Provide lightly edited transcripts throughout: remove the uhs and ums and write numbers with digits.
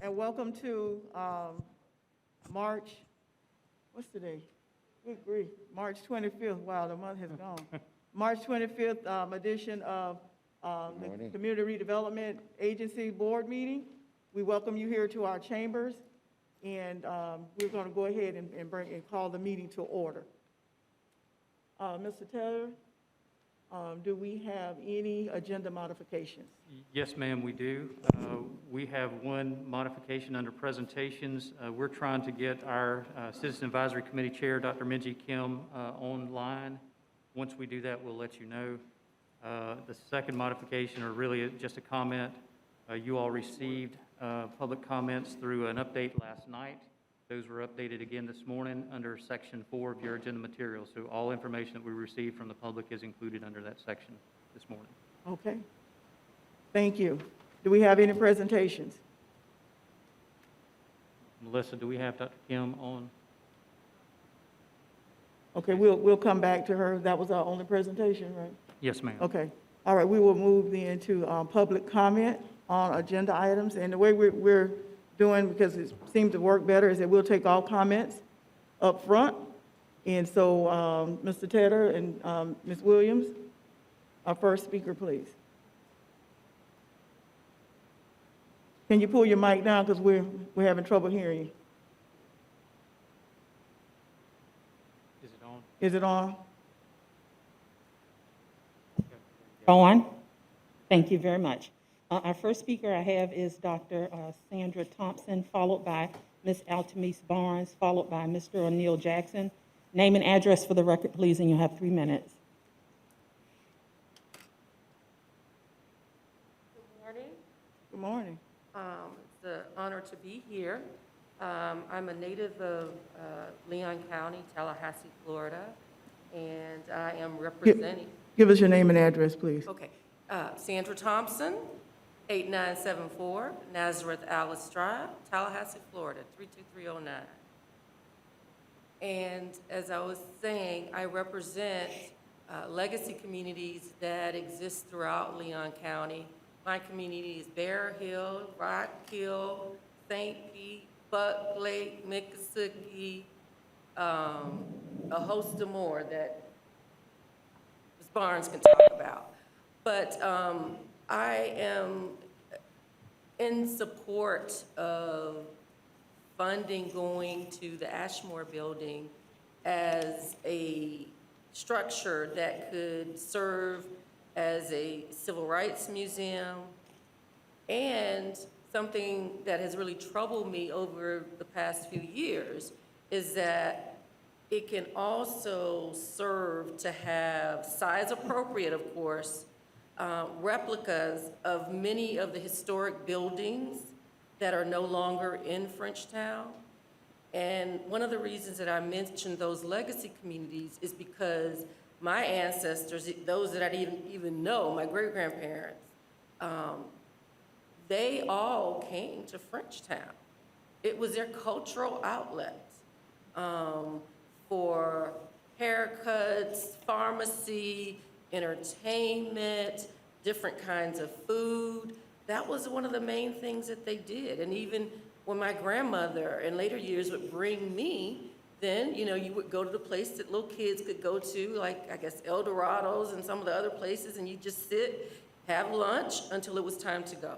And welcome to March, what's today? Good grief, March 25th. Wow, the month has gone. March 25th edition of the Community Redevelopment Agency Board meeting. We welcome you here to our chambers, and we're going to go ahead and call the meeting to order. Mr. Taylor, do we have any agenda modifications? Yes, ma'am, we do. We have one modification under presentations. We're trying to get our Citizen Advisory Committee Chair, Dr. Minji Kim, online. Once we do that, we'll let you know. The second modification, or really just a comment, you all received public comments through an update last night. Those were updated again this morning under Section 4 of your agenda materials. So all information that we received from the public is included under that section this morning. Okay. Thank you. Do we have any presentations? Melissa, do we have Dr. Kim on? Okay, we'll come back to her. That was our only presentation, right? Yes, ma'am. Okay. All right, we will move then to public comment on agenda items. And the way we're doing, because it seems to work better, is that we'll take all comments up front. And so, Mr. Tedder and Ms. Williams, our first speaker, please. Can you pull your mic down, because we're having trouble hearing you? Is it on? Is it on? On. Thank you very much. Our first speaker I have is Dr. Sandra Thompson, followed by Ms. Altamise Barnes, followed by Mr. O'Neill Jackson. Name and address for the record, please, and you'll have 3 minutes. Good morning. Good morning. It's an honor to be here. I'm a native of Leon County, Tallahassee, Florida, and I am representing. Give us your name and address, please. Okay, Sandra Thompson, 8974 Nazareth Alice Drive, Tallahassee, Florida, 32309. And as I was saying, I represent legacy communities that exist throughout Leon County. My community is Bear Hill, Rock Hill, St. Pete, Buck Lake, Miccosukee, a host of more that Ms. Barnes can talk about. But I am in support of funding going to the Ashmore building as a structure that could serve as a civil rights museum, and something that has really troubled me over the past few years is that it can also serve to have size appropriate, of course, replicas of many of the historic buildings that are no longer in Frenchtown. And one of the reasons that I mentioned those legacy communities is because my ancestors, those that I didn't even know, my great-grandparents, they all came to Frenchtown. It was their cultural outlet for haircuts, pharmacy, entertainment, different kinds of food. That was one of the main things that they did. And even when my grandmother in later years would bring me, then, you know, you would go to the place that little kids could go to, like, I guess, El Dorado's and some of the other places, and you just sit, have lunch until it was time to go.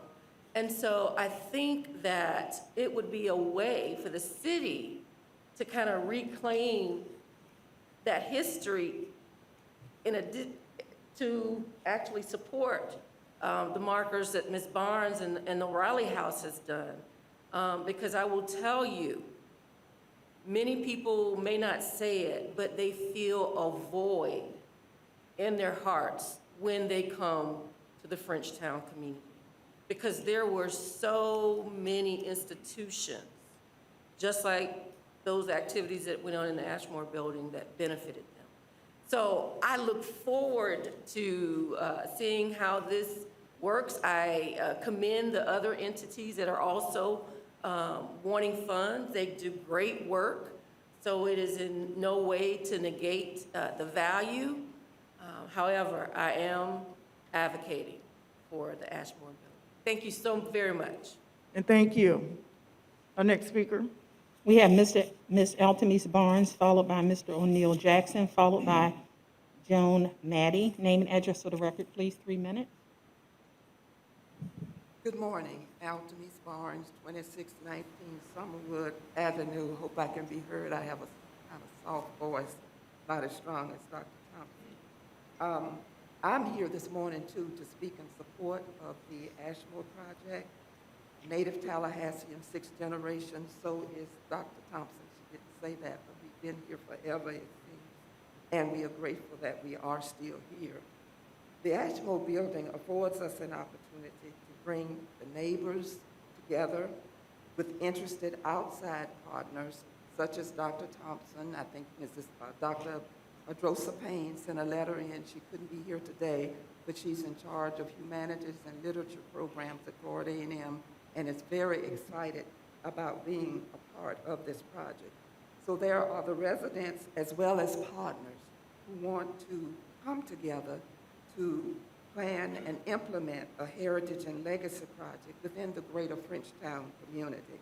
And so I think that it would be a way for the city to kind of reclaim that history to actually support the markers that Ms. Barnes and the Riley House has done. Because I will tell you, many people may not say it, but they feel a void in their hearts when they come to the Frenchtown community. Because there were so many institutions, just like those activities that went on in the Ashmore building, that benefited them. So I look forward to seeing how this works. I commend the other entities that are also wanting funds. They do great work, so it is in no way to negate the value. However, I am advocating for the Ashmore building. Thank you so very much. And thank you. Our next speaker. We have Ms. Altamise Barnes, followed by Mr. O'Neill Jackson, followed by Joan Maddie. Name and address for the record, please, 3 minutes. Good morning, Altamise Barnes, 2619 Summerwood Avenue. Hope I can be heard. I have a kind of soft voice, not as strong as Dr. Thompson. I'm here this morning, too, to speak in support of the Ashmore Project. Native Tallahassee, 6th generation, so is Dr. Thompson. She didn't say that, but we've been here forever, it seems, and we are grateful that we are still here. The Ashmore building affords us an opportunity to bring the neighbors together with interested outside partners, such as Dr. Thompson. I think Dr. Adrosa Payne sent a letter in. She couldn't be here today, but she's in charge of humanities and literature programs at Florida A&M, and is very excited about being a part of this project. So there are the residents as well as partners who want to come together to plan and implement a heritage and legacy project within the greater Frenchtown community.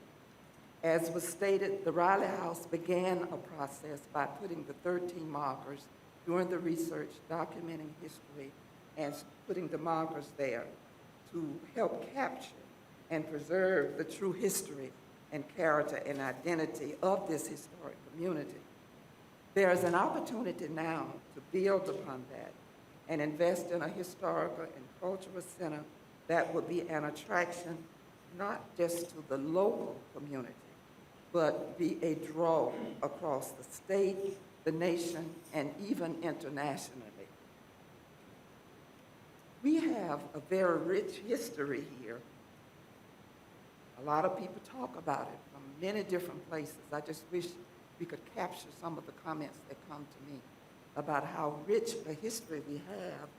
As was stated, the Riley House began a process by putting the 13 markers during the research, documenting history, and putting the markers there to help capture and preserve the true history and character and identity of this historic community. There is an opportunity now to build upon that and invest in a historical and cultural center that will be an attraction not just to the local community, but be a draw across the state, the nation, and even internationally. We have a very rich history here. A lot of people talk about it from many different places. I just wish we could capture some of the comments that come to me about how rich a history we have,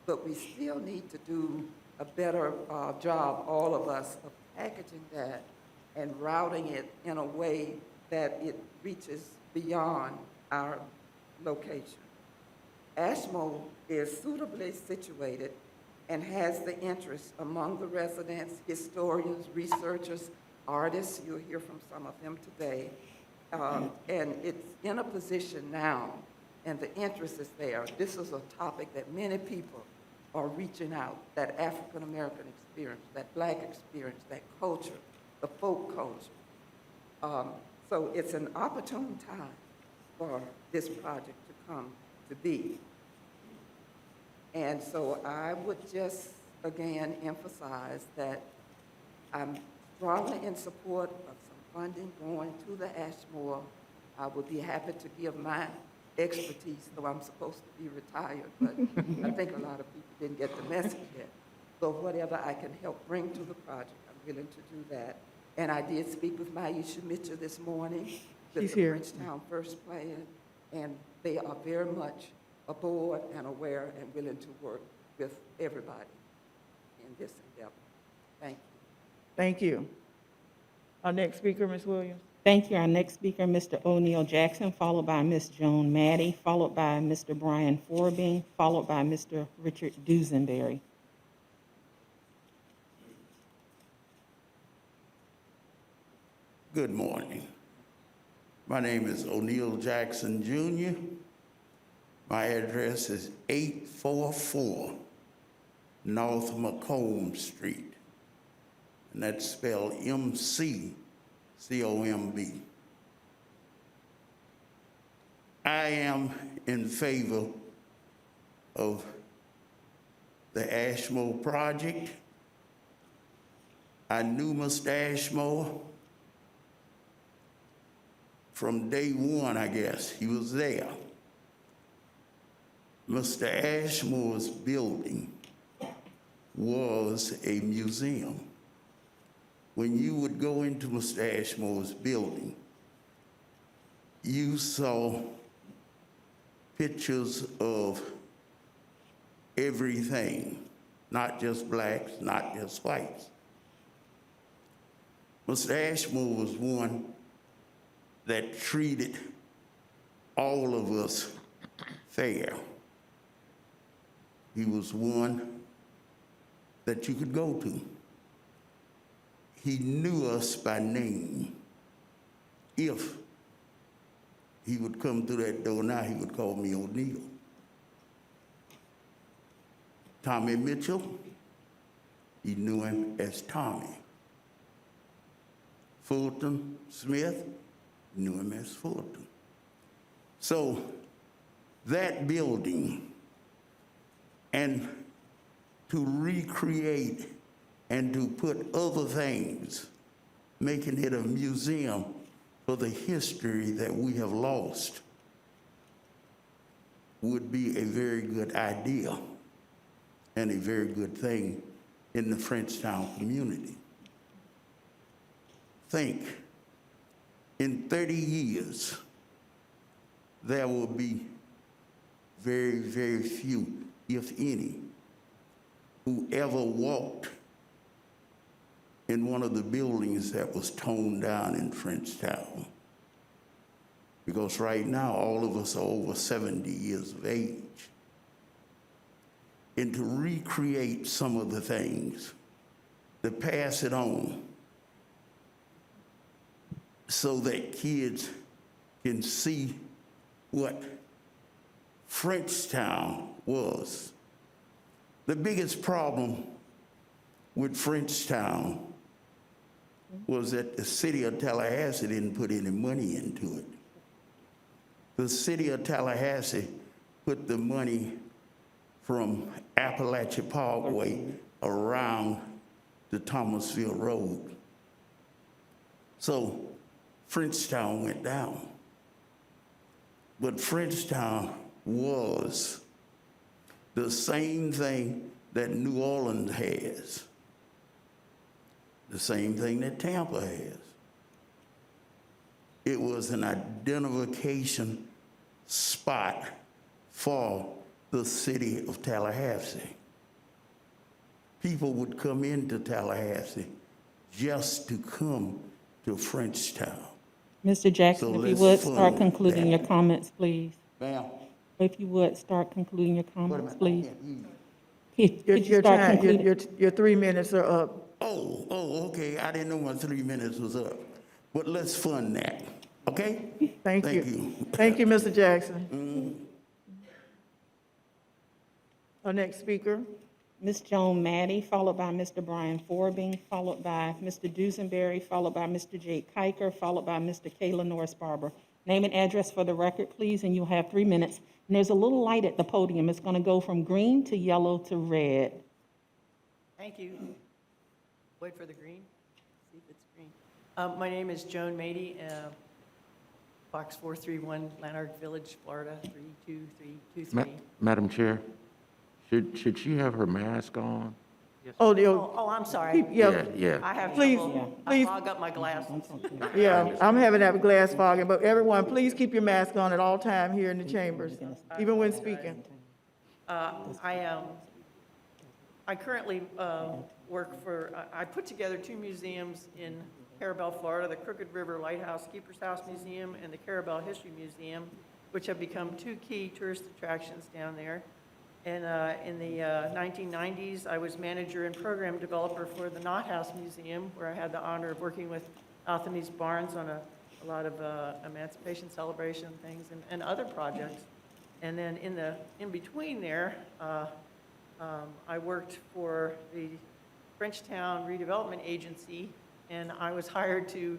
but we still need to do a better job, all of us, of packaging that and routing it in a way that it reaches beyond our location. Ashmore is suitably situated and has the interest among the residents, historians, researchers, artists. You'll hear from some of them today. And it's in a position now, and the interest is there. This is a topic that many people are reaching out, that African-American experience, that Black experience, that culture, the folk culture. So it's an opportune time for this project to come to be. And so I would just, again, emphasize that I'm strongly in support of some funding going to the Ashmore. I would be happy to give my expertise, though I'm supposed to be retired, but I think a lot of people didn't get the message yet. So whatever I can help bring to the project, I'm willing to do that. And I did speak with Maisha Mitchell this morning, She's here. Frenchtown First Plan, and they are very much aboard and aware and willing to work with everybody in this endeavor. Thank you. Thank you. Our next speaker, Ms. Williams. Thank you. Our next speaker, Mr. O'Neill Jackson, followed by Ms. Joan Maddie, followed by Mr. Brian Forbing, followed by Mr. Richard Duesenberry. Good morning. My name is O'Neill Jackson, Jr. My address is 844 North Macomb Street, and that's spelled M-C-C-O-M-B. I am in favor of the Ashmore project. I knew Mr. Ashmore from day one, I guess. He was there. Mr. Ashmore's building was a museum. When you would go into Mr. Ashmore's building, you saw pictures of everything, not just blacks, not just whites. Mr. Ashmore was one that treated all of us fair. He was one that you could go to. He knew us by name. if he would come through that door now, he would call me O'Neill. Tommy Mitchell, he knew him as Tommy. Fulton Smith, knew him as Fulton. So that building, and to recreate and to put other things, making it a museum for the history that we have lost, would be a very good idea and a very good thing in the Frenchtown community. Think, in 30 years, there will be very, very few, if any, who ever walked in one of the buildings that was torn down in Frenchtown. Because right now, all of us are over 70 years of age. And to recreate some of the things, to pass it on, so that kids can see what Frenchtown was. The biggest problem with Frenchtown was that the city of Tallahassee didn't put any money into it. The city of Tallahassee put the money from Appalachia Parkway around the Thomasville Road. So Frenchtown went down. But Frenchtown was the same thing that New Orleans has, the same thing that Tampa has. It was an identification spot for the city of Tallahassee. People would come into Tallahassee just to come to Frenchtown. Mr. Jackson, So if you let's would, start fund concluding that. your comments, please. Ma'am? If you would, start concluding your Wait a comments, minute, I please. can't hear you. Could you Your start time, concluding? your 3 minutes are up. Oh, okay, I didn't know my 3 minutes was up. But let's fund that, okay? Thank Thank you. you. Thank you, Mr. Jackson. Our next speaker. Ms. Joan Maddie, followed by Mr. Brian Forbing, followed by Mr. Duesenberry, followed by Mr. Jake Kiker, followed by Mr. Kayla Norris Barber. Name and address for the record, please, and you'll have 3 minutes. And there's a little light at the podium. It's going to go from green to yellow to red. Thank you. Wait for the green. See if it's green. My name is Joan Mady, Box 431, Lanark Village, Florida, 32323. Madam Chair, should she have her mask on? Oh, I'm sorry. Yeah. I have Please, trouble. please. I fog up my glasses. yeah, I'm having that glass fogging, but everyone, please keep your mask on at all time here in the chambers, even when speaking. I currently work for, I put together 2 museums in Carabel, Florida, the Crooked River Lighthouse Keeper's House Museum and the Carabel History Museum, which have become 2 key tourist attractions down there. And in the 1990s, I was manager and program developer for the Knott House Museum, where I had the honor of working with Althemise Barnes on a lot of emancipation celebration things and other projects. And then in between there, I worked for the Frenchtown Redevelopment Agency, and I was hired to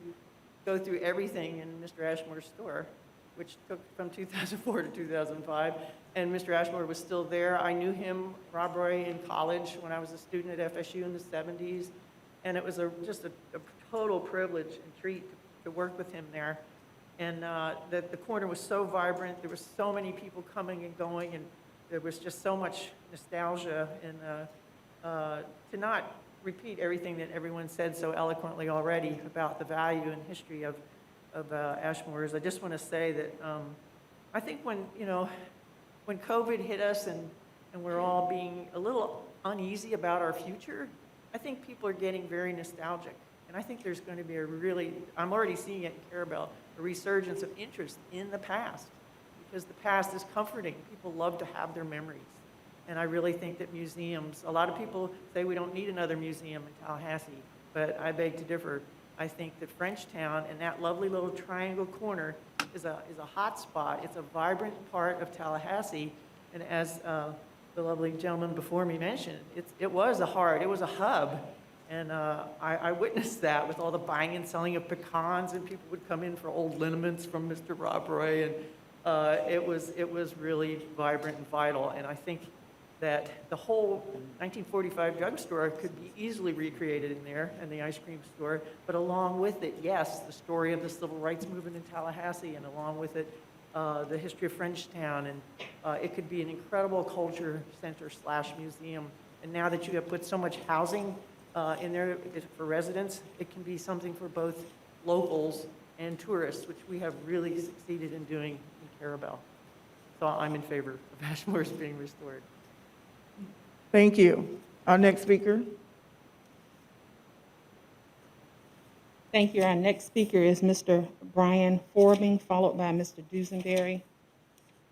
go through everything in Mr. Ashmore's store, which took from 2004 to 2005. And Mr. Ashmore was still there. I knew him, Rob Roy, in college when I was a student at FSU in the 70s. And it was just a total privilege and treat to work with him there. And the corner was so vibrant. There were so many people coming and going, and there was just so much nostalgia. And to not repeat everything that everyone said so eloquently already about the value and history of Ashmore's, I just want to say that I think when COVID hit us and we're all being a little uneasy about our future, I think people are getting very nostalgic. And I think there's going to be I'm already seeing it in Carabel, a resurgence of interest in the past, because the past is comforting. People love to have their memories. And I really think that museums, a lot of people say we don't need another museum in Tallahassee, but I beg to differ. I think that Frenchtown and that lovely little triangle corner is a hot spot. It's a vibrant part of Tallahassee. And as the lovely gentleman before me mentioned, it was a hub. And I witnessed that with all the buying and selling of pecans, and people would come in for old liniments from Mr. Rob Roy, and it was really vibrant and vital. And I think that the whole 1945 drugstore could be easily recreated in there, and the ice cream store, but along with it, yes, the story of the civil rights movement in Tallahassee, and along with it, the history of Frenchtown, and it could be an incredible culture center / museum. And now that you have put so much housing in there for residents, it can be something for both locals and tourists, which we have really succeeded in doing in Carabel. So I'm in favor of Ashmore's being restored. Thank you. Our next speaker. Thank you. Our next speaker is Mr. Brian Forbing, followed by Mr. Duesenberry,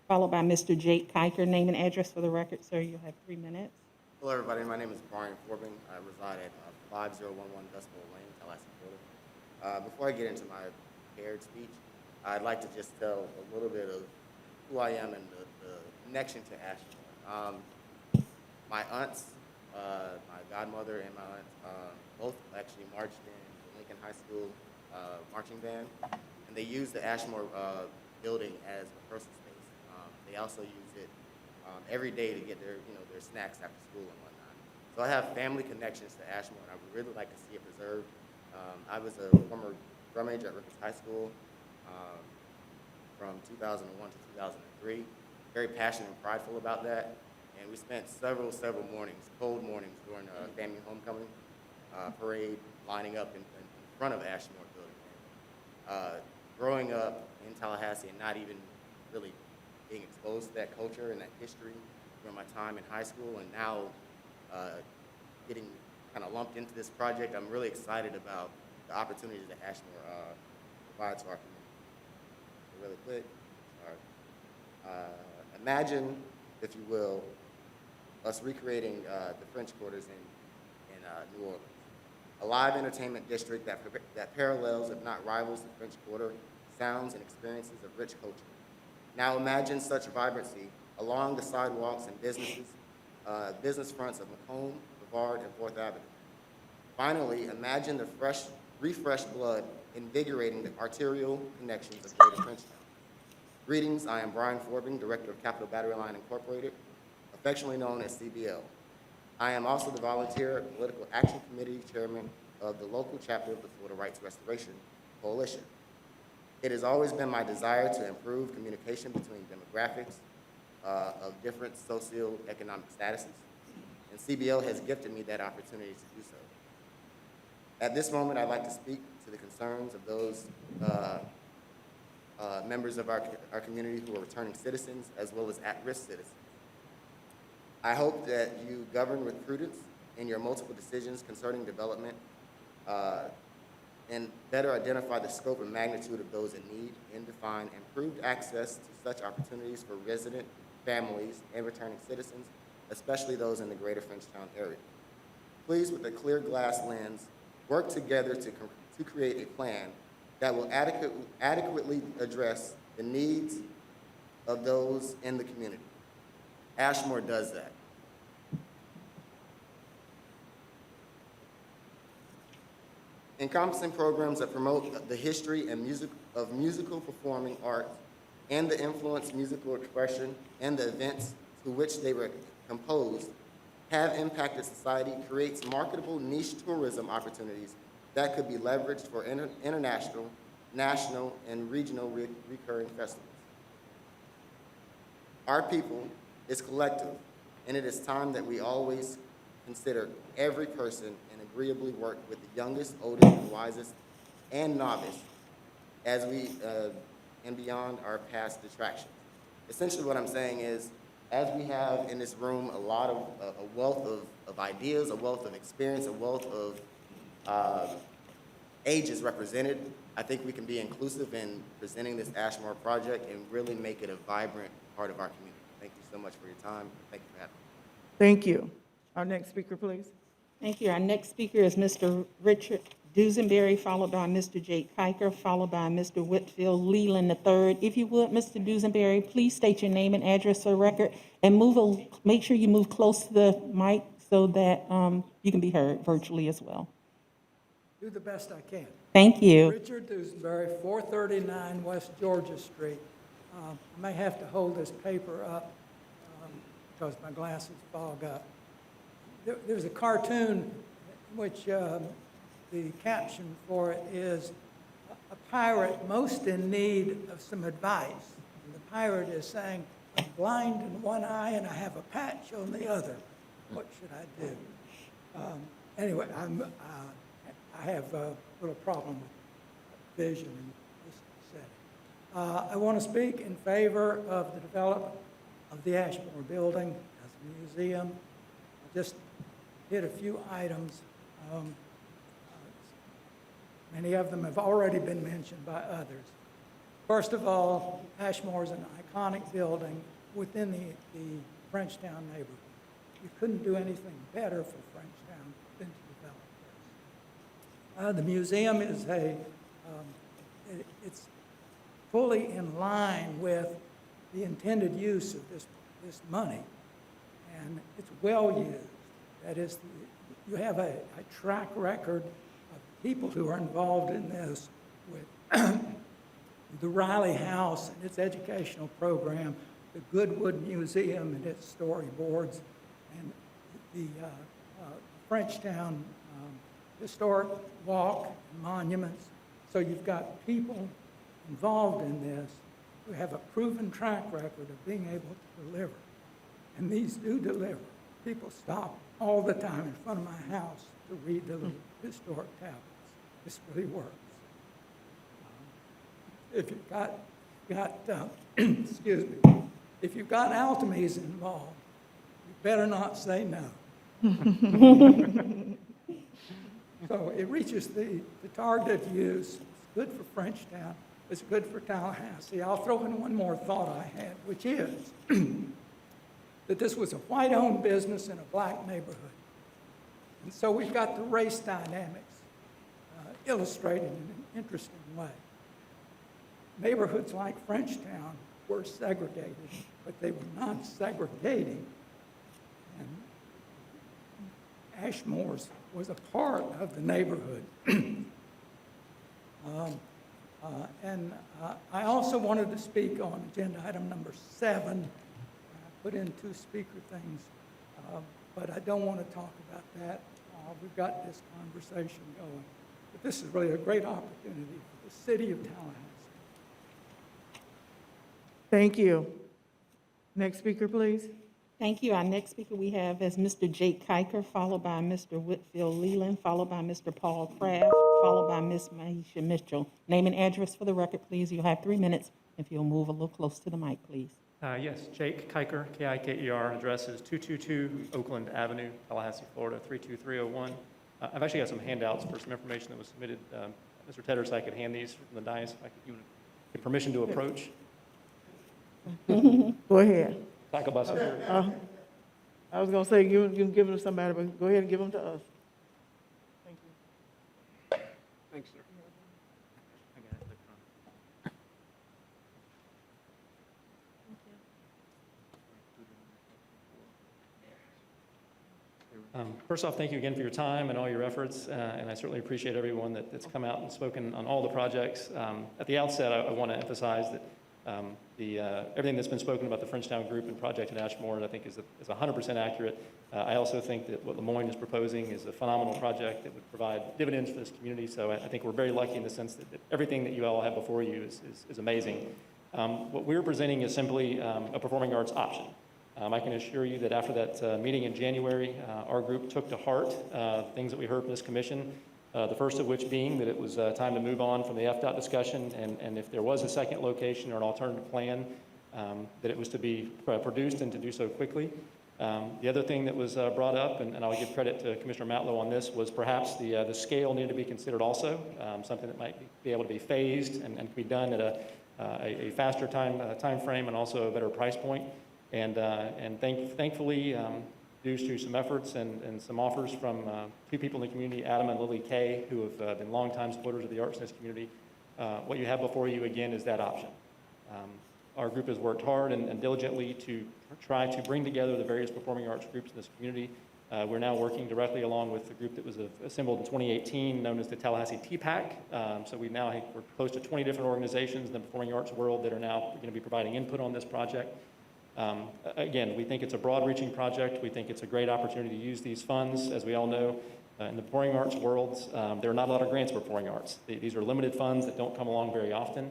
followed by Mr. Jake Kiker. Name and address for the record, sir. You'll have 3 minutes. Hello, everybody. My name is Brian Forbing. I reside at 5011 Decibel Lane, Tallahassee, Florida. Before I get into my prepared speech, I'd like to just tell a little bit of who I am and the connection to Ashmore. My aunts, my godmother and my aunt, both actually marched in the Lincoln High School marching band, and they used the Ashmore building as a rehearsal space. They also use it every day to get their snacks after school and whatnot. So I have family connections to Ashmore, and I would really like to see it preserved. I was a former drum major at Ricketts High School from 2001 to 2003. Very passionate and prideful about that. And we spent several mornings, cold mornings, during a family homecoming parade, lining up in front of Ashmore building. Growing up in Tallahassee and not even really being exposed to that culture and that history during my time in high school, and now getting kind of lumped into this project, I'm really excited about the opportunities that Ashmore provides to our community. So really quick, imagine, if you will, us recreating the French Quarters in New Orleans. A live entertainment district that parallels, if not rivals, the French Quarter, sounds and experiences of rich culture. Now imagine such vibrancy along the sidewalks and business fronts of Macomb, Brevard, and 4th Avenue. Finally, imagine the refreshed blood invigorating the arterial connections of Greater Frenchtown. Greetings, I am Brian Forbing, Director of Capital Battery Line Incorporated, affectionately known as CBL. I am also the Volunteer Political Action Committee Chairman of the local chapter of the Florida Rights Restoration Coalition. It has always been my desire to improve communication between demographics of different socioeconomic statuses, and CBL has gifted me that opportunity to do so. At this moment, I'd like to speak to the concerns of those members of our community who are returning citizens as well as at-risk citizens. I hope that you govern with prudence in your multiple decisions concerning development and better identify the scope and magnitude of those in need and define improved access to such opportunities for resident families and returning citizens, especially those in the greater Frenchtown area. Please, with a clear glass lens, work together to create a plan that will adequately address the needs of those in the community. Ashmore does that. Encompassing programs that promote the history and musical performing arts and the influence musical expression and the events to which they were composed have impacted society, creates marketable niche tourism opportunities that could be leveraged for international, national, and regional recurring festivals. Our people is collective, and it is time that we always consider every person and agreeably work with the youngest, oldest, and wisest, and novice as we and beyond our past distractions. Essentially what I'm saying is, as we have in this room a wealth of ideas, a wealth of experience, a wealth of ages represented, I think we can be inclusive in presenting this Ashmore project and really make it a vibrant part of our community. Thank you so much for your time. Thank you for having me. Thank you. Our next speaker, please. Thank you. Our next speaker is Mr. Richard Duesenberry, followed by Mr. Jake Kiker, followed by Mr. Whitfield Leland III. If you would, Mr. Duesenberry, please state your name and address for the record, and make sure you move close to the mic so that you can be heard virtually as well. Do the best I can. Thank you. Richard Duesenberry, 439 West Georgia Street. I may have to hold this paper up because my glasses fog up. There's a cartoon which the caption for it is, "A pirate most in need of some advice." And the pirate is saying, "I'm blind in one eye and I have a patch on the other. What should I do?" Anyway, I have a little problem with vision in this setting. I want to speak in favor of the development of the Ashmore Building as a museum. I'll just hit a few items. Many of them have already been mentioned by others. First of all, Ashmore is an iconic building within the Frenchtown neighborhood. You couldn't do anything better for Frenchtown than to develop this. The museum is it's fully in line with the intended use of this money, and it's well used. That is, you have a track record of people who are involved in this with the Riley House and its educational program, the Goodwood Museum and its storyboards, and the Frenchtown Historic Walk and monuments. So you've got people involved in this who have a proven track record of being able to deliver. And these do deliver. People stop all the time in front of my house to read the little historic tablets. This really works. If you've got excuse me, if you've got Altomies involved, you better not say no. So it reaches the targeted use. It's good for Frenchtown. It's good for Tallahassee. I'll throw in one more thought I had, which is that this was a white-owned business in a black neighborhood. And so we've got the race dynamics illustrated in an interesting way. Neighborhoods like Frenchtown were segregated, but they were not segregating. And Ashmore's was a part of the neighborhood. I also wanted to speak on agenda item number 7. I put in 2 speaker things, but I don't want to talk about that. We've got this conversation going. But this is really a great opportunity for the city of Tallahassee. Thank you. Next speaker, please. Thank you. Our next speaker we have is Mr. Jake Kiker, followed by Mr. Whitfield Leland, followed by Mr. Paul Kraft, followed by Ms. Maisha Mitchell. Name and address for the record, please. You'll have 3 minutes. If you'll move a little close to the mic, please. Yes, Jake Kiker, K-I-K-E-R, address is 222 Oakland Avenue, Tallahassee, Florida, 32301. I've actually got some handouts for some information that was submitted. Mr. Tedder, so I could hand these from the dais. If I could get permission to approach. Go ahead. Tackle by security. I was going to say you can give them to somebody, but go ahead and give them to us. Thank you. Thanks, sir. I got it. First off, thank you again for your time and all your efforts, and I certainly appreciate everyone that's come out and spoken on all the projects. At the outset, I want to emphasize that everything that's been spoken about the Frenchtown Group and project in Ashmore, I think, is 100% accurate. I also think that what Lemoyne is proposing is a phenomenal project that would provide dividends for this community. So I think we're very lucky in the sense that everything that you all have before you is amazing. What we're presenting is simply a performing arts option. I can assure you that after that meeting in January, our group took to heart things that we heard from this commission. The first of which being that it was time to move on from the FDOT discussion, and if there was a second location or an alternative plan, that it was to be produced and to do so quickly. The other thing that was brought up, and I'll give credit to Commissioner Matlow on this, was perhaps the scale needed to be considered also, something that might be able to be phased and be done at a faster time frame and also a better price point. And thankfully, due to some efforts and some offers from two people in the community, Adam and Lily Kay, who have been longtime supporters of the arts in this community. What you have before you, again, is that option. Our group has worked hard and diligently to try to bring together the various performing arts groups in this community. We're now working directly along with the group that was assembled in 2018, known as the Tallahassee TPAC. So we're close to 20 different organizations in the performing arts world that are now going to be providing input on this project. Again, we think it's a broad-reaching project. We think it's a great opportunity to use these funds. As we all know, in the performing arts world, there are not a lot of grants for performing arts. These are limited funds that don't come along very often.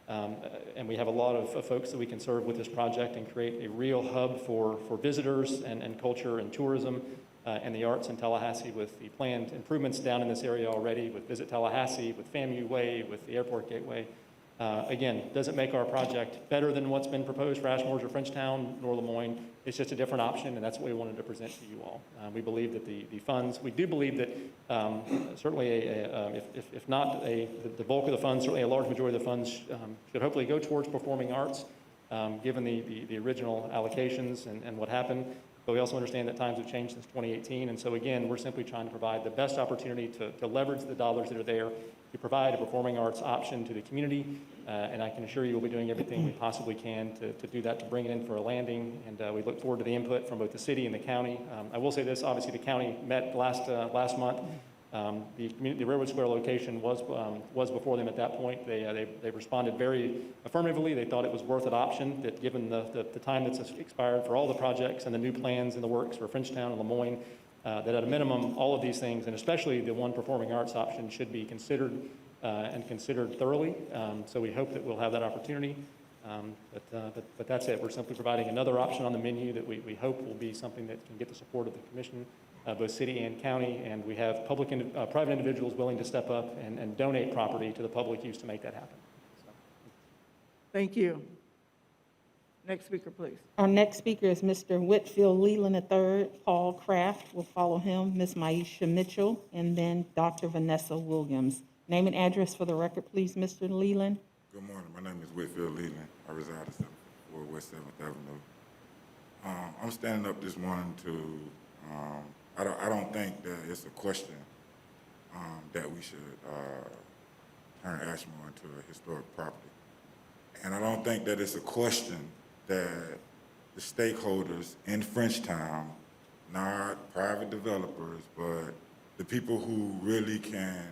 And we have a lot of folks that we can serve with this project and create a real hub for visitors and culture and tourism and the arts in Tallahassee, with the planned improvements down in this area already, with Visit Tallahassee, with FAMU Way, with the Airport Gateway. Again, doesn't make our project better than what's been proposed for Ashmore's or Frenchtown nor Lemoyne. It's just a different option, and that's what we wanted to present to you all. We believe that the funds, we do believe that certainly, if not the bulk of the funds, certainly a large majority of the funds should hopefully go towards performing arts, given the original allocations and what happened. But we also understand that times have changed since 2018, and so again, we're simply trying to provide the best opportunity to leverage the dollars that are there to provide a performing arts option to the community, and I can assure you we'll be doing everything we possibly can to do that, to bring it in for a landing, and we look forward to the input from both the city and the county. I will say this, obviously the county met last month. The Railroad Square location was before them at that point. They responded very affirmatively. They thought it was worth an option, that given the time that's expired for all the projects and the new plans in the works for Frenchtown and Lemoyne, that at a minimum, all of these things, and especially the one performing arts option, should be considered and considered thoroughly. So we hope that we'll have that opportunity. But that's it. We're simply providing another option on the menu that we hope will be something that can get the support of the commission, both city and county, and we have private individuals willing to step up and donate property to the public use to make that happen. So. Thank you. Next speaker, please. Our next speaker is Mr. Whitfield Leland III. Paul Kraft will follow him, Ms. Maisha Mitchell, and then Dr. Vanessa Williams. Name and address for the record, please, Mr. Leland. Good morning. My name is Whitfield Leland. I reside at 754 West 7th Avenue. I'm standing up this morning to, I don't think that it's a question that we should turn Ashmore into a historic property. And I don't think that it's a question that the stakeholders in Frenchtown, not private developers, but the people who really can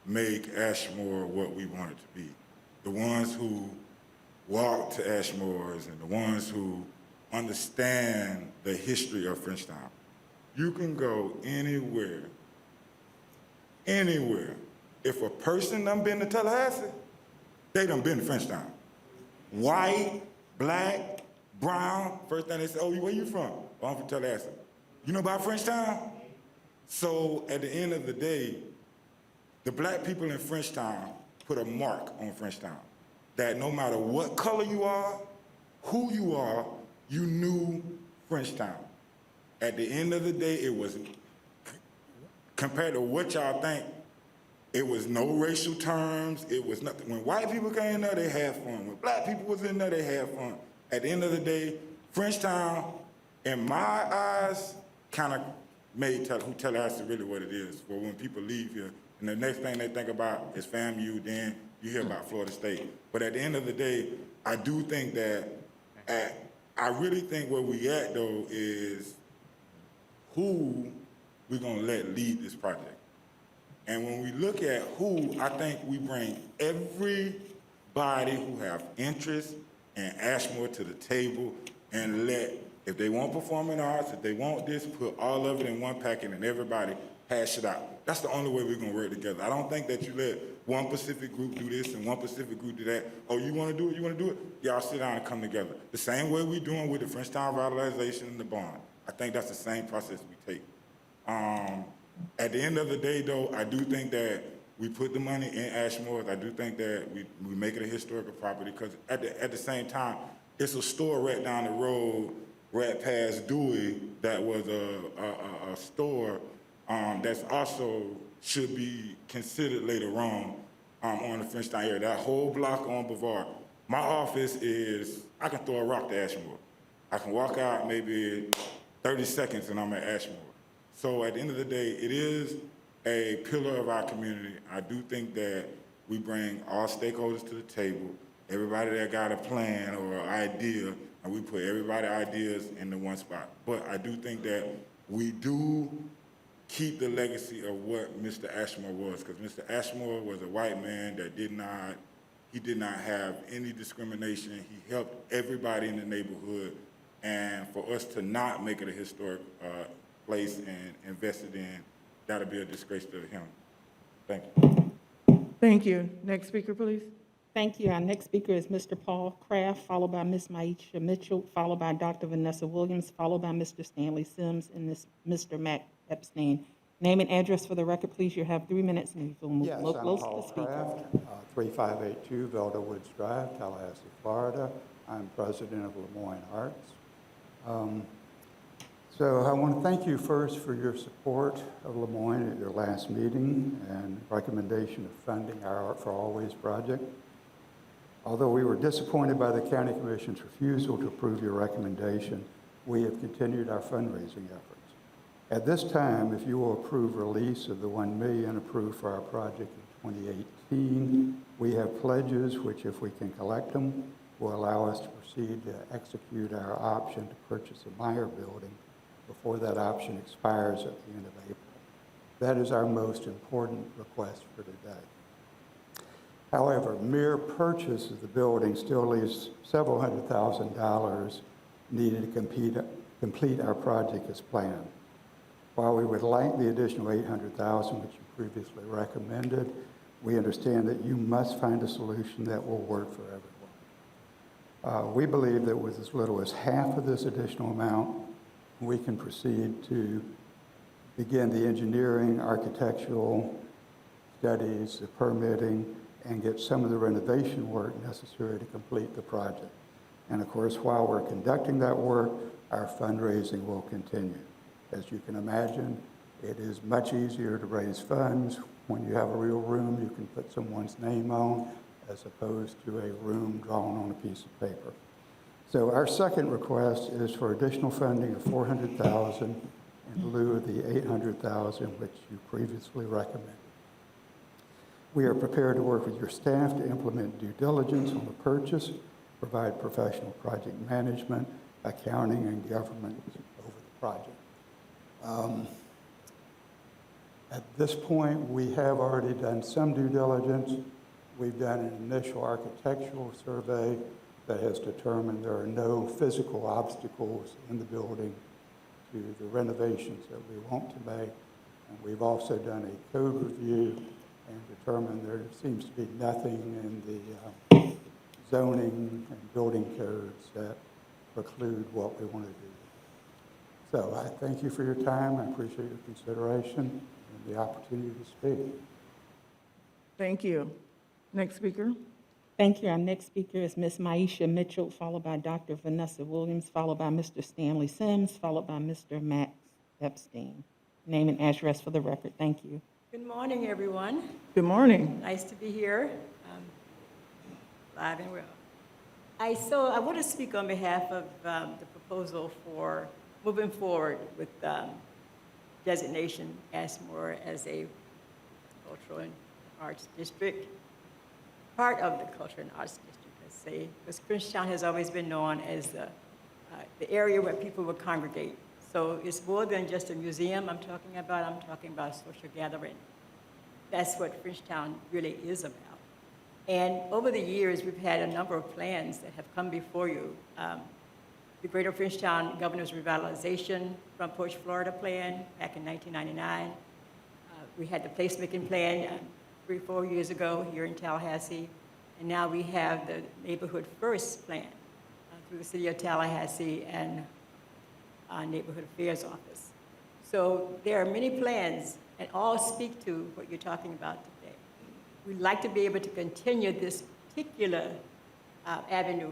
make Ashmore what we want it to be. The ones who walk to Ashmore's and the ones who understand the history of Frenchtown. You can go anywhere. If a person done been to Tallahassee, they done been to Frenchtown. White, black, brown, first thing they say, oh, where you from? Oh, I'm from Tallahassee. You know about Frenchtown? So at the end of the day, the black people in Frenchtown put a mark on Frenchtown, that no matter what color you are, who you are, you knew Frenchtown. At the end of the day, it was, compared to what y'all think, it was no racial terms, it was nothing. When white people came in there, they had fun. When black people was in there, they had fun. At the end of the day, Frenchtown, in my eyes, kind of made who Tallahassee really what it is. For when people leave here, and the next thing they think about is FAMU, then you hear about Florida State. But at the end of the day, I do think that, I really think where we at though is who we're gonna let lead this project. And when we look at who, I think we bring everybody who have interest in Ashmore to the table and let, if they want performing arts, if they want this, put all of it in one packet and everybody hash it out. That's the only way we're gonna work together. I don't think that you let one Pacific group do this and one Pacific group do that. Oh, you wanna do it, you wanna do it? Y'all sit down and come together. The same way we're doing with the Frenchtown revitalization and the bond. I think that's the same process we take. At the end of the day, though, I do think that we put the money in Ashmore. I do think that we make it a historical property because at the same time, it's a store right down the road, right past Dewey, that was a store that's also should be considered later on the Frenchtown area. That whole block on Brevard. My office is, I can throw a rock to Ashmore. I can walk out maybe 30 seconds and I'm at Ashmore. So at the end of the day, it is a pillar of our community. I do think that we bring all stakeholders to the table, everybody that got a plan or idea, and we put everybody's ideas into one spot. But I do think that we do keep the legacy of what Mr. Ashmore was, because Mr. Ashmore was a white man that did not have any discrimination. He helped everybody in the neighborhood, and for us to not make it a historic place and invested in, that'll be a disgrace to him. Thank you. Thank you. Next speaker, please. Thank you. Our next speaker is Mr. Paul Kraft, followed by Ms. Maisha Mitchell, followed by Dr. Vanessa Williams, followed by Mr. Stanley Sims, and Mr. Matt Epstein. Name and address for the record, please. You have 3 minutes, and we'll move Yes, more I'm close to Paul the speaker. Kraft, 3582 Velda Woods Drive, Tallahassee, Florida. I'm president of Lemoyne Arts. So I want to thank you first for your support of Lemoyne at your last meeting and recommendation of funding our Art for Always project. Although we were disappointed by the County Commission's refusal to approve your recommendation, we have continued our fundraising efforts. At this time, if you will approve release of the $1 million approved for our project in 2018, we have pledges which, if we can collect them, will allow us to proceed to execute our option to purchase a Meyer building before that option expires at the end of April. That is our most important request for today. However, mere purchase of the building still leaves several $100,000 needed to complete our project as planned. While we would like the additional $800,000 which you previously recommended, we understand that you must find a solution that will work for everyone. We believe that with as little as half of this additional amount, we can proceed to begin the engineering, architectural studies, the permitting, and get some of the renovation work necessary to complete the project. And of course, while we're conducting that work, our fundraising will continue. As you can imagine, it is much easier to raise funds when you have a real room you can put someone's name on, as opposed to a room drawn on a piece of paper. So our second request is for additional funding of $400,000 in lieu of the $800,000 which you previously recommended. We are prepared to work with your staff to implement due diligence on the purchase, provide professional project management, accounting, and government over the project. At this point, we have already done some due diligence. We've done an initial architectural survey that has determined there are no physical obstacles in the building to the renovations that we want to make. And we've also done a code review and determined there seems to be nothing in the zoning and building codes that preclude what we want to do. So I thank you for your time. I appreciate your consideration and the opportunity to speak. Thank you. Next speaker. Thank you. Our next speaker is Ms. Maisha Mitchell, followed by Dr. Vanessa Williams, followed by Mr. Stanley Sims, followed by Mr. Matt Epstein. Name and address for the record. Thank you. Good morning, everyone. Good morning. Nice to be here, live and well. I want to speak on behalf of the proposal for moving forward with designation Ashmore as a cultural and arts district, part of the cultural and arts district, let's say, because Frenchtown has always been known as the area where people would congregate. So it's more than just a museum I'm talking about a social gathering. That's what Frenchtown really is about. And over the years, we've had a number of plans that have come before you. The Greater Frenchtown Governor's Revitalization Front Porch Florida Plan back in 1999. We had the placemaking plan 3-4 years ago here in Tallahassee. And now we have the Neighborhood First Plan through the City of Tallahassee and Neighborhood Affairs Office. So there are many plans and all speak to what you're talking about today. We'd like to be able to continue this particular avenue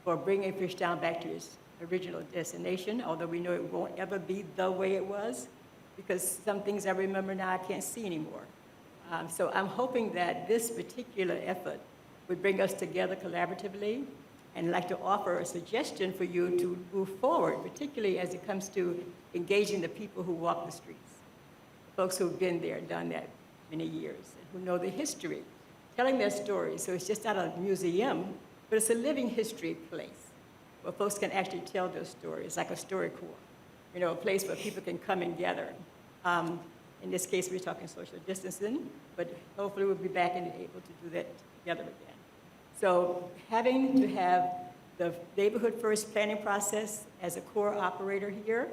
for bringing Frenchtown back to its original destination, although we know it won't ever be the way it was, because some things I remember now I can't see anymore. So I'm hoping that this particular effort would bring us together collaboratively and I'd like to offer a suggestion for you to move forward, particularly as it comes to engaging the people who walk the streets, folks who've been there, done that many years, and who know the history, telling their stories. So it's just not a museum, but it's a living history place where folks can actually tell their stories, like a story corps, you know, a place where people can come and gather. In this case, we're talking social distancing, but hopefully we'll be back and able to do that together again. So having to have the neighborhood first planning process as a core operator here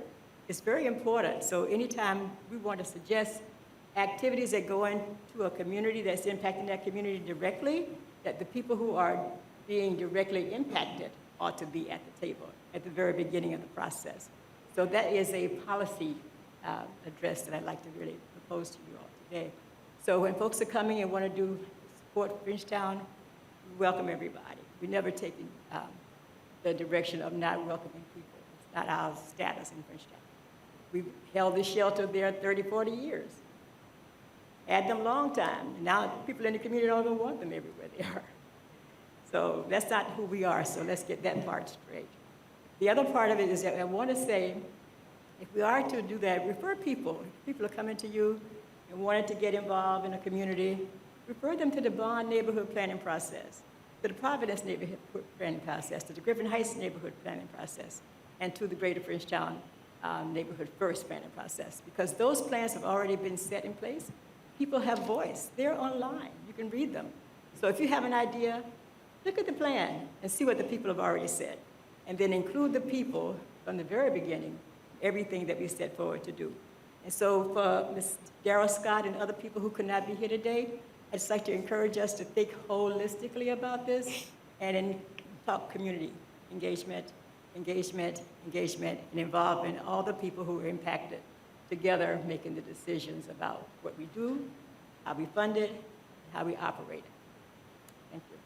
is very important. So anytime we want to suggest activities that go into a community that's impacting that community directly, that the people who are being directly impacted ought to be at the table at the very beginning of the process. So that is a policy address that I'd like to really propose to you all today. So when folks are coming and want to support Frenchtown, we welcome everybody. We never taken the direction of not welcoming people. It's not our status in Frenchtown. We've held this shelter there 30, 40 years. Had them long time. And now people in the community don't even want them everywhere they are. So that's not who we are, so let's get that part straight. The other part of it is that I want to say, if we are to do that, refer people. If people are coming to you and wanting to get involved in a community, refer them to the Bond neighborhood planning process, to the Providence neighborhood planning process, to the Griffin Heights neighborhood planning process, and to the Greater Frenchtown neighborhood first planning process. Because those plans have already been set in place. People have voice. They're online. You can read them. So if you have an idea, look at the plan and see what the people have already said. And then include the people from the very beginning, everything that we set forward to do. And so for Ms. Darrell Scott and other people who could not be here today, I'd just like to encourage us to think holistically about this and then talk community engagement, engagement, engagement, and involving all the people who are impacted together, making the decisions about what we do, how we fund it, and how we operate it. Thank you.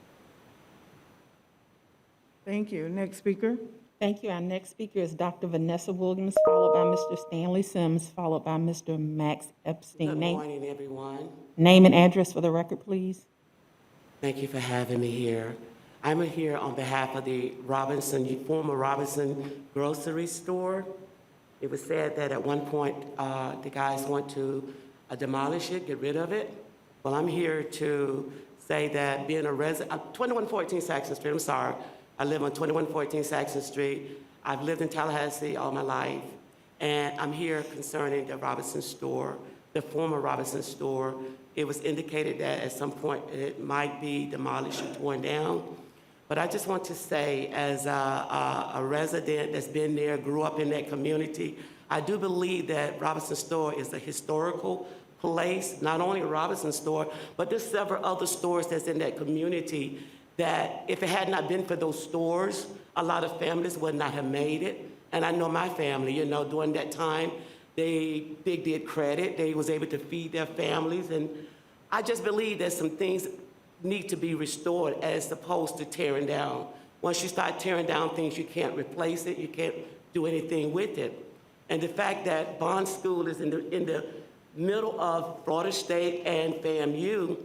Thank you. Next speaker. Thank you. Our next speaker is Dr. Vanessa Williams, followed by Mr. Stanley Sims, followed by Mr. Max Epstein. Good morning, everyone. Name and address for the record, please. Thank you for having me here. I'm here on behalf of the former Robinson grocery store. It was said that at one point the guys want to demolish it, get rid of it. Well, I'm here to say that being a resident, 2114 Saxon Street, I'm sorry. I live on 2114 Saxon Street. I've lived in Tallahassee all my life. And I'm here concerning the Robinson store, the former Robinson store. It was indicated that at some point it might be demolished or torn down. But I just want to say, as a resident that's been there, grew up in that community, I do believe that Robinson store is a historical place, not only a Robinson store, but there's several other stores that's in that community that if it had not been for those stores, a lot of families would not have made it. And I know my family, you know, during that time, they did credit. They was able to feed their families. And I just believe that some things need to be restored as opposed to tearing down. Once you start tearing down things, you can't replace it. You can't do anything with it. And the fact that Bond School is in the middle of Florida State and FAMU,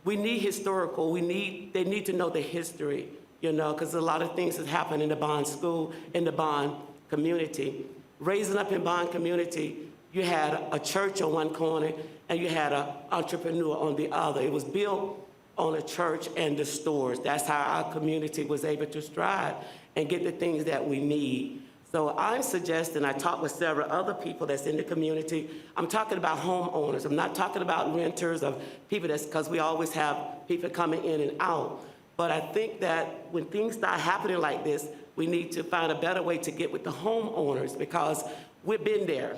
we need historical, they need to know the history, you know, because a lot of things has happened in the Bond School, in the Bond community. Raising up in Bond community, you had a church on one corner and you had an entrepreneur on the other. It was built on a church and the stores. That's how our community was able to strive and get the things that we need. So I'm suggesting, I talked with several other people that's in the community. I'm talking about homeowners. I'm not talking about renters of people because we always have people coming in and out. But I think that when things start happening like this, we need to find a better way to get with the homeowners because we've been there.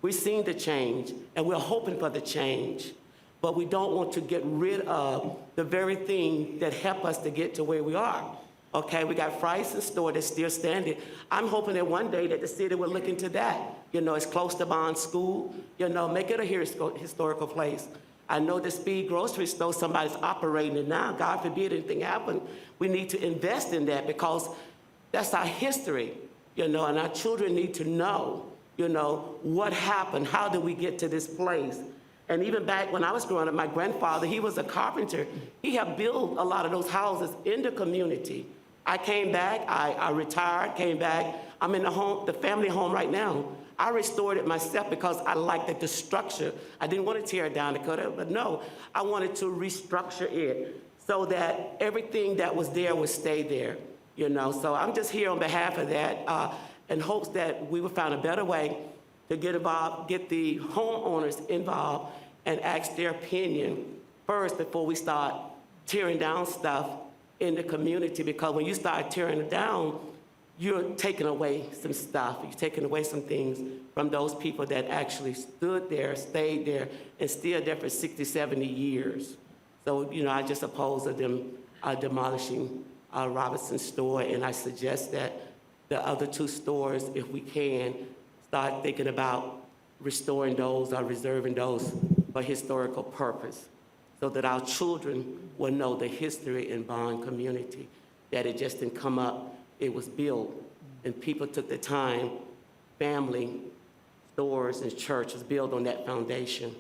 We've seen the change and we're hoping for the change. But we don't want to get rid of the very thing that helped us to get to where we are. Okay, we got Fry's store that's still standing. I'm hoping that one day that the city will look into that. You know, it's close to Bond School. You know, make it a historical place. I know the Speed grocery store, somebody's operating it now. God forbid anything happen. We need to invest in that because that's our history, you know, and our children need to know, you know, what happened, how did we get to this place? And even back when I was growing up, my grandfather, he was a carpenter. He had built a lot of those houses in the community. I came back, I retired, came back. I'm in the family home right now. I restored it myself because I liked the structure. I didn't want to tear it down to cut it, but no, I wanted to restructure it so that everything that was there would stay there, you know. So I'm just here on behalf of that in hopes that we would find a better way to get involved, get the homeowners involved and ask their opinion first before we start tearing down stuff in the community, because when you start tearing it down, you're taking away some stuff. You're taking away some things from those people that actually stood there, stayed there, and still there for 60, 70 years. So, you know, I just oppose of them demolishing Robinson's store, and I suggest that the other two stores, if we can, start thinking about restoring those or reserving those for historical purpose, so that our children will know the history in Bond community, that it just didn't come up, it was built, and people took the time, family, stores, and churches built on that foundation.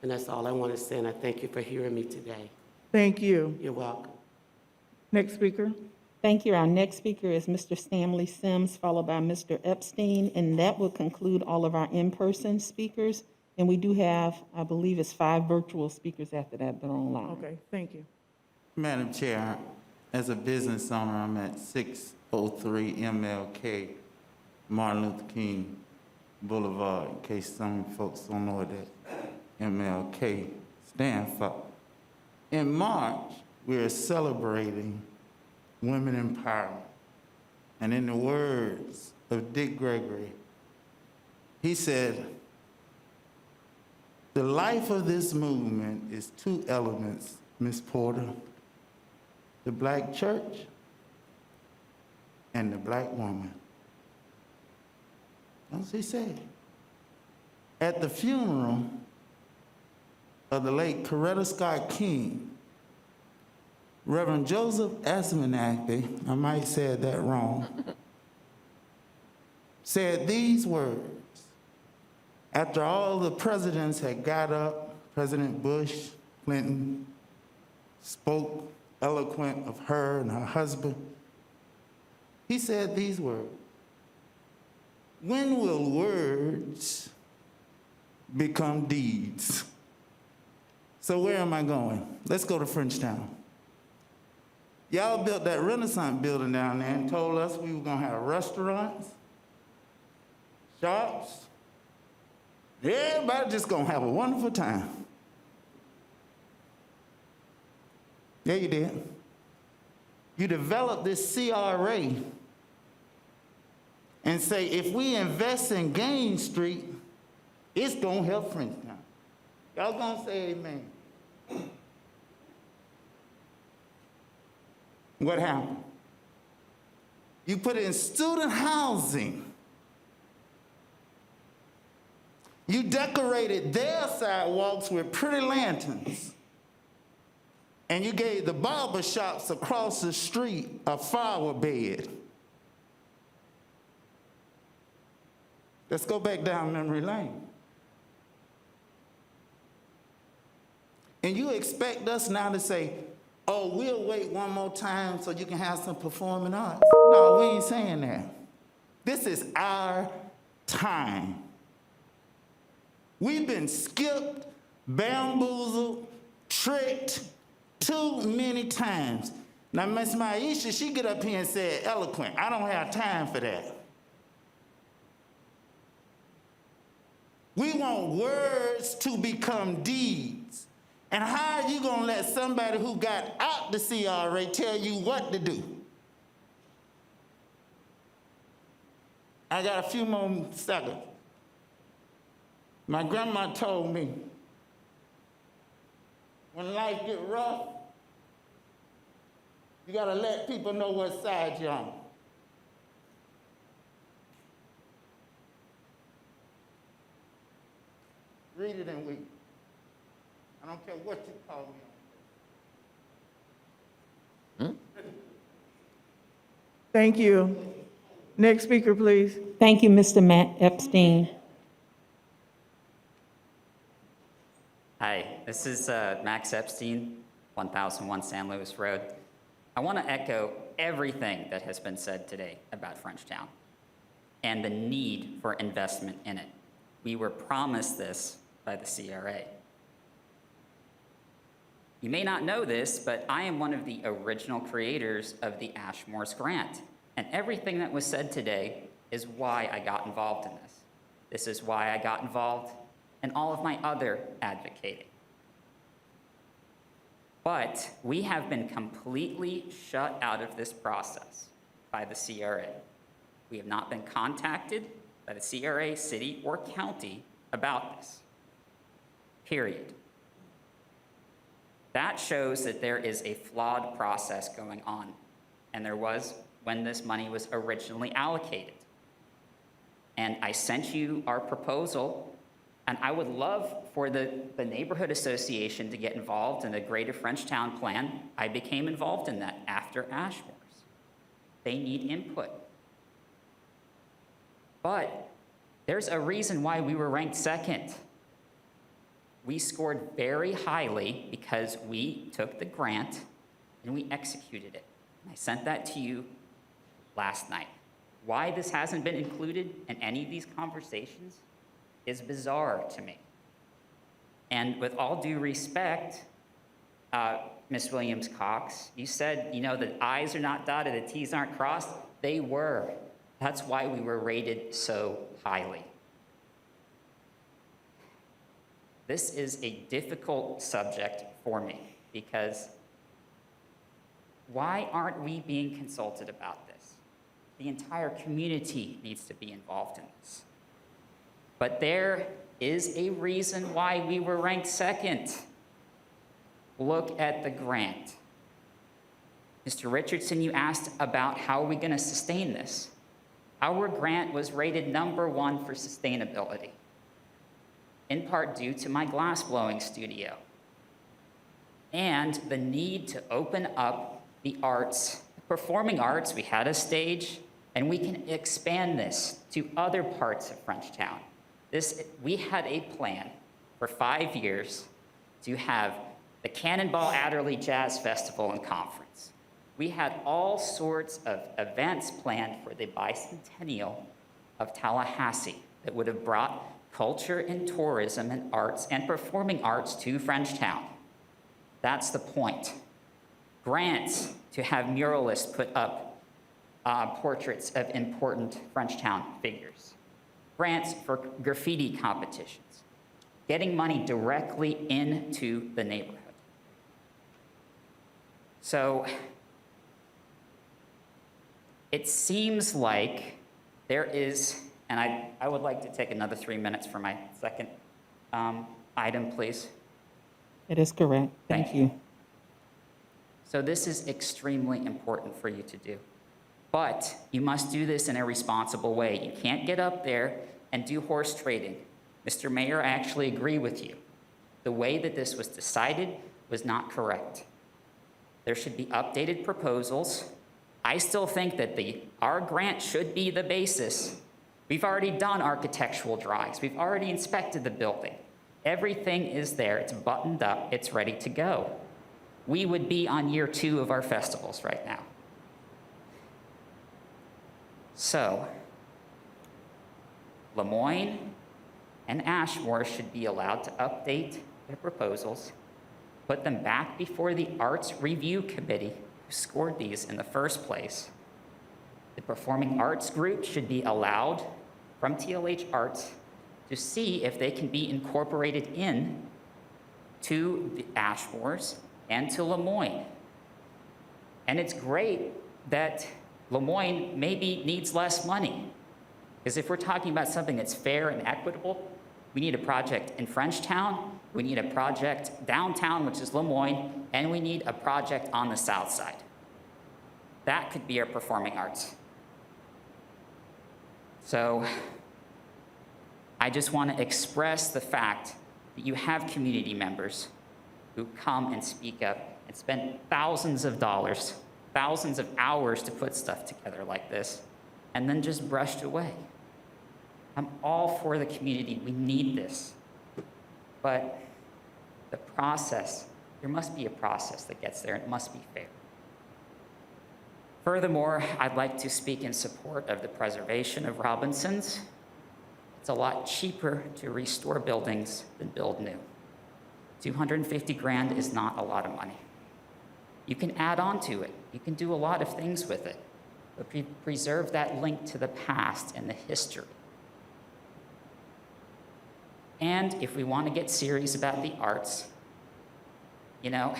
And that's all I want to say, and I thank you for hearing me today. Thank you. You're welcome. Next speaker. Thank you. Our next speaker is Mr. Stanley Sims, followed by Mr. Epstein, and that will conclude all of our in-person speakers. And we do have, I believe it's 5 virtual speakers after that are online. Okay, thank you. Madam Chair, as a business owner, I'm at 603 MLK, Martin Luther King Boulevard, in case some folks don't know what that MLK stands for. In March, we're celebrating women empowerment. And in the words of Dick Gregory, he said, the life of this movement is 2 elements, Miss Porter, the black church and the black woman. That's what he said. At the funeral of the late Coretta Scott King, Reverend Joseph Asmanakti, I might have said that wrong, said these words. After all the presidents had got up, President Bush, Clinton, spoke eloquent of her and her husband, he said these words: when will words become deeds? So where am I going? Let's go to Frenchtown. Y'all built that Renaissance building down there and told us we were gonna have restaurants, shops, everybody just gonna have a wonderful time. Yeah, you did. You developed this CRA and say, if we invest in Gaines Street, it's gonna help Frenchtown. Y'all gonna say amen. What happened? You put it in student housing. You decorated their sidewalks with pretty lanterns. And you gave the barber shops across the street a flower bed. Let's go back down memory lane. And you expect us now to say, oh, we'll wait one more time so you can have some performing arts. No, we ain't saying that. This is our time. We've been skipped, bamboozled, tricked too many times. Now, Miss Maisha, she get up here and said eloquent. I don't have time for that. We want words to become deeds. And how are you gonna let somebody who got out the CRA tell you what to do? I got a few more seconds. My grandma told me, when life get rough, you gotta let people know what side you're on. Read it and weep. I don't care what you call me. Thank you. Next speaker, please. Thank you, Mr. Matt Epstein. Hi, this is Max Epstein, 1001 San Luis Road. I want to echo everything that has been said today about Frenchtown and the need for investment in it. We were promised this by the CRA. You may not know this, but I am one of the original creators of the Ashmore's Grant. And everything that was said today is why I got involved in this. This is why I got involved in all of my other advocating. But we have been completely shut out of this process by the CRA. We have not been contacted by the CRA, city, or county about this, period. That shows that there is a flawed process going on, and there was when this money was originally allocated. And I sent you our proposal, and I would love for the neighborhood association to get involved in the Greater Frenchtown Plan. I became involved in that after Ashmore's. They need input. But there's a reason why we were ranked second. We scored very highly because we took the grant and we executed it. And I sent that to you last night. Why this hasn't been included in any of these conversations is bizarre to me. And with all due respect, Ms. Williams-Cox, you said, the I's are not dotted, the T's aren't crossed. They were. That's why we were rated so highly. This is a difficult subject for me because why aren't we being consulted about this? The entire community needs to be involved in this. But there is a reason why we were ranked second. Look at the grant. Mr. Richardson, you asked about how are we going to sustain this? Our grant was rated #1 for sustainability, in part due to my glassblowing studio and the need to open up the arts, performing arts. We had a stage, and we can expand this to other parts of Frenchtown. We had a plan for 5 years to have the Cannonball Adderley Jazz Festival and Conference. We had all sorts of events planned for the bicentennial of Tallahassee that would have brought culture and tourism and arts and performing arts to Frenchtown. That's the point. Grants to have muralists put up portraits of important Frenchtown figures. Grants for graffiti competitions. Getting money directly into the neighborhood. So it seems like there is, and I would like to take another 3 minutes for my second item, please. It is correct. Thank you. So this is extremely important for you to do. But you must do this in a responsible way. You can't get up there and do horse trading. Mr. Mayor, I actually agree with you. The way that this was decided was not correct. There should be updated proposals. I still think that our grant should be the basis. We've already done architectural drawings. We've already inspected the building. Everything is there. It's buttoned up. It's ready to go. We would be on year 2 of our festivals right now. So, Lemoyne and Ashmore should be allowed to update their proposals, put them back before the Arts Review Committee who scored these in the first place. The Performing Arts Group should be allowed from TLH Arts to see if they can be incorporated in to the Ashmores and to Lemoyne. And it's great that Lemoyne maybe needs less money. Because if we're talking about something that's fair and equitable, we need a project in Frenchtown, we need a project downtown, which is Lemoyne, and we need a project on the Southside. That could be our performing arts. So I just want to express the fact that you have community members who come and speak up and spend thousands of dollars, thousands of hours to put stuff together like this, and then just brushed away. I'm all for the community. We need this. But the process, there must be a process that gets there. It must be fair. Furthermore, I'd like to speak in support of the preservation of Robinsons. It's a lot cheaper to restore buildings than build new. 250 grand is not a lot of money. You can add on to it. You can do a lot of things with it, but preserve that link to the past and the history. And if we want to get serious about the arts, you know,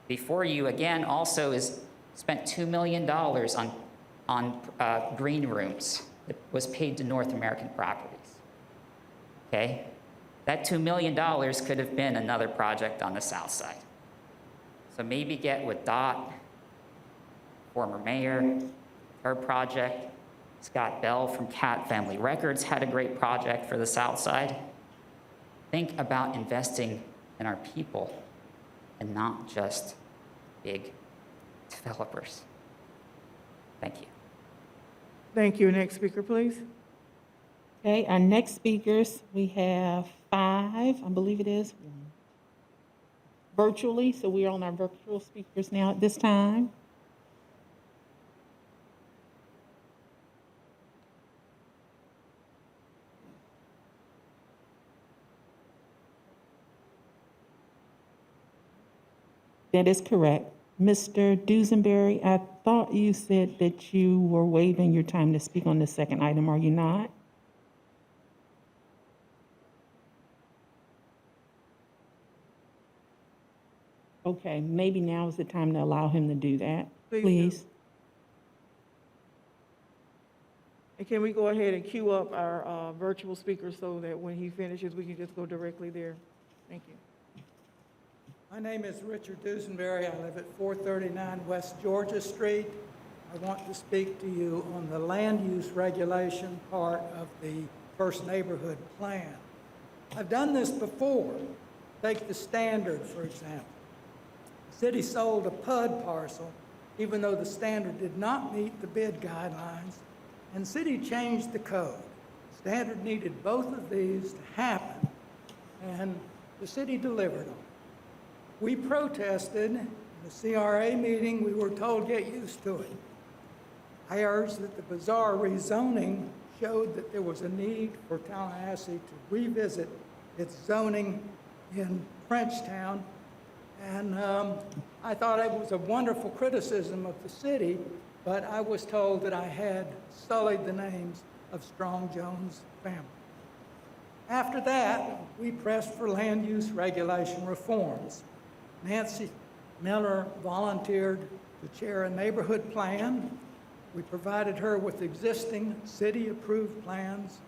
before you, again, also is spent $2 million on green rooms that was paid to North American Properties. Okay? That $2 million could have been another project on the south side. So maybe get with Dot, former mayor, her project. Scott Bell from Cat Family Records had a great project for the south side. Think about investing in our people and not just big developers. Thank you. Thank you. Next speaker, please. Okay, our next speakers, we have 5, I believe it is, virtually, so we are on our virtual speakers now at this time. That is correct. Mr. Duesenberry, I thought you said that you were waiving your time to speak on the second item, are you not? Okay, maybe now is the time to allow him to do that, please. And can we go ahead and queue up our virtual speakers so that when he finishes, we can just go directly there? Thank you. My name is Richard Duesenberry. I live at 439 West Georgia Street. I want to speak to you on the land use regulation part of the First Neighborhood Plan. I've done this before. Take the Standard, for example. The city sold a PUD parcel, even though the Standard did not meet the bid guidelines, and city changed the code. Standard needed both of these to happen, and the city delivered on it. We protested in the CRA meeting. We were told, get used to it. I urged that the bizarre rezoning showed that there was a need for Tallahassee to revisit its zoning in Frenchtown. And I thought it was a wonderful criticism of the city, but I was told that I had sullied the names of Strong Jones' family. After that, we pressed for land use regulation reforms. Nancy Miller volunteered to chair a neighborhood plan. We provided her with existing city-approved plans.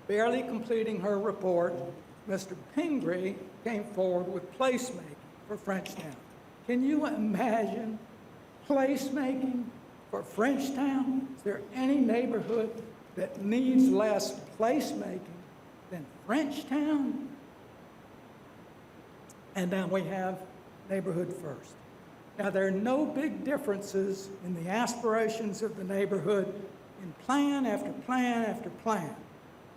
Barely completing her report, Mr. Pingree came forward with placemaking for Frenchtown. Can you imagine placemaking for Frenchtown? Is there any neighborhood that needs less placemaking than Frenchtown? And now we have Neighborhood First. Now, there are no big differences in the aspirations of the neighborhood in plan after plan after plan,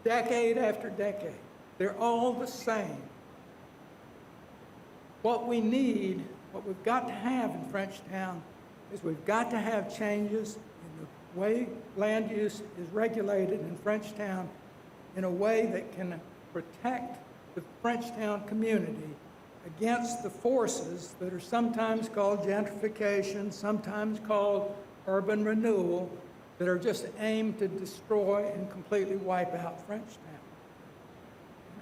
decade after decade. They're all the same. What we need, what we've got to have in Frenchtown, is we've got to have changes in the way land use is regulated in Frenchtown in a way that can protect the Frenchtown community against the forces that are sometimes called gentrification, sometimes called urban renewal, that are just aimed to destroy and completely wipe out Frenchtown.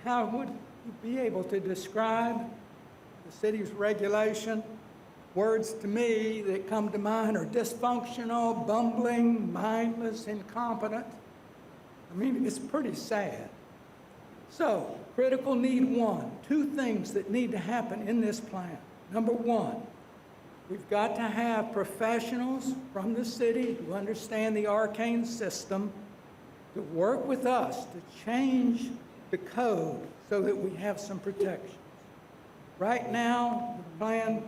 How would you be able to describe the city's regulation? Words to me that come to mind are dysfunctional, bumbling, mindless, incompetent. I mean, it's pretty sad. So, critical need 1, 2 things that need to happen in this plan. Number 1, we've got to have professionals from the city who understand the arcane system to work with us to change the code so that we have some protections. Right now, the plan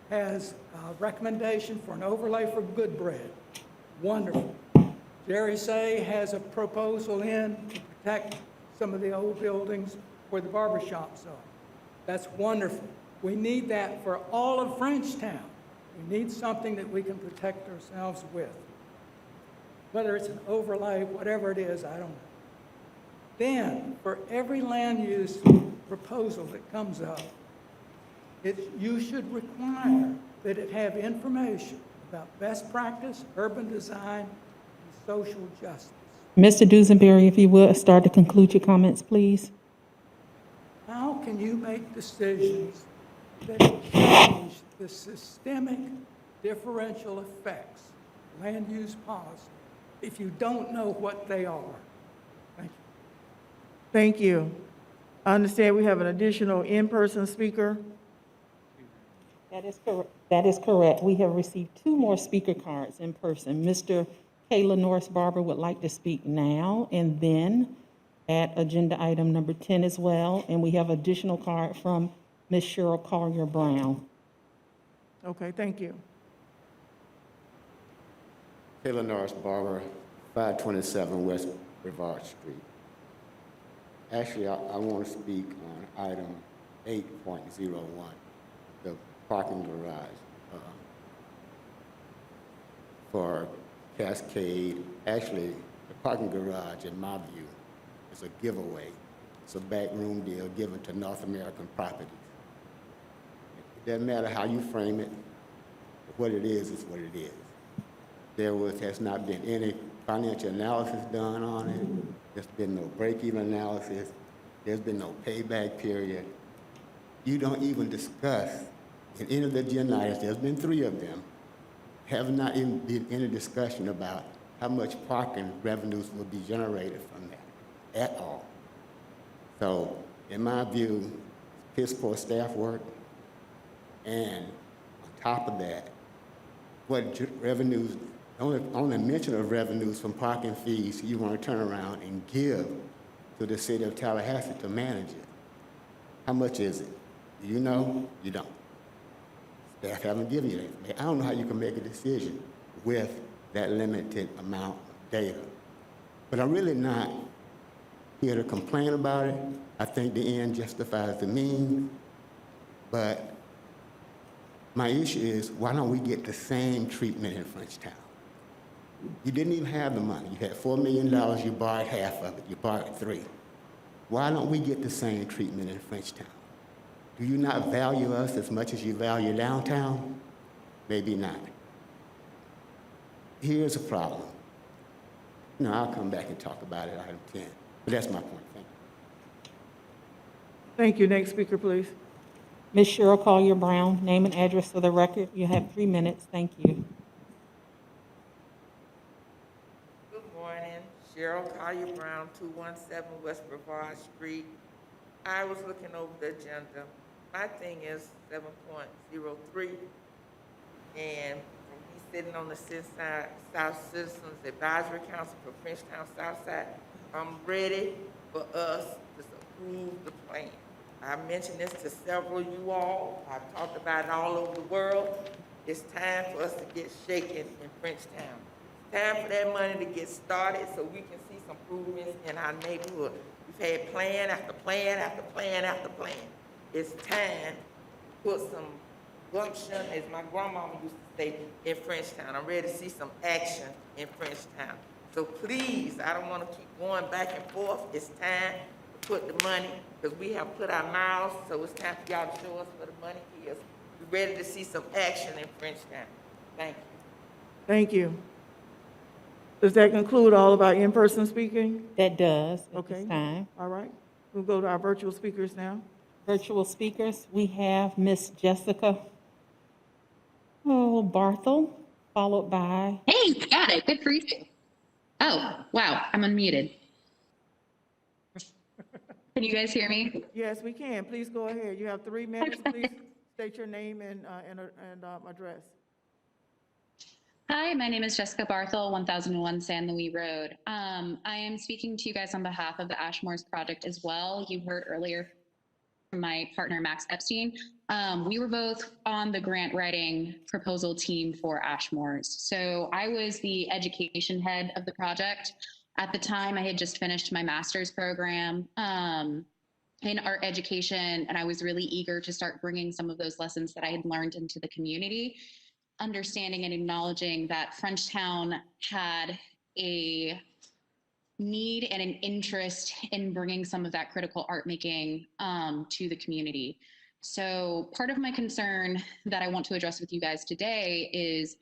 has a recommendation for an overlay for good bread. Wonderful. Jerry Say has a proposal in to protect some of the old buildings where the barbershops are. That's wonderful. We need that for all of Frenchtown. We need something that we can protect ourselves with. whether it's an overlay, whatever it is, I don't know. Then, for every land use proposal that comes up, you should require that it have information about best practice, urban design, and social justice. Mr. Duesenberry, if you will, start to conclude your comments, please. How can you make decisions that change the systemic differential effects of land use policy if you don't know what they are? Thank you. Thank you. I understand we have an additional in-person speaker. That is correct. That is correct. We have received 2 more speaker cards in person. Mr. Kayla Norris Barber would like to speak now and then at agenda item number 10 as well. And we have additional card from Ms. Cheryl Collier Brown. Okay, thank you. Taylor Norris Barber, 527 West Brevard Street. Actually, I want to speak on item 8.01, the parking garage for Cascade. Actually, the parking garage, in my view, is a giveaway. It's a backroom deal given to North American Properties. It doesn't matter how you frame it. What it is what it is. Has not been any financial analysis done on it. There's been no break-even analysis. There's been no payback period. You don't even discuss in any of the agenda items, there's been 3 of them, have not even been any discussion about how much parking revenues will be generated from that at all. So, in my view, piss poor staff work, and on top of that, what revenues, only mention of revenues from parking fees you want to turn around and give to the city of Tallahassee to manage it. How much is it? Do you know? You don't. Staff haven't given you that. I don't know how you can make a decision with that limited amount of data. But I'm really not here to complain about it. I think the end justifies the means. But my issue is, why don't we get the same treatment in Frenchtown? You didn't even have the money. You had $4 million, you borrowed half of it, you borrowed 3. Why don't we get the same treatment in Frenchtown? Do you not value us as much as you value downtown? Maybe not. Here's a problem. I'll come back and talk about it, item 10. But that's my point. Thank you. Thank you. Next speaker, please. Ms. Cheryl Collier Brown, name and address for the record. You have 3 minutes. Thank you. Good morning, Cheryl Collier Brown, 217 West Brevard Street. I was looking over the agenda. My thing is 7.03, and he's sitting on the South Citizens Advisory Council for Frenchtown Southside. I'm ready for us to approve the plan. I mentioned this to several of you all. I've talked about it all over the world. It's time for us to get shaken in Frenchtown. It's time for that money to get started so we can see some improvements in our neighborhood. We've had plan after plan after plan after plan. It's time to put some gumption, as my grandmama used to say, in Frenchtown. I'm ready to see some action in Frenchtown. So please, I don't want to keep going back and forth. It's time to put the money, because we have put our mouths, so it's time for y'all to show us where the money is. We're ready to see some action in Frenchtown. Thank you. Thank you. Does that conclude all of our in-person speaking? That does at Okay. this time. All right. We'll go to our virtual speakers now. Virtual speakers, we have Miss Jessica Barthel, followed by... Hey, got it. Good for you. Oh, wow. I'm unmuted. Can you guys hear me? Yes, we can. Please go ahead. You have 3 minutes. Please state your name and address. Hi, my name is Jessica Barthel, 1001 San Luis Road. I am speaking to you guys on behalf of the Ashmore's project as well. You heard earlier from my partner, Max Epstein. We were both on the grant writing proposal team for Ashmore's. So I was the education head of the project. At the time, I had just finished my master's program in art education, and I was really eager to start bringing some of those lessons that I had learned into the community, understanding and acknowledging that Frenchtown had a need and an interest in bringing some of that critical art making to the community. So part of my concern that I want to address with you guys today is,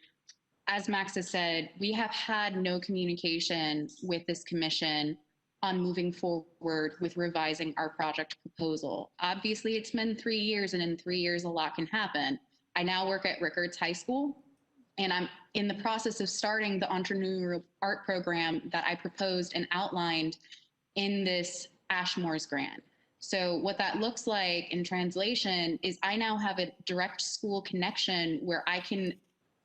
as Max has said, we have had no communication with this commission on moving forward with revising our project proposal. Obviously, it's been 3 years, and in 3 years, a lot can happen. I now work at Rickards High School, and I'm in the process of starting the entrepreneurial art program that I proposed and outlined in this Ashmore's grant. So what that looks like in translation is I now have a direct school connection where I can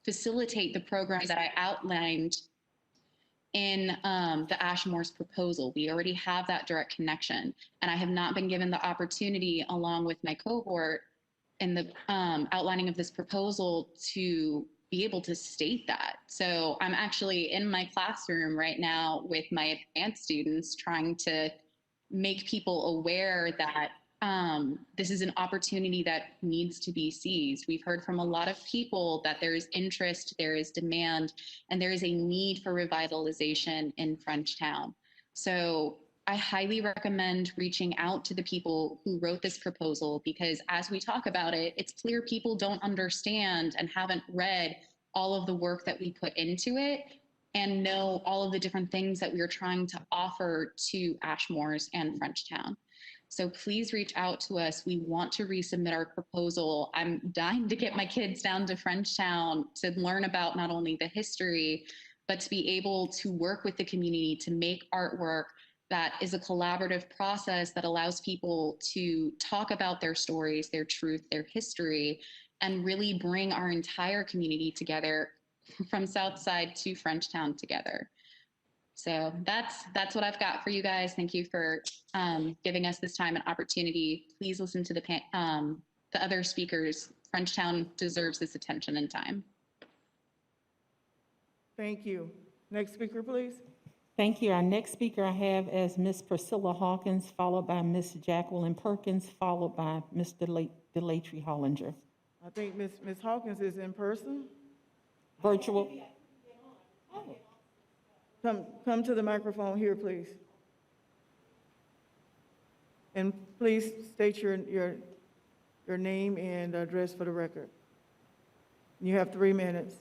facilitate the programs that I outlined in the Ashmore's proposal. We already have that direct connection, and I have not been given the opportunity, along with my cohort, in the outlining of this proposal, to be able to state that. So I'm actually in my classroom right now with my advanced students trying to make people aware that this is an opportunity that needs to be seized. We've heard from a lot of people that there is interest, there is demand, and there is a need for revitalization in Frenchtown. So I highly recommend reaching out to the people who wrote this proposal, because as we talk about it, it's clear people don't understand and haven't read all of the work that we put into it and know all of the different things that we are trying to offer to Ashmore's and Frenchtown. So please reach out to us. We want to resubmit our proposal. I'm dying to get my kids down to Frenchtown to learn about not only the history, but to be able to work with the community to make artwork that is a collaborative process that allows people to talk about their stories, their truth, their history, and really bring our entire community together from Southside to Frenchtown together. So that's what I've got for you guys. Thank you for giving us this time and opportunity. Please listen to the other speakers. Frenchtown deserves this attention and time. Thank you. Next speaker, please. Thank you. Our next speaker I have is Ms. Priscilla Hawkins, followed by Ms. Jacqueline Perkins, followed by Mr. Delatry Hollinger. I think Ms. Hawkins is in person. Virtual. Come to the microphone here, please. And please state your name and address for the record. You have 3 minutes.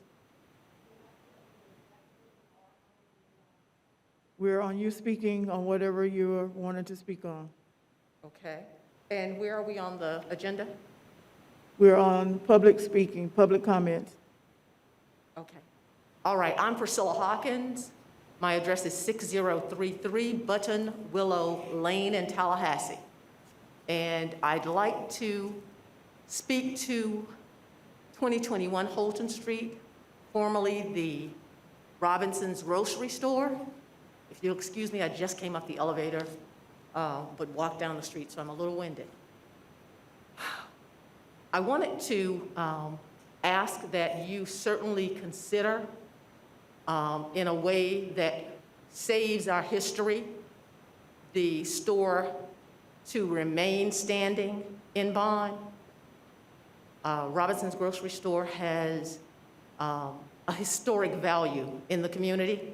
We're on you speaking on whatever you are wanting to speak on. Okay. And where are we on the agenda? We're on public speaking, public comments. Okay. All right, I'm Priscilla Hawkins. My address is 6033 Button Willow Lane in Tallahassee. And I'd like to speak to 2021 Holton Street, formerly the Robinson's Grocery Store. If you'll excuse me, I just came up the elevator, but walked down the street, so I'm a little winded. I wanted to ask that you certainly consider, in a way that saves our history, the store to remain standing in bond. Robinson's Grocery Store has a historic value in the community.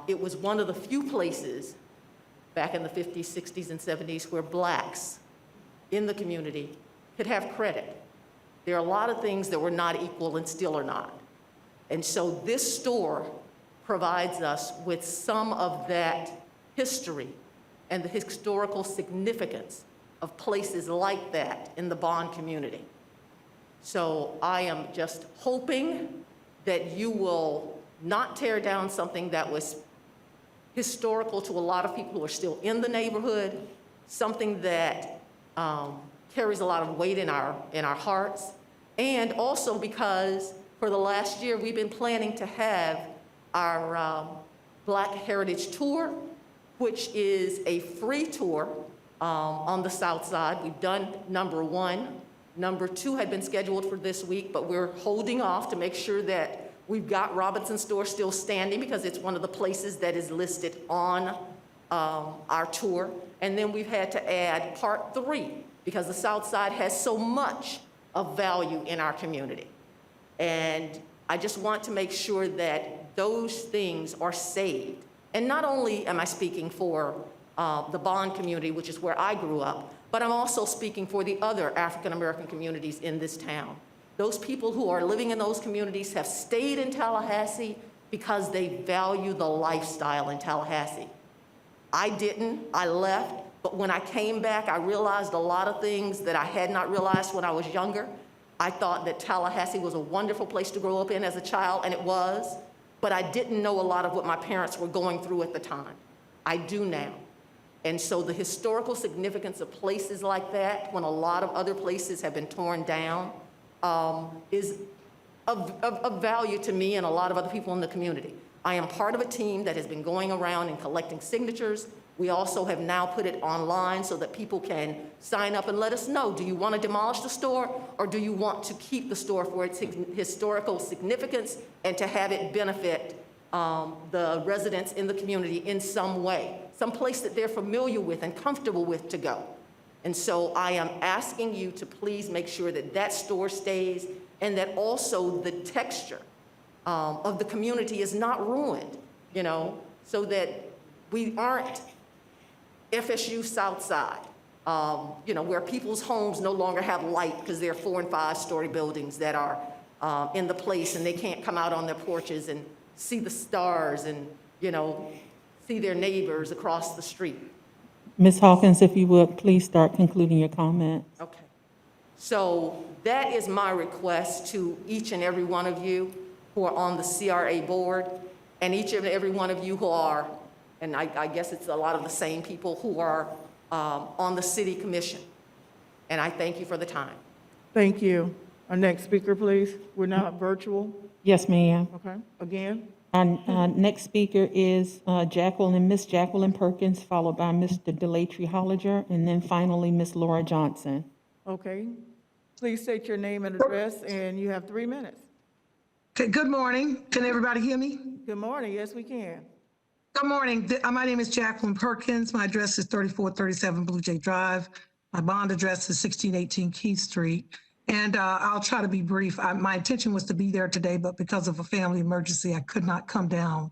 It was one of the few places back in the 50s, 60s, and 70s where blacks in the community could have credit. There are a lot of things that were not equal and still are not. And so this store provides us with some of that history and the historical significance of places like that in the Bond community. So I am just hoping that you will not tear down something that was historical to a lot of people who are still in the neighborhood, something that carries a lot of weight in our hearts, and also because for the last year we've been planning to have our Black Heritage Tour, which is a free tour on the South Side. We've done number 1. Number 2 had been scheduled for this week, but we're holding off to make sure that we've got Robinson's store still standing because it's one of the places that is listed on our tour. And then we've had to add part 3 because the South Side has so much of value in our community. And I just want to make sure that those things are saved. And not only am I speaking for the Bond community, which is where I grew up, but I'm also speaking for the other African-American communities in this town. Those people who are living in those communities have stayed in Tallahassee because they value the lifestyle in Tallahassee. I didn't, I left, but when I came back, I realized a lot of things that I had not realized when I was younger. I thought that Tallahassee was a wonderful place to grow up in as a child, and it was, but I didn't know a lot of what my parents were going through at the time. I do now. And so the historical significance of places like that, when a lot of other places have been torn down, is of value to me and a lot of other people in the community. I am part of a team that has been going around and collecting signatures. We also have now put it online so that people can sign up and let us know, do you want to demolish the store, or do you want to keep the store for its historical significance and to have it benefit the residents in the community in some way, some place that they're familiar with and comfortable with to go. And so I am asking you to please make sure that that store stays and that also the texture of the community is not ruined, you know, so that we aren't FSU Southside, you know, where people's homes no longer have light because they're 4- and 5-story buildings that are in the place and they can't come out on their porches and see the stars and, you know, see their neighbors across the street. Ms. Hawkins, if you would, please start concluding your comment. Okay. So that is my request to each and every one of you who are on the CRA board, and each and every one of you who are, and I guess it's a lot of the same people who are on the city commission. And I thank you for the time. Thank you. Our next speaker, please. We're now virtual. Yes, ma'am. Okay, again. Our next speaker is Miss Jacqueline Perkins, followed by Mr. Delatry Holliger, and then finally Miss Laura Johnson. Okay. Please state your name and address, and you have 3 minutes. Okay, good morning. Can everybody hear me? Good morning. Yes, we can. Good morning. My name is Jacqueline Perkins. My address is 3437 Blue Jay Drive. My bond address is 1618 Keith Street. And I'll try to be brief. My intention was to be there today, but because of a family emergency, I could not come down.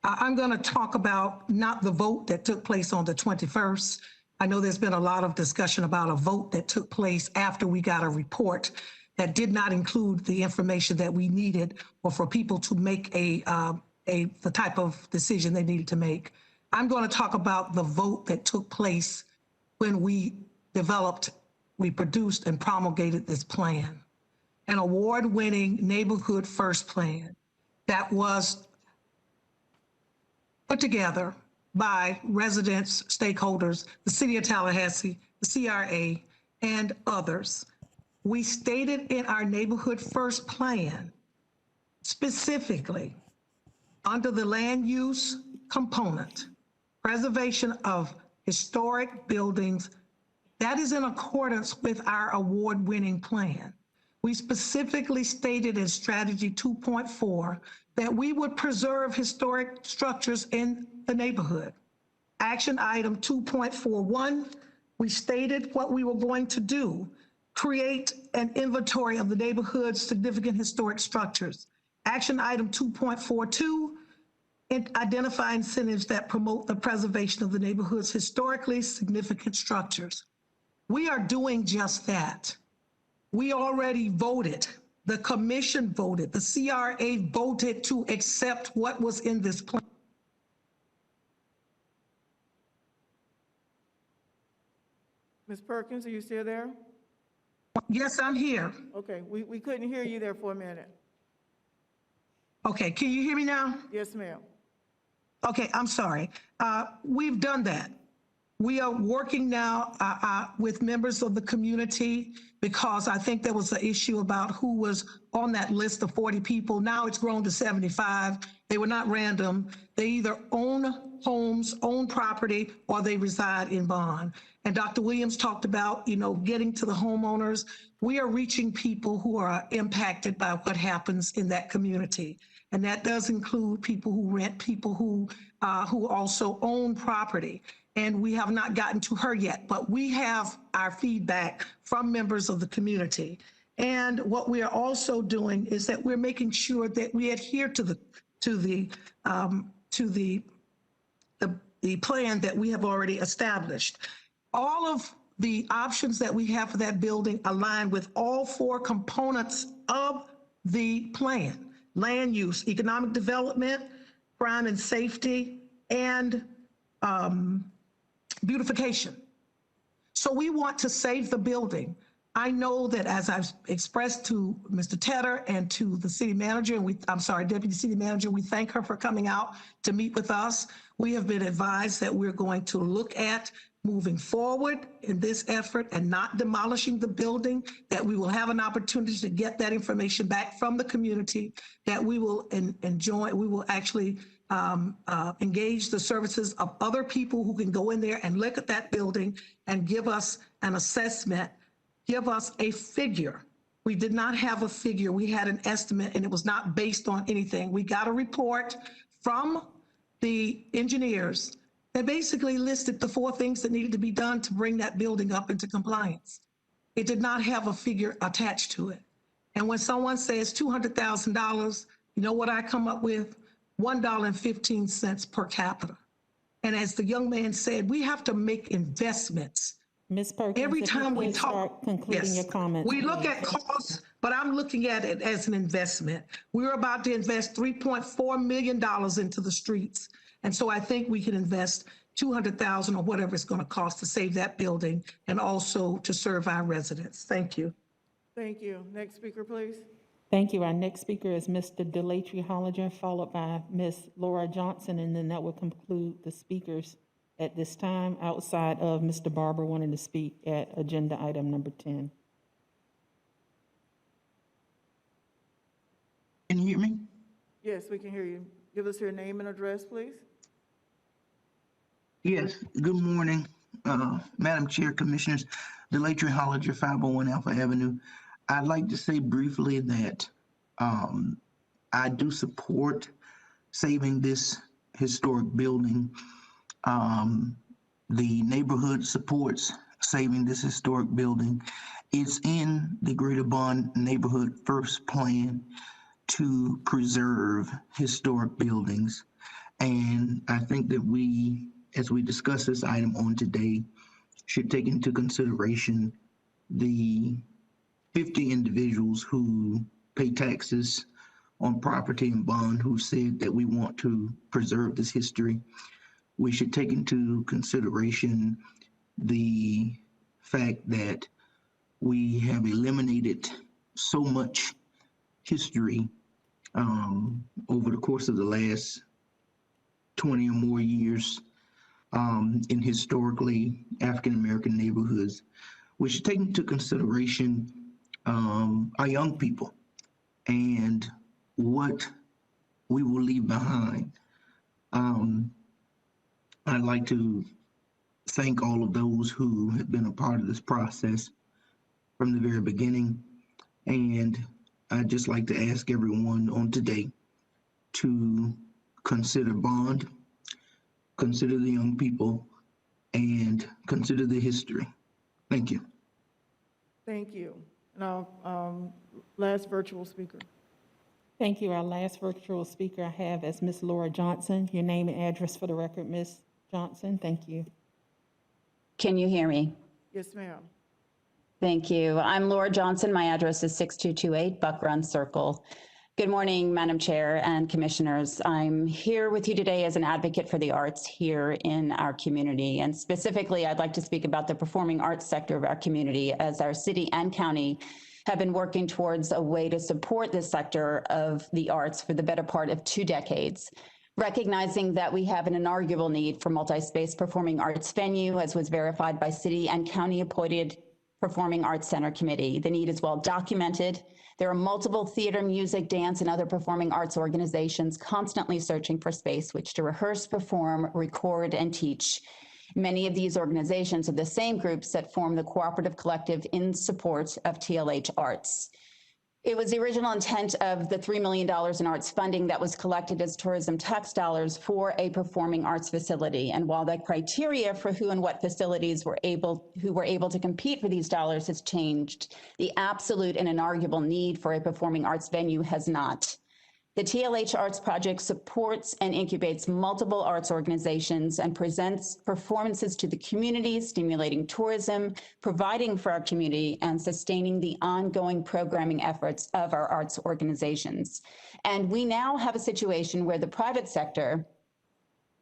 I'm going to talk about not the vote that took place on the 21st. I know there's been a lot of discussion about a vote that took place after we got a report that did not include the information that we needed or for people to make the type of decision they needed to make. I'm going to talk about the vote that took place when we produced and promulgated this plan, an award-winning neighborhood first plan that was put together by residents, stakeholders, the City of Tallahassee, the CRA, and others. We stated in our neighborhood first plan, specifically under the land use component, preservation of historic buildings. That is in accordance with our award-winning plan. We specifically stated in Strategy 2.4 that we would preserve historic structures in the neighborhood. Action item 2.41, we stated what we were going to do, create an inventory of the neighborhood's significant historic structures. Action item 2.42, identify incentives that promote the preservation of the neighborhood's historically significant structures. We are doing just that. We already voted. The commission voted. The CRA voted to accept what was in this plan. Ms. Perkins, are you still there? Yes, I'm here. Okay, we couldn't hear you there for a minute. Okay, can you hear me now? Yes, ma'am. Okay, I'm sorry. We've done that. We are working now with members of the community because I think there was an issue about who was on that list of 40 people. Now it's grown to 75. They were not random. They either own homes, own property, or they reside in bond. And Dr. Williams talked about, getting to the homeowners. We are reaching people who are impacted by what happens in that community. And that does include people who rent, people who also own property. And we have not gotten to her yet, but we have our feedback from members of the community. And what we are also doing is that we're making sure that we adhere to the to the plan that we have already established. All of the options that we have for that building align with all four components of the plan: land use, economic development, crime and safety, and beautification. So we want to save the building. I know that, as I've expressed to Mr. Tedder and to the city manager, and Deputy City Manager, we thank her for coming out to meet with us. We have been advised that we're going to look at moving forward in this effort and not demolishing the building, that we will have an opportunity to get that information back from the community, that we will we will actually engage the services of other people who can go in there and look at that building and give us an assessment, give us a figure. We did not have a figure. We had an estimate, and it was not based on anything. We got a report from the engineers that basically listed the 4 things that needed to be done to bring that building up into compliance. It did not have a figure attached to it. And when someone says $200,000, you know what I come up with? $1.15 per capita. And as the young man said, we have to make investments. Ms. Perkins, Every if you time we could talk, start concluding your comments, we look please. at costs, but I'm looking at it as an investment. We're about to invest $3.4 million into the streets. And so I think we can invest $200,000 or whatever it's going to cost to save that building and also to serve our residents. Thank you. Thank you. Next speaker, please. Thank you. Our next speaker is Mr. Delatry Hollinger, followed by Ms. Laura Johnson, and then that will conclude the speakers at this time, outside of Mr. Barber wanting to speak at agenda item number 10. Can you hear me? Yes, we can hear you. Give us your name and address, please. Yes. Good morning, Madam Chair, Commissioners. Delatry Hollinger, 501 Alpha Avenue. I'd like to say briefly that I do support saving this historic building. The neighborhood supports saving this historic building. It's in the Greater Bond Neighborhood First Plan to preserve historic buildings. And I think that we, as we discuss this item on today, should take into consideration the 50 individuals who pay taxes on property and bond who said that we want to preserve this history. We should take into consideration the fact that we have eliminated so much history over the course of the last 20 or more years in historically African-American neighborhoods. We should take into consideration our young people and what we will leave behind. I'd like to thank all of those who have been a part of this process from the very beginning. And I'd just like to ask everyone on today to consider bond, consider the young people, and consider the history. Thank you. Thank you. Now, last virtual speaker. Thank you. Our last virtual speaker I have is Ms. Laura Johnson. Your name and address for the record, Ms. Johnson. Thank you. Can you hear me? Yes, ma'am. Thank you. I'm Laura Johnson. My address is 6228 Buck Run Circle. Good morning, Madam Chair and Commissioners. I'm here with you today as an advocate for the arts here in our community. And specifically, I'd like to speak about the performing arts sector of our community, as our city and county have been working towards a way to support this sector of the arts for the better part of 2 decades. Recognizing that we have an inarguable need for multi-space performing arts venue, as was verified by city and county appointed Performing Arts Center Committee. The need is well documented. There are multiple theater, music, dance, and other performing arts organizations constantly searching for space which to rehearse, perform, record, and teach. Many of these organizations are the same groups that form the cooperative collective in support of TLH Arts. It was the original intent of the $3 million in arts funding that was collected as tourism tax dollars for a performing arts facility. And while the criteria for who and what facilities were able to compete for these dollars has changed, the absolute and inarguable need for a performing arts venue has not. The TLH Arts Project supports and incubates multiple arts organizations and presents performances to the community, stimulating tourism, providing for our community, and sustaining the ongoing programming efforts of our arts organizations. And we now have a situation where the private sector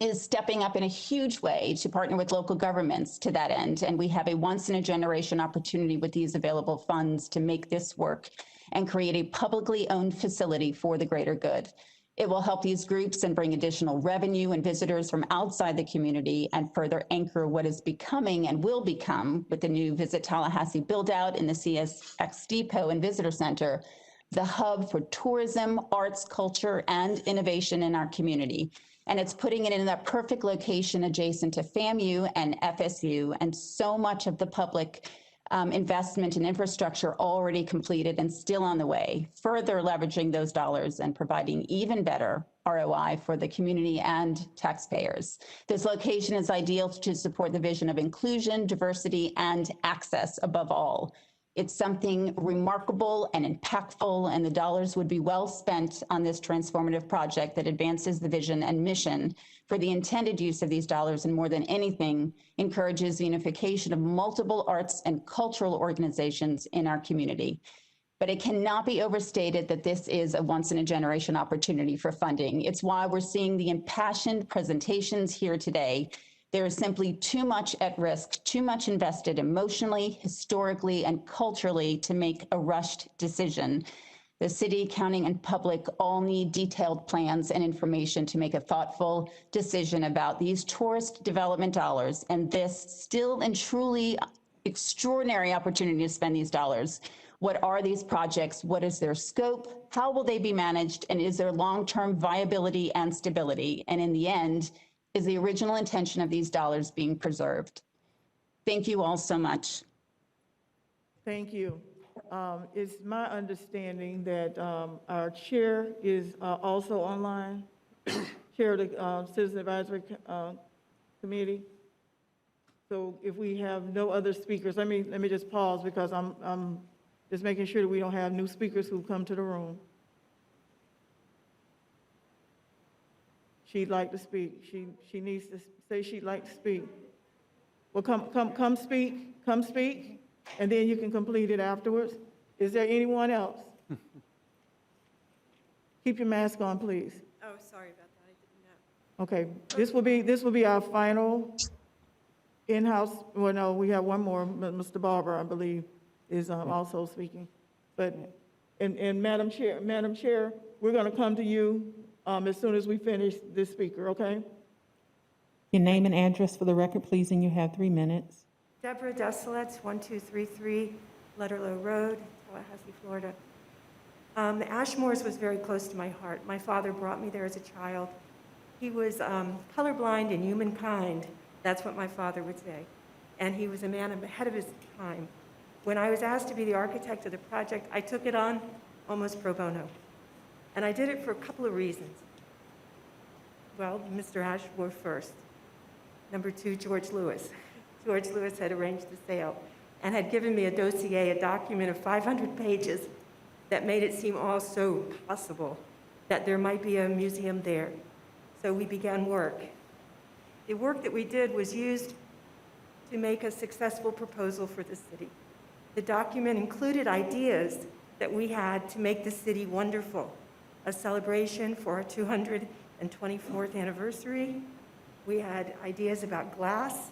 is stepping up in a huge way to partner with local governments to that end. And we have a once-in-a-generation opportunity with these available funds to make this work and create a publicly owned facility for the greater good. It will help these groups and bring additional revenue and visitors from outside the community and further anchor what is becoming and will become, with the new Visit Tallahassee build-out in the CSX Depot and Visitor Center, the hub for tourism, arts, culture, and innovation in our community. And it's putting it in that perfect location adjacent to FAMU and FSU, and so much of the public investment in infrastructure already completed and still on the way, further leveraging those dollars and providing even better ROI for the community and taxpayers. This location is ideal to support the vision of inclusion, diversity, and access above all. It's something remarkable and impactful, and the dollars would be well spent on this transformative project that advances the vision and mission for the intended use of these dollars, and more than anything, encourages the unification of multiple arts and cultural organizations in our community. But it cannot be overstated that this is a once-in-a-generation opportunity for funding. It's why we're seeing the impassioned presentations here today. There is simply too much at risk, too much invested emotionally, historically, and culturally to make a rushed decision. The city, county, and public all need detailed plans and information to make a thoughtful decision about these tourist development dollars and this still and truly extraordinary opportunity to spend these dollars. What are these projects? What is their scope? How will they be managed? And is there long-term viability and stability? And in the end, is the original intention of these dollars being preserved? Thank you all so much. Thank you. It's my understanding that our chair is also online, chair of the Citizen Advisory Committee. So if we have no other speakers, let me just pause, because I'm just making sure that we don't have new speakers who come to the room. She'd like to speak. She needs to say she'd like to speak. Well, come speak, and then you can complete it afterwards. Is there anyone else? Keep your mask on, please. Oh, sorry about that, I didn't know. Okay, this will be our final in-house, well, no, we have one more, Mr. Barber, I believe, is also speaking. But, and Madam Chair, we're gonna come to you as soon as we finish this speaker, okay? Your name and address for the record, please, and you have 3 minutes. Deborah Desilets, 1233 Letterlow Road, Tallahassee, Florida. Ashmore's was very close to my heart. My father brought me there as a child. He was colorblind in humankind. That's what my father would say. And he was a man ahead of his time. When I was asked to be the architect of the project, I took it on almost pro bono. And I did it for a couple of reasons. Well, Mr. Ashmore first. Number two, George Lewis. George Lewis had arranged the sale and had given me a dossier, a document of 500 pages that made it seem all so possible that there might be a museum there. So we began work. The work that we did was used to make a successful proposal for the city. The document included ideas that we had to make the city wonderful. A celebration for our 224th anniversary. We had ideas about glass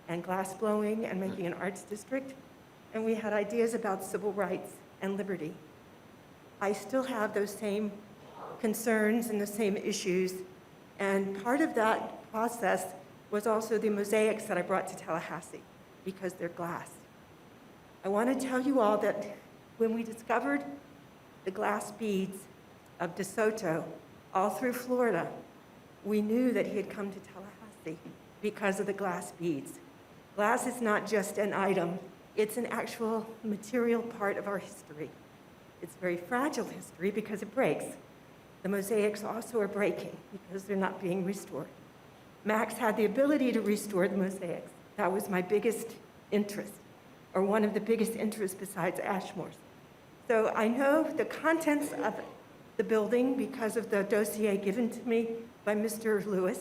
and glass blowing and making an arts district. And we had ideas about civil rights and liberty. I still have those same concerns and the same issues. And part of that process was also the mosaics that I brought to Tallahassee, because they're glass. I want to tell you all that when we discovered the glass beads of DeSoto all through Florida, we knew that he had come to Tallahassee because of the glass beads. Glass is not just an item, it's an actual material part of our history. It's very fragile history because it breaks. The mosaics also are breaking because they're not being restored. Max had the ability to restore the mosaics. That was my biggest interest, or one of the biggest interests besides Ashmore's. So I know the contents of the building because of the dossier given to me by Mr. Lewis.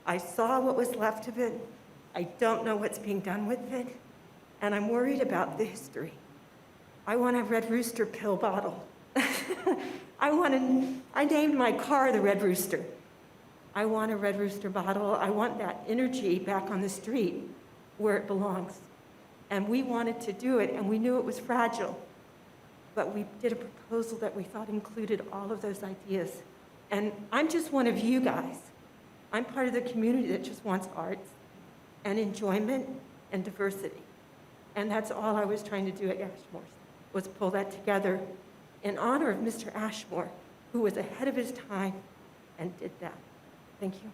I saw what was left of it. I don't know what's being done with it, and I'm worried about the history. I want a Red Rooster pill bottle. I named my car the Red Rooster. I want a Red Rooster bottle. I want that energy back on the street where it belongs. And we wanted to do it, and we knew it was fragile. But we did a proposal that we thought included all of those ideas. And I'm just one of you guys. I'm part of the community that just wants arts and enjoyment and diversity. And that's all I was trying to do at Ashmore's, was pull that together in honor of Mr. Ashmore, who was ahead of his time and did that. Thank you.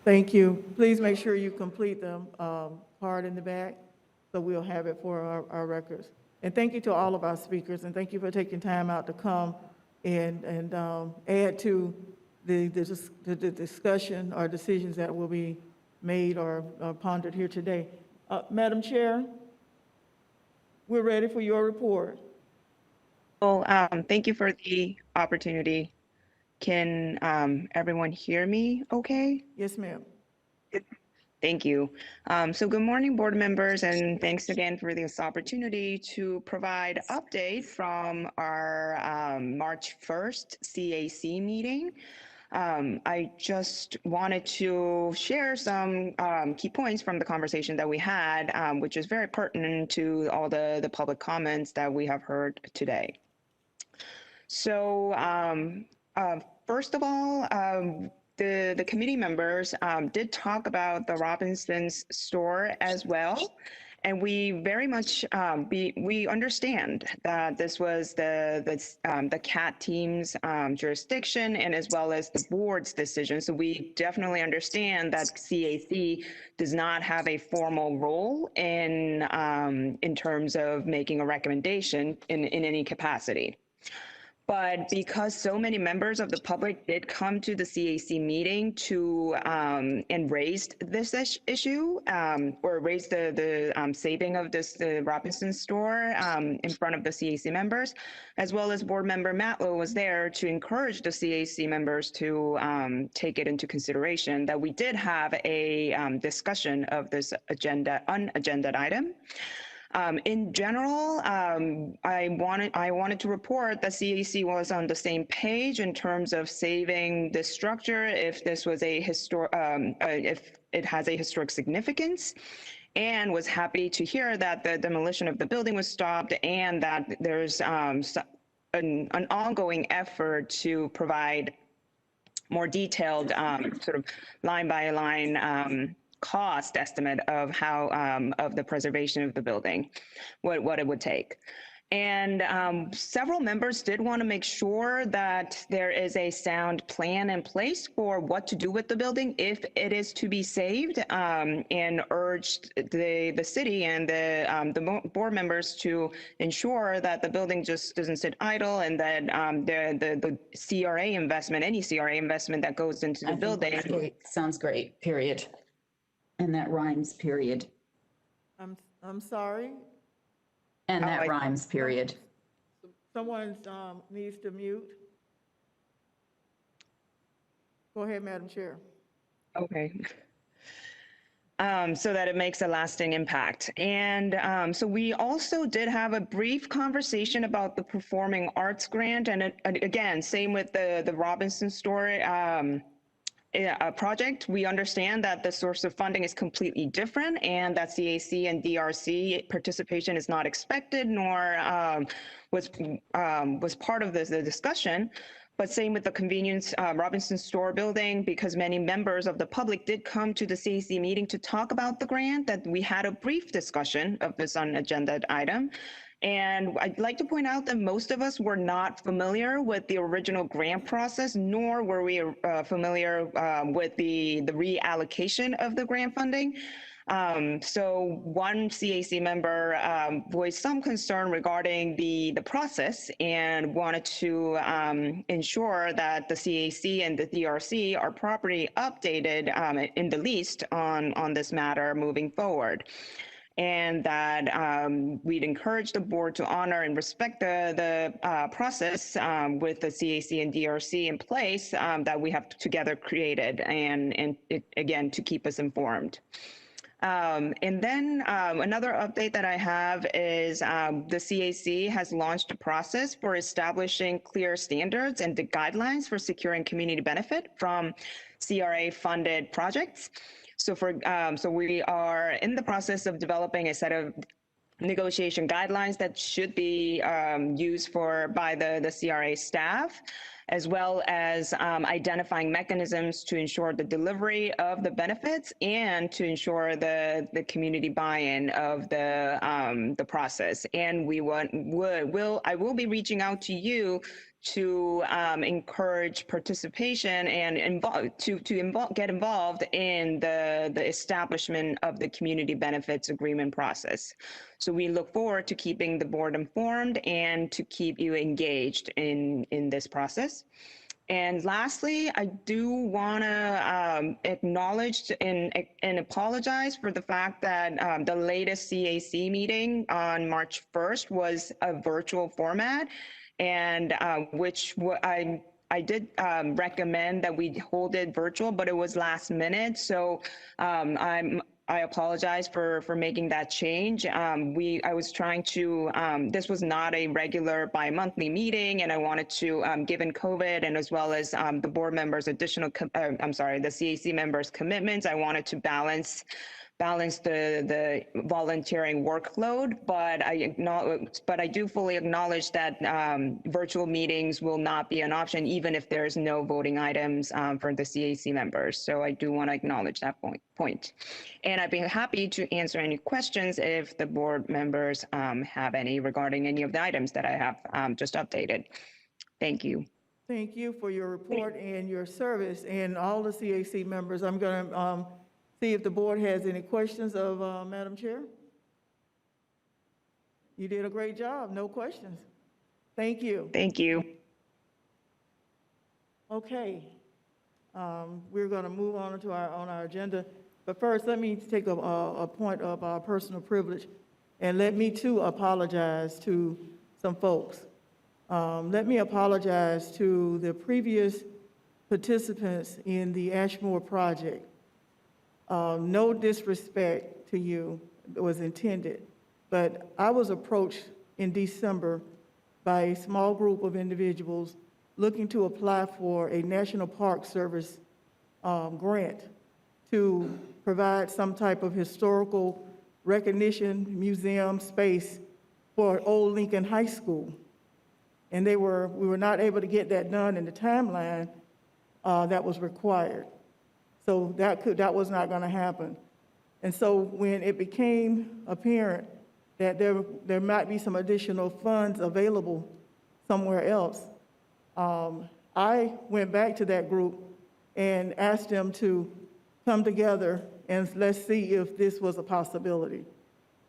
Thank you. Please make sure you complete the card in the back, so we'll have it for our records. And thank you to all of our speakers, and thank you for taking time out to come and add to the discussion or decisions that will be made or pondered here today. Madam Chair, we're ready for your report. Well, thank you for the opportunity. Can everyone hear me okay? Yes, ma'am. Thank you. So good morning, board members, and thanks again for this opportunity to provide update from our March 1st CAC meeting. I just wanted to share some key points from the conversation that we had, which is very pertinent to all the public comments that we have heard today. So first of all, the committee members did talk about the Robinson's store as well. And we very much, we understand that this was the CAT team's jurisdiction and as well as the board's decision. So we definitely understand that CAC does not have a formal role in terms of making a recommendation in any capacity. But because so many members of the public did come to the CAC meeting to and raised this issue or raised the saving of the Robinson store in front of the CAC members, as well as board member Matlow was there to encourage the CAC members to take it into consideration, that we did have a discussion of this unagendaed item. In general, I wanted to report that CAC was on the same page in terms of saving this structure if this was if it has a historic significance, and was happy to hear that the demolition of the building was stopped and that there's an ongoing effort to provide more detailed sort of line by line cost estimate of how of the preservation of the building, what it would take. And several members did want to make sure that there is a sound plan in place for what to do with the building if it is to be saved, and urged the city and the board members to ensure that the building just doesn't sit idle, and that the CRA investment, any CRA investment that goes into the building. Sounds great, period. And that rhymes, period. I'm sorry. And that rhymes, period. Someone needs to mute. Go ahead, Madam Chair. Okay. So that it makes a lasting impact. And so we also did have a brief conversation about the Performing Arts Grant. And again, same with the Robinson story. Project, we understand that the source of funding is completely different and that CAC and DRC participation is not expected, nor was part of the discussion. But same with the convenience Robinson store building, because many members of the public did come to the CAC meeting to talk about the grant, that we had a brief discussion of this unagendaed item. And I'd like to point out that most of us were not familiar with the original grant process, nor were we familiar with the reallocation of the grant funding. So one CAC member voiced some concern regarding the process and wanted to ensure that the CAC and the DRC are properly updated in the least on this matter moving forward. and that we'd encourage the board to honor and respect the process with the CAC and DRC in place that we have together created, and again, to keep us informed. And then another update that I have is the CAC has launched a process for establishing clear standards and the guidelines for securing community benefit from CRA-funded projects. So we are in the process of developing a set of negotiation guidelines that should be used by the CRA staff, as well as identifying mechanisms to ensure the delivery of the benefits and to ensure the community buy-in of the process. And I will be reaching out to you to encourage participation and get involved in the establishment of the community benefits agreement process. So we look forward to keeping the board informed and to keep you engaged in this process. And lastly, I do want to acknowledge and apologize for the fact that the latest CAC meeting on March 1st was a virtual format, and which I did recommend that we hold it virtual, but it was last minute. So I apologize for making that change. I was trying to, this was not a regular bi-monthly meeting, and I wanted to, given COVID and as well as the board members' the CAC members' commitments, I wanted to balance the volunteering workload, but I do fully acknowledge that virtual meetings will not be an option, even if there's no voting items for the CAC members. So I do want to acknowledge that point. And I'd be happy to answer any questions if the board members have any regarding any of the items that I have just updated. Thank you. Thank you for your report and your service, and all the CAC members. I'm going to see if the board has any questions of Madam Chair. You did a great job. No questions. Thank you. Thank you. Okay. We're going to move on to our agenda. But first, let me take a point of personal privilege, and let me too apologize to some folks. Let me apologize to the previous participants in the Ashmore project. No disrespect to you was intended, but I was approached in December by a small group of individuals looking to apply for a National Park Service grant to provide some type of historical recognition museum space for Old Lincoln High School. And we were not able to get that done in the timeline that was required. So that was not going to happen. And so when it became apparent that there might be some additional funds available somewhere else, I went back to that group and asked them to come together and let's see if this was a possibility.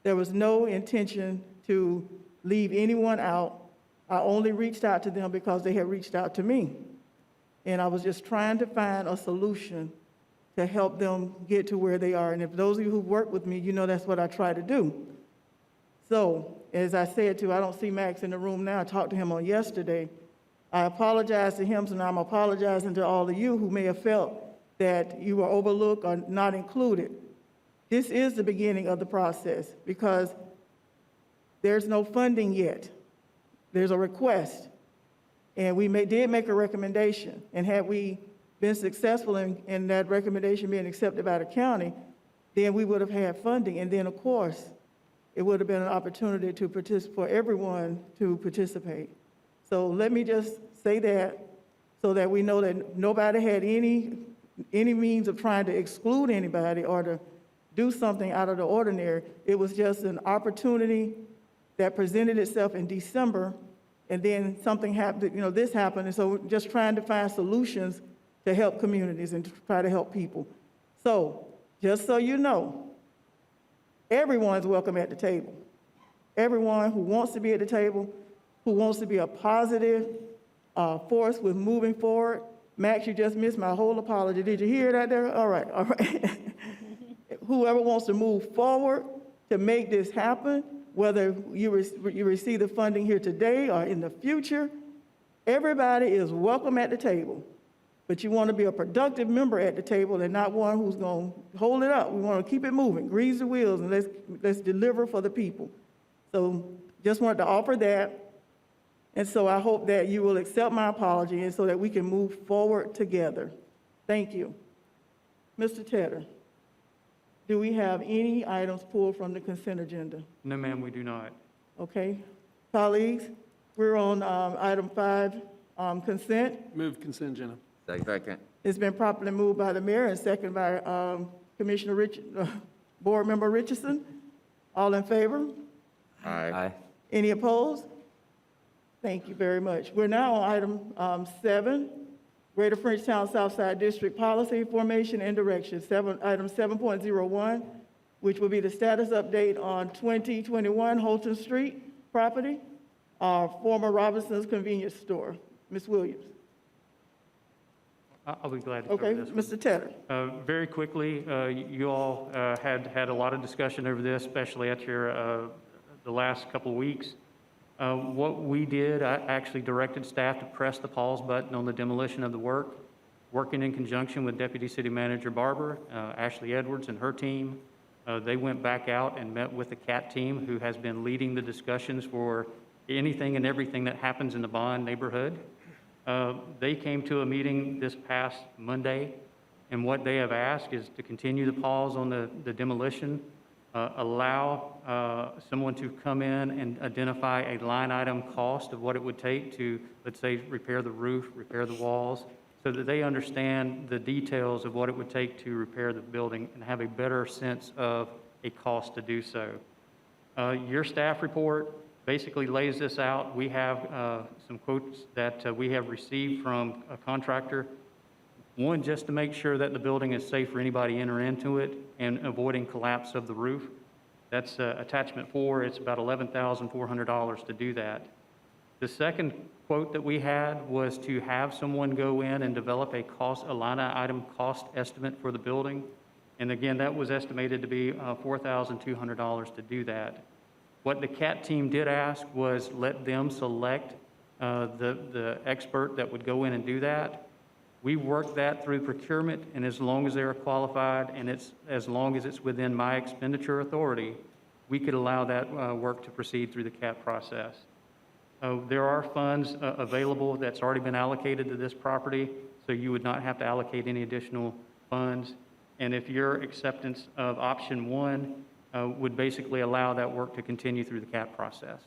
There was no intention to leave anyone out. I only reached out to them because they had reached out to me. And I was just trying to find a solution to help them get to where they are. And if those of you who work with me, you know that's what I try to do. So, as I said I don't see Max in the room now. I talked to him on yesterday. I apologize to him, so now I'm apologizing to all of you who may have felt that you were overlooked or not included. This is the beginning of the process because there's no funding yet. There's a request. And we did make a recommendation. And had we been successful in that recommendation being accepted by the county, then we would have had funding. And then, of course, it would have been an opportunity for everyone to participate. So let me just say that so that we know that nobody had any means of trying to exclude anybody or to do something out of the ordinary. It was just an opportunity that presented itself in December, and then something happened, this happened. And so we're just trying to find solutions to help communities and to try to help people. So just so you know, everyone's welcome at the table. Everyone who wants to be at the table, who wants to be a positive force with moving forward. Max, you just missed my whole apology. Did you hear that there? All right. Whoever wants to move forward to make this happen, whether you receive the funding here today or in the future. Everybody is welcome at the table, but you want to be a productive member at the table and not one who's going to hold it up. We want to keep it moving, grease the wheels, and let's deliver for the people. So just wanted to offer that. And so I hope that you will accept my apology and so that we can move forward together. Thank you. Mr. Tedder, do we have any items pulled from the consent agenda? No, ma'am, we do not. Okay. Colleagues, we're on item 5, consent. Move consent agenda. Second. It's been properly moved by the mayor and seconded by Board Member Richardson. All in favor? Aye. Any opposed? Thank you very much. We're now on item 7, Greater Frenchtown Southside District Policy, Formation and Direction. Item 7.01, which will be the status update on 2021 Holton Street property, former Robinson's Convenience Store. Ms. Williams. I'll be glad to Okay, cover this one. Mr. Tedder. Very quickly, you all had a lot of discussion over this, especially at the last couple of weeks. What we did, I actually directed staff to press the pause button on the demolition of the work, working in conjunction with Deputy City Manager Barber, Ashley Edwards and her team. They went back out and met with the CAT team, who has been leading the discussions for anything and everything that happens in the Bond neighborhood. They came to a meeting this past Monday, and what they have asked is to continue the pause on the demolition, allow someone to come in and identify a line item cost of what it would take to, let's say, repair the roof, repair the walls, so that they understand the details of what it would take to repair the building and have a better sense of a cost to do so. Your staff report basically lays this out. We have some quotes that we have received from a contractor. One, just to make sure that the building is safe for anybody entering into it and avoiding collapse of the roof. That's attachment 4. It's about $11,400 to do that. The second quote that we had was to have someone go in and develop a line item cost estimate for the building. And again, that was estimated to be $4,200 to do that. What the CAT team did ask was let them select the expert that would go in and do that. We worked that through procurement, and as long as they're qualified and as long as it's within my expenditure authority, we could allow that work to proceed through the CAT process. There are funds available that's already been allocated to this property, so you would not have to allocate any additional funds. And if your acceptance of option 1 would basically allow that work to continue through the CAT process.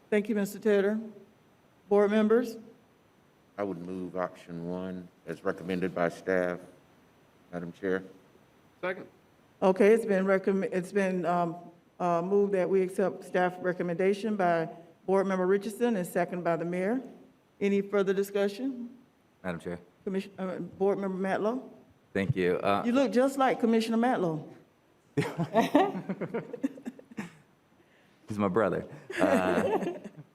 Thank you, Mr. Tedder. Board members? I would move option 1 as recommended by staff, Madam Chair. Second. Okay, it's been moved that we accept staff recommendation by Board Member Richardson and second by the mayor. Any further discussion? Madam Chair. Board Member Matlow? Thank you. You look just like Commissioner Matlow. He's my brother.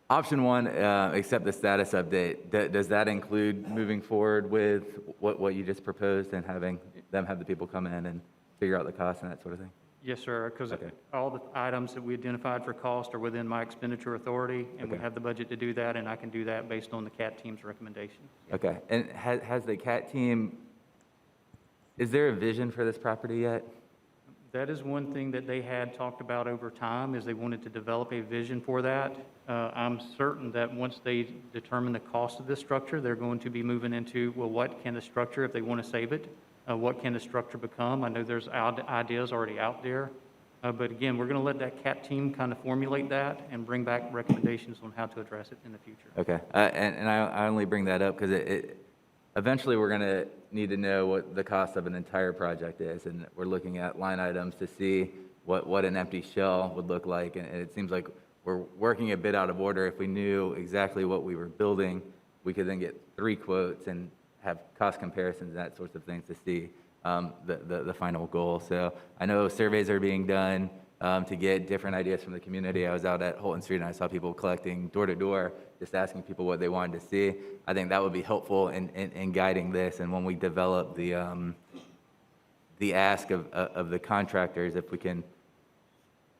Option 1, accept the status update. Does that include moving forward with what you just proposed and having them have the people come in and figure out the cost and that sort of thing? Yes, sir, because all the items that we identified for cost are within my expenditure authority, and we have the budget to do that, and I can do that based on the CAT team's recommendation. Okay, and has the CAT team, is there a vision for this property yet? That is one thing that they had talked about over time, is they wanted to develop a vision for that. I'm certain that once they determine the cost of this structure, they're going to be moving into, well, what can the structure, if they want to save it, what can the structure become? I know there's ideas already out there. But again, we're going to let that CAT team kind of formulate that and bring back recommendations on how to address it in the future. Okay, and I only bring that up because eventually we're going to need to know what the cost of an entire project is, and we're looking at line items to see what an empty shell would look like, and it seems like we're working a bit out of order. If we knew exactly what we were building, we could then get 3 quotes and have cost comparisons and that sorts of things to see the final goal. So I know surveys are being done to get different ideas from the community. I was out at Holton Street and I saw people collecting door to door, just asking people what they wanted to see. I think that would be helpful in guiding this. And when we develop the the ask of the contractors, if we can,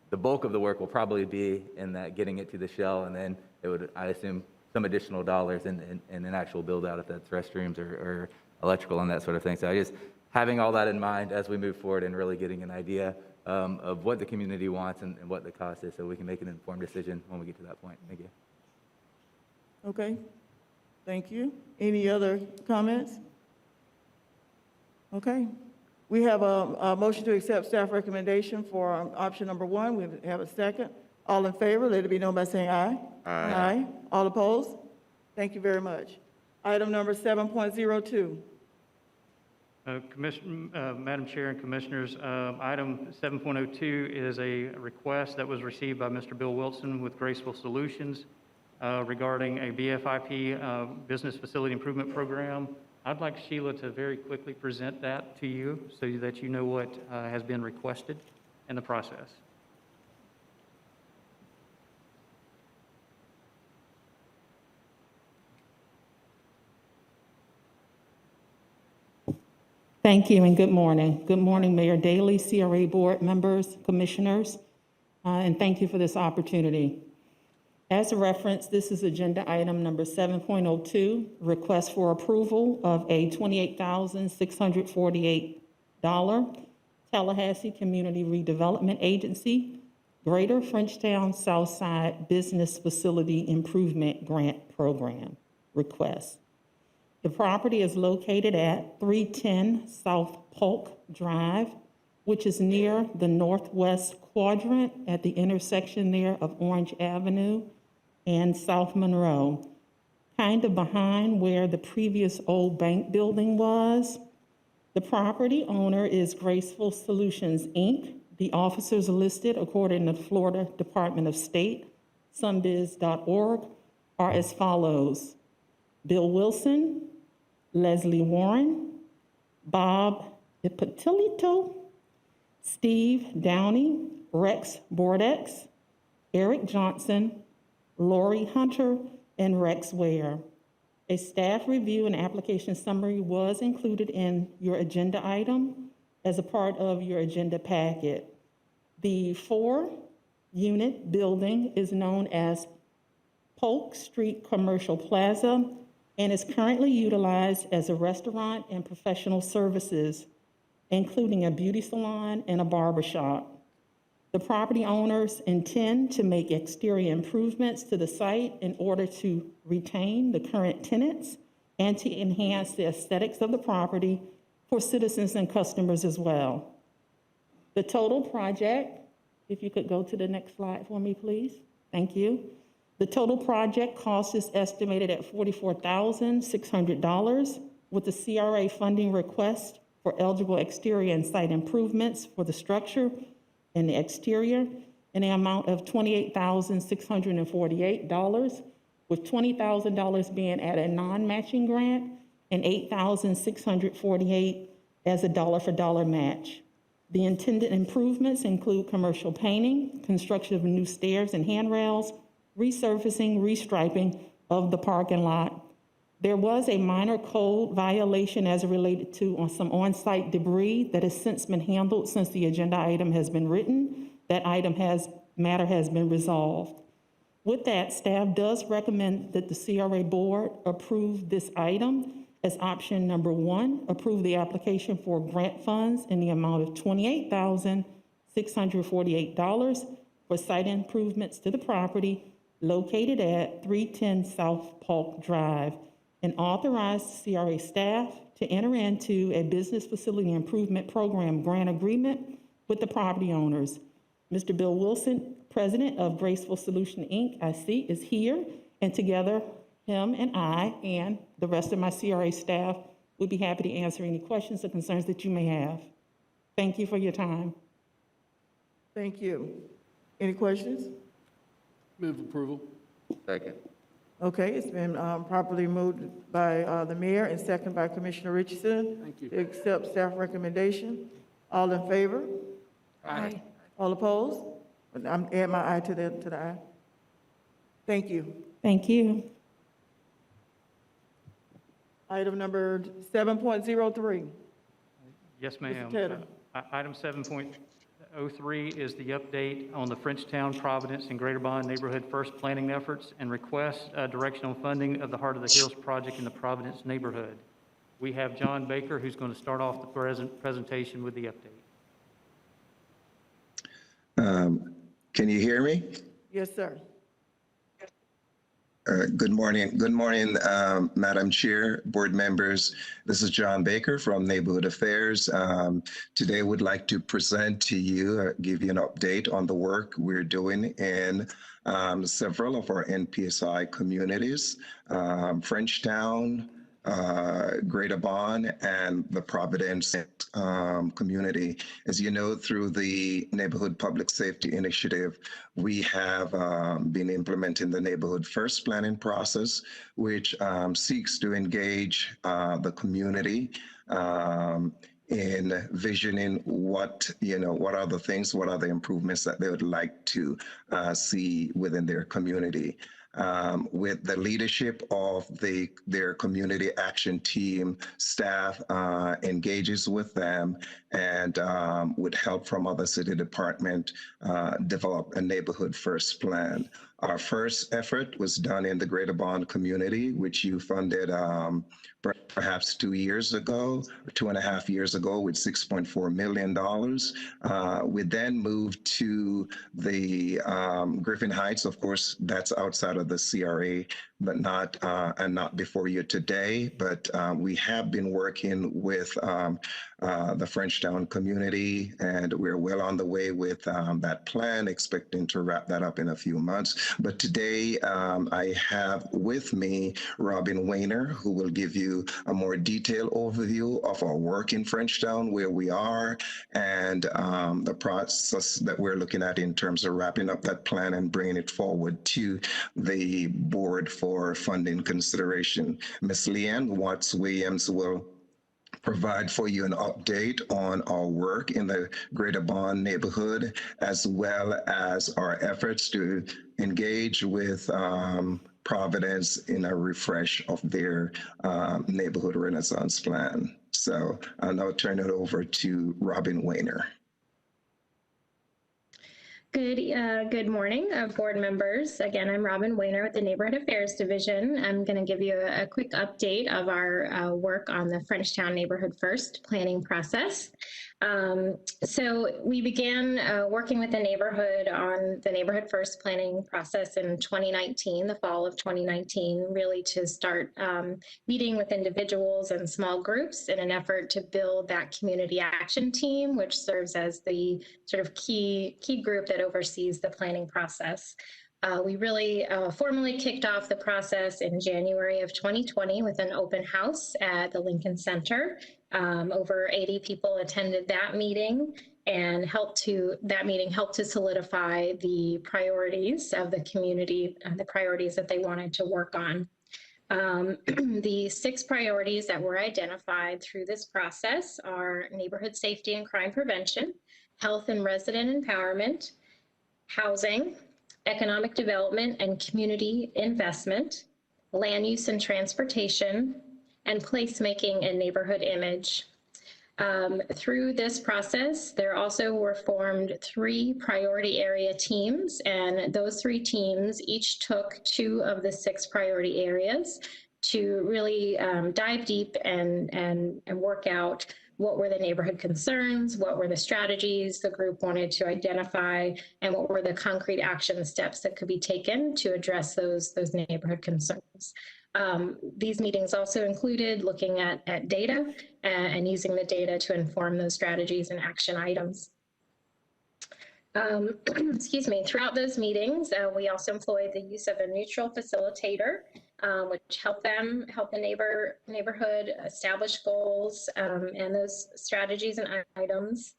the bulk of the work will probably be in that getting it to the shell, and then it would, I assume, some additional dollars in an actual build out, if that's restrooms or electrical and that sort of thing. So I just having all that in mind as we move forward and really getting an idea of what the community wants and what the cost is, so we can make an informed decision when we get to that point. Thank you. Okay, thank you. Any other comments? Okay. We have a motion to accept staff recommendation for option number 1. We have a second. All in favor, let it be known by saying aye. Aye. Aye. All opposed? Thank you very much. Item number 7.02. Madam Chair and Commissioners, item 7.02 is a request that was received by Mr. Bill Wilson with Graceful Solutions regarding a BFIP Business Facility Improvement Program. I'd like Sheila to very quickly present that to you so that you know what has been requested in the process. Thank you and good morning. Good morning, Mayor Daley, CRA board members, commissioners, and thank you for this opportunity. As a reference, this is agenda item number 7.02, request for approval of a $28,648 Tallahassee Community Redevelopment Agency Greater Frenchtown Southside Business Facility Improvement Grant Program request. The property is located at 310 South Polk Drive, which is near the northwest quadrant at the intersection there of Orange Avenue and South Monroe, kind of behind where the previous old bank building was. The property owner is Graceful Solutions, Inc. The officers listed according to the Florida Department of State, sunbiz.org, are as follows: Bill Wilson, Leslie Warren, Bob Ipatilito, Steve Downey, Rex Bordex, Eric Johnson, Lori Hunter, and Rex Ware. A staff review and application summary was included in your agenda item as a part of your agenda packet. The 4-unit building is known as Polk Street Commercial Plaza and is currently utilized as a restaurant and professional services, including a beauty salon and a barber shop. The property owners intend to make exterior improvements to the site in order to retain the current tenants and to enhance the aesthetics of the property for citizens and customers as well. The total project, if you could go to the next slide for me, please. Thank you. The total project cost is estimated at $44,600 with the CRA funding request for eligible exterior and site improvements for the structure and the exterior in the amount of $28,648, with $20,000 being at a non-matching grant and $8,648 as a dollar-for-dollar match. The intended improvements include commercial painting, construction of new stairs and handrails, resurfacing, restriping of the parking lot. There was a minor code violation as related to some on-site debris that has since been handled since the agenda item has been written. That matter has been resolved. With that, staff does recommend that the CRA board approve this item as option number 1, approve the application for grant funds in the amount of $28,648 for site improvements to the property located at 310 South Polk Drive, and authorize CRA staff to enter into a business facility improvement program grant agreement with the property owners. Mr. Bill Wilson, president of Graceful Solution, Inc., I see, is here, and together, him and I and the rest of my CRA staff would be happy to answer any questions or concerns that you may have. Thank you for your time. Thank you. Any questions? Move approval. Second. Okay, it's been properly moved by the mayor and second by Commissioner Richardson. Thank you. To accept staff recommendation. All in favor? Aye. All opposed? I'm adding my eye to the eye. Thank you. Thank you. Item number 7.03. Yes, ma'am. Tatum. Item 7.03 is the update on the Frenchtown, Providence, and Greater Bond Neighborhood First planning efforts and request directional funding of the Heart of the Hills project in the Providence neighborhood. We have John Baker, who's going to start off the presentation with the update. Can you hear me? Yes, sir. Good morning. Good morning, Madam Chair, board members. This is John Baker from Neighborhood Affairs. Today, would like to present to you, give you an update on the work we're doing in several of our NPSI communities, Frenchtown, Greater Bond, and the Providence community. As you know, through the Neighborhood Public Safety Initiative, we have been implementing the Neighborhood First planning process, which seeks to engage the community in visioning what are the things, what are the improvements that they would like to see within their community. With the leadership of their community action team, staff engages with them and with help from other city department, develop a neighborhood first plan. Our first effort was done in the Greater Bond community, which you funded perhaps 2 years ago, or 2.5 years ago, with $6.4 million. We then moved to the Griffin Heights. Of course, that's outside of the CRA, but not before you today. But we have been working with the Frenchtown community, and we're well on the way with that plan, expecting to wrap that up in a few months. But today, I have with me Robin Weiner, who will give you a more detailed overview of our work in Frenchtown, where we are, and the process that we're looking at in terms of wrapping up that plan and bringing it forward to the board for funding consideration. Ms. Leanne Watts-Williams will provide for you an update on our work in the Greater Bond neighborhood, as well as our efforts to engage with Providence in a refresh of their neighborhood renaissance plan. So I'll now turn it over to Robin Weiner. Good morning, board members. Again, I'm Robin Weiner with the Neighborhood Affairs Division. I'm going to give you a quick update of our work on the Frenchtown Neighborhood First planning process. So we began working with the neighborhood on the Neighborhood First planning process in 2019, the fall of 2019, really to start meeting with individuals and small groups in an effort to build that community action team, which serves as the sort of key group that oversees the planning process. We really formally kicked off the process in January of 2020 with an open house at the Lincoln Center. Over 80 people attended that meeting, and that meeting helped to solidify the priorities of the community and the priorities that they wanted to work on. The 6 priorities that were identified through this process are neighborhood safety and crime prevention, health and resident empowerment, housing, economic development and community investment, land use and transportation, and placemaking and neighborhood image. Through this process, there also were formed 3 priority area teams, and those 3 teams each took 2 of the 6 priority areas to really dive deep and work out what were the neighborhood concerns, what were the strategies the group wanted to identify, and what were the concrete action steps that could be taken to address those neighborhood concerns. These meetings also included looking at data and using the data to inform those strategies and action items. Excuse me, throughout those meetings, we also employed the use of a neutral facilitator, which helped the neighborhood establish goals and those strategies and items.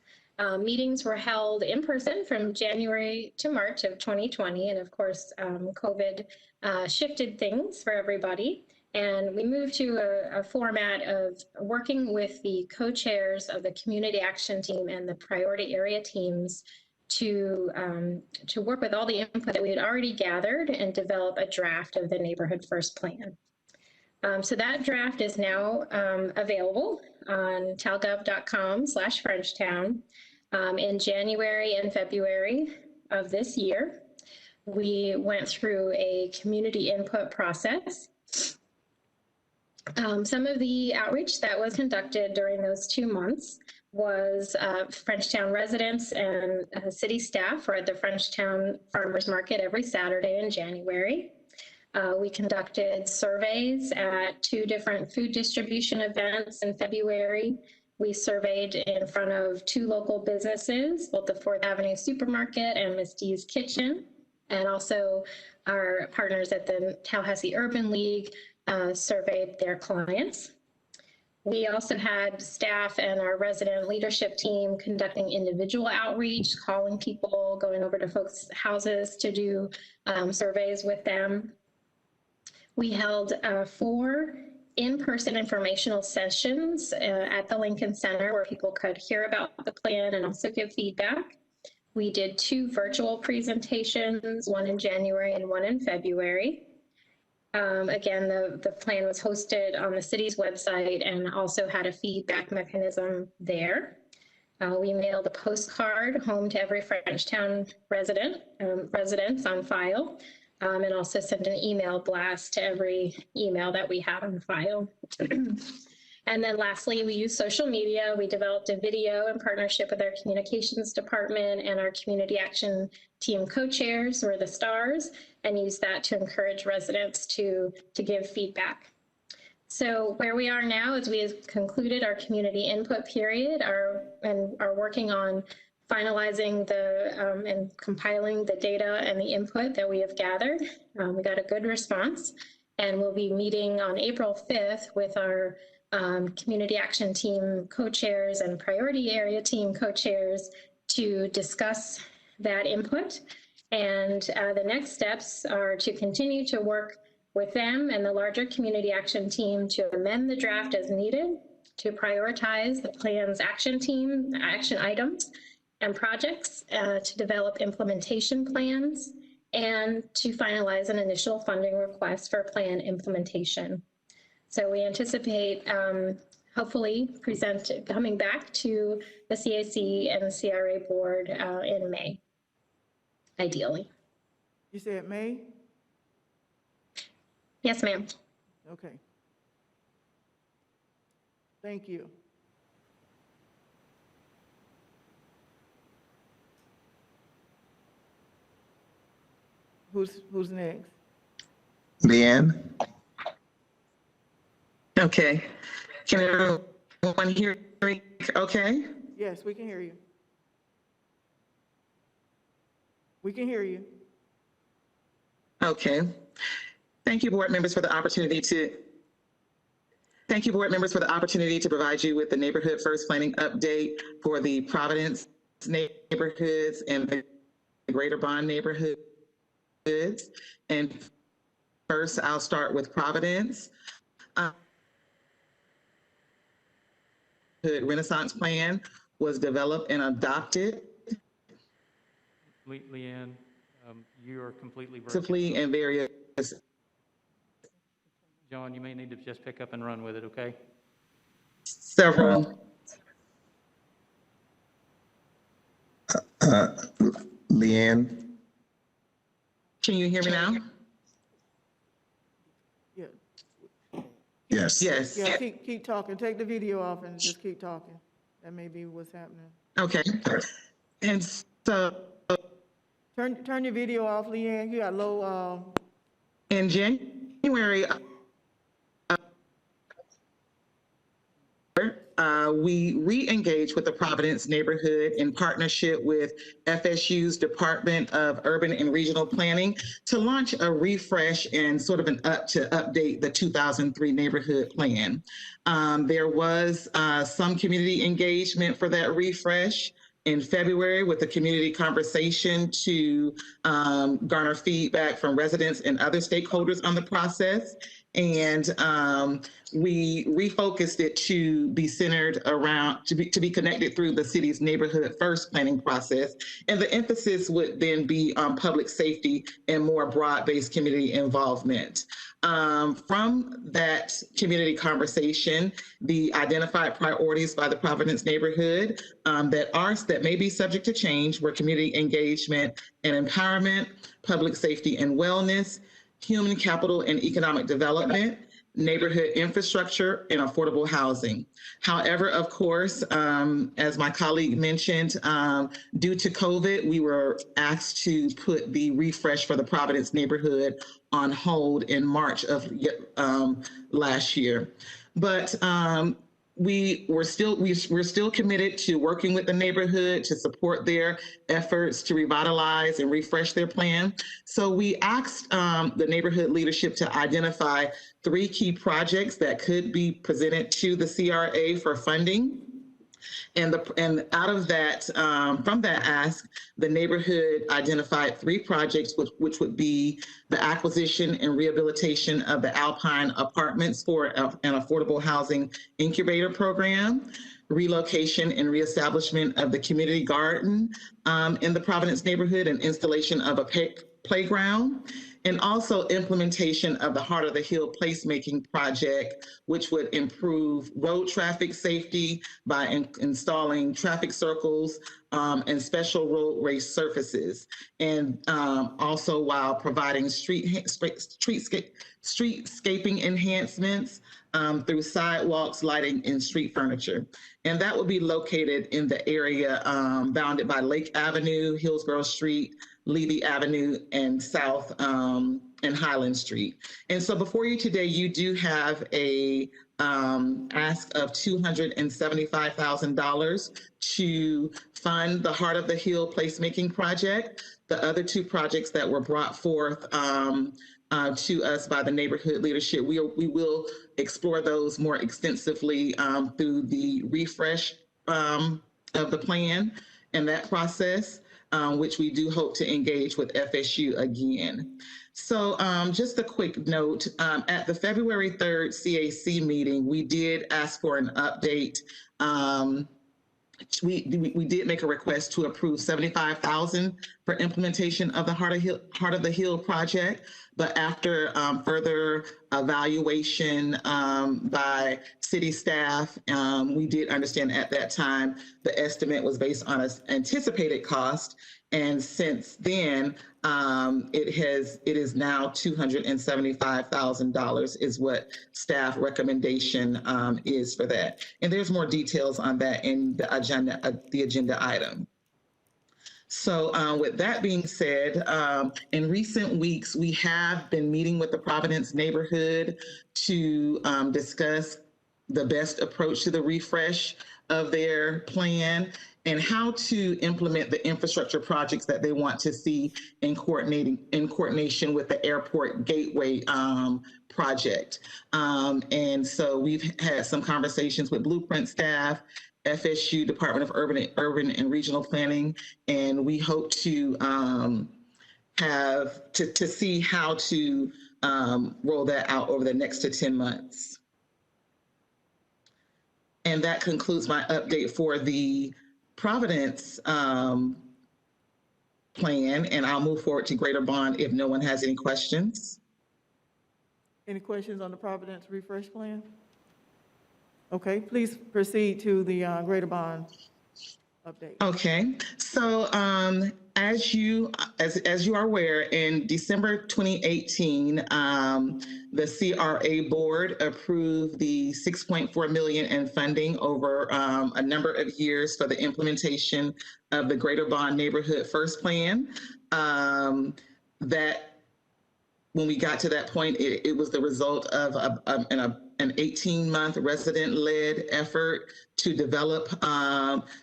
Meetings were held in person from January to March of 2020, and of course, COVID shifted things for everybody. And we moved to a format of working with the co-chairs of the community action team and the priority area teams to work with all the input that we had already gathered and develop a draft of the Neighborhood First plan. So that draft is now available on talgov.com/Frenchtown. In January and February of this year, we went through a community input process. Some of the outreach that was conducted during those 2 months was Frenchtown residents and city staff were at the Frenchtown Farmers Market every Saturday in January. We conducted surveys at 2 different food distribution events in February. We surveyed in front of 2 local businesses, both the 4th Avenue Supermarket and Miss D's Kitchen, and also our partners at the Tallahassee Urban League surveyed their clients. We also had staff and our resident leadership team conducting individual outreach, calling people, going over to folks' houses to do surveys with them. We held 4 in-person informational sessions at the Lincoln Center where people could hear about the plan and also give feedback. We did 2 virtual presentations, one in January and one in February. Again, the plan was hosted on the city's website and also had a feedback mechanism there. We mailed a postcard home to every Frenchtown residents on file, and also sent an email blast to every email that we had on file. And then lastly, we used social media. We developed a video in partnership with our communications department, and our community action team co-chairs were the stars, and used that to encourage residents to give feedback. So where we are now is we have concluded our community input period and are working on finalizing and compiling the data and the input that we have gathered. We got a good response, and we'll be meeting on April 5th with our community action team co-chairs and priority area team co-chairs to discuss that input. And the next steps are to continue to work with them and the larger community action team to amend the draft as needed, to prioritize the plan's action items and projects, to develop implementation plans, and to finalize an initial funding request for plan implementation. So we anticipate hopefully coming back to the CAC and the CRA board in May, ideally. You said May? Yes, ma'am. Okay. Thank you. Who's next? Leanne? Okay. Can everyone hear me okay? Yes, we can hear you. We can hear you. Okay. Thank you, board members, for the opportunity to provide you with the Neighborhood First Planning update for the Providence neighborhoods and the Greater Bond neighborhoods. And first, I'll start with Providence. Renaissance Plan was developed and adopted. Leanne, you are completely virtual. And various. John, you may need to just pick up and run with it, okay? Several. Leanne? Can you hear me now? Yeah. Yes. Yes. Yeah, keep talking. Take the video off and just keep talking. That may be what's happening. Okay. And so. Turn your video off, Leanne. You got low. In January, we re-engaged with the Providence neighborhood in partnership with FSU's Department of Urban and Regional Planning to launch a refresh and sort of to update the 2003 neighborhood plan. There was some community engagement for that refresh in February with a community conversation to garner feedback from residents and other stakeholders on the process. And we refocused it to be centered around, to be connected through the city's neighborhood first planning process. And the emphasis would then be on public safety and more broad-based community involvement. From that community conversation, the identified priorities by the Providence neighborhood that may be subject to change were community engagement and empowerment, public safety and wellness, human capital and economic development, neighborhood infrastructure, and affordable housing. However, of course, as my colleague mentioned, due to COVID, we were asked to put the refresh for the Providence neighborhood on hold in March of last year. But we're still committed to working with the neighborhood to support their efforts to revitalize and refresh their plan. So we asked the neighborhood leadership to identify 3 key projects that could be presented to the CRA for funding. And out of that, from that ask, the neighborhood identified 3 projects, which would be the acquisition and rehabilitation of the Alpine Apartments for an affordable housing incubator program, relocation and reestablishment of the community garden in the Providence neighborhood, and installation of a playground, and also implementation of the Heart of the Hill placemaking project, which would improve road traffic safety by installing traffic circles and special road race surfaces, and also while providing streetscaping enhancements through sidewalks, lighting, and street furniture. And that will be located in the area bounded by Lake Avenue, Hillsborough Street, Levy Avenue, and South and Highland Street. And so before you today, you do have a ask of $275,000 to fund the Heart of the Hill placemaking project. The other 2 projects that were brought forth to us by the neighborhood leadership, we will explore those more extensively through the refresh of the plan and that process, which we do hope to engage with FSU again. So just a quick note, at the February 3rd CAC meeting, we did ask for an update. We did make a request to approve $75,000 for implementation of the Heart of the Hill project, but after further evaluation by city staff, we did understand at that time the estimate was based on an anticipated cost, and since then it is now $275,000 is what staff recommendation is for that. And there's more details on that in the agenda item. So with that being said, in recent weeks, we have been meeting with the Providence neighborhood to discuss the best approach to the refresh of their plan and how to implement the infrastructure projects that they want to see in coordination with the airport gateway project. And so we've had some conversations with Blueprint staff, FSU Department of Urban and Regional Planning, and we hope to see how to roll that out over the next 10 months. And that concludes my update for the Providence plan, and I'll move forward to Greater Bond if no one has any questions. Any questions on the Providence refresh plan? Okay, please proceed to the Greater Bond update. Okay, so as you are aware, in December 2018, the CRA board approved the $6.4 million in funding over a number of years for the implementation of the Greater Bond Neighborhood First Plan. That when we got to that point, it was the result of an 18-month resident-led effort to develop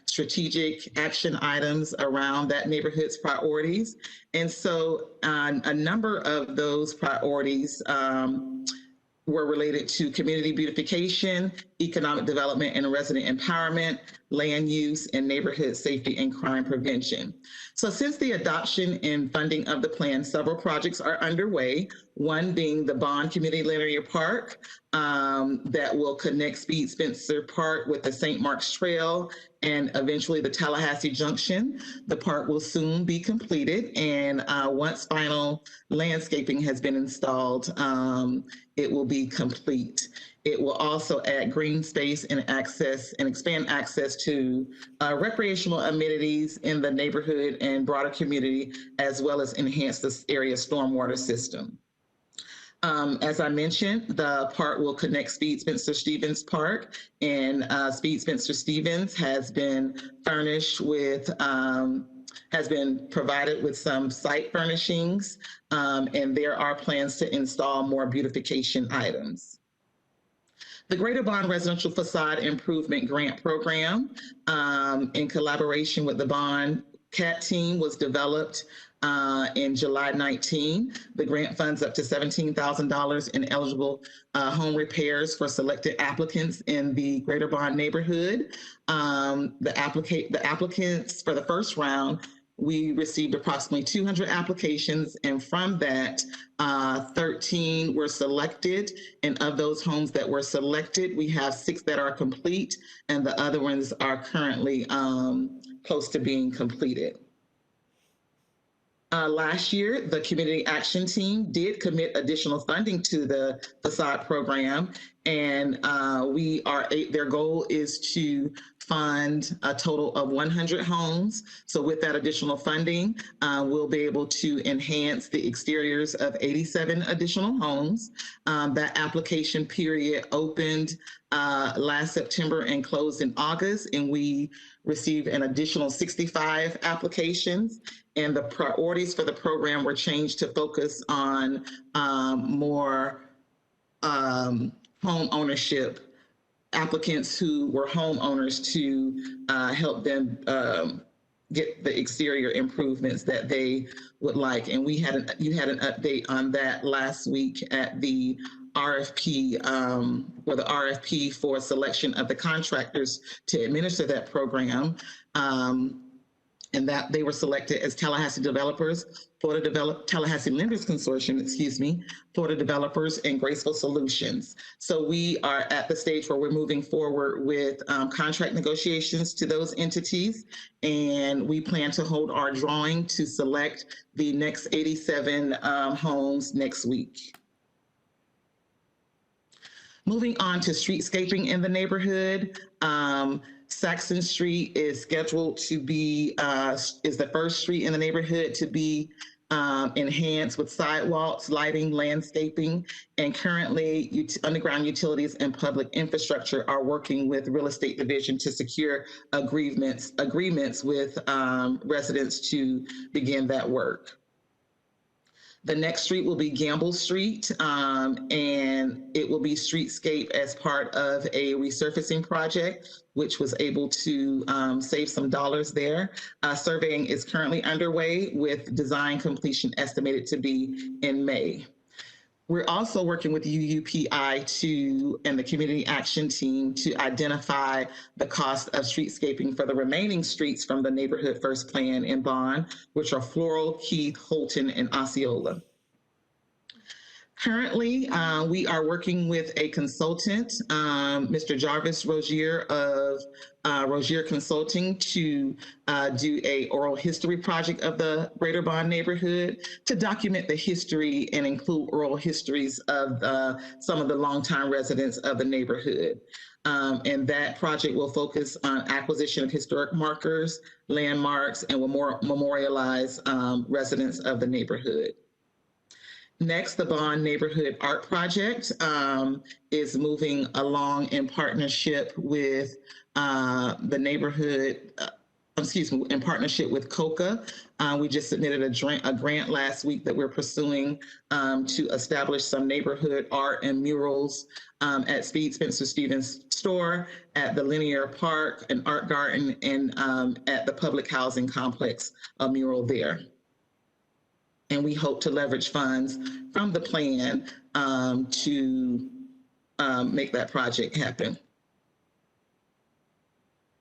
strategic action items around that neighborhood's priorities. And so a number of those priorities were related to community beautification, economic development, and resident empowerment, land use, and neighborhood safety and crime prevention. So since the adoption and funding of the plan, several projects are underway, one being the Bond Community Linear Park that will connect Speed Spencer Park with the St. Mark's Trail and eventually the Tallahassee Junction. The park will soon be completed, and once final landscaping has been installed, it will be complete. It will also add green space and expand access to recreational amenities in the neighborhood and broader community, as well as enhance this area's stormwater system. As I mentioned, the park will connect Speed Spencer Stevens Park, and Speed Spencer Stevens has been furnished with, has been provided with some site furnishings, and there are plans to install more beautification items. The Greater Bond Residential Facade Improvement Grant Program, in collaboration with the Bond CAT team, was developed in July 19. The grant funds up to $17,000 in eligible home repairs for selected applicants in the Greater Bond neighborhood. The applicants for the first round, we received approximately 200 applications, and from that, 13 were selected. And of those homes that were selected, we have 6 that are complete, and the other ones are currently close to being completed. Last year, the Community Action Team did commit additional funding to the Facade program, and their goal is to fund a total of 100 homes. So with that additional funding, we'll be able to enhance the exteriors of 87 additional homes. That application period opened last September and closed in August, and we received an additional 65 applications. And the priorities for the program were changed to focus on more home ownership applicants who were homeowners to help them get the exterior improvements that they would like. And you had an update on that last week at the RFP, or the RFP for selection of the contractors to administer that program. And that they were selected as Tallahassee Developers, Tallahassee Lenders Consortium, Florida Developers, and Graceful Solutions. So we are at the stage where we're moving forward with contract negotiations to those entities, and we plan to hold our drawing to select the next 87 homes next week. Moving on to streetscaping in the neighborhood. Saxon Street is scheduled to be, is the first street in the neighborhood to be enhanced with sidewalks, lighting, landscaping, and currently underground utilities and public infrastructure are working with Real Estate Division to secure agreements with residents to begin that work. The next street will be Gamble Street, and it will be streetscape as part of a resurfacing project, which was able to save some dollars there. Surveying is currently underway with design completion estimated to be in May. We're also working with UUPI and the Community Action Team to identify the cost of streetscaping for the remaining streets from the Neighborhood First Plan in Bond, which are Floral, Keith, Holton, and Osceola. Currently, we are working with a consultant, Mr. Jarvis Rozier of Rozier Consulting, to do a oral history project of the Greater Bond neighborhood to document the history and include oral histories of some of the longtime residents of the neighborhood. And that project will focus on acquisition of historic markers, landmarks, and will memorialize residents of the neighborhood. Next, the Bond Neighborhood Art Project is moving along in partnership with the neighborhood, in partnership with COCA. We just submitted a grant last week that we're pursuing to establish some neighborhood art and murals at Speed Spencer Stevens store, at the Linear Park, an art garden, and at the public housing complex, a mural there. And we hope to leverage funds from the plan to make that project happen.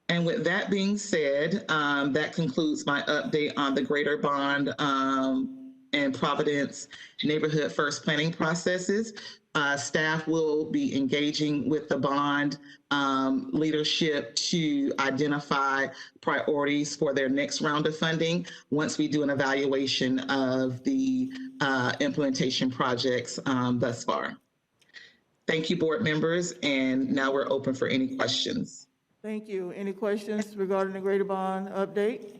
And with that being said, that concludes my update on the Greater Bond and Providence Neighborhood First planning processes. Staff will be engaging with the bond leadership to identify priorities for their next round of funding once we do an evaluation of the implementation projects thus far. Thank you, board members, and now we're open for any questions. Thank you. Any questions regarding the Greater Bond update?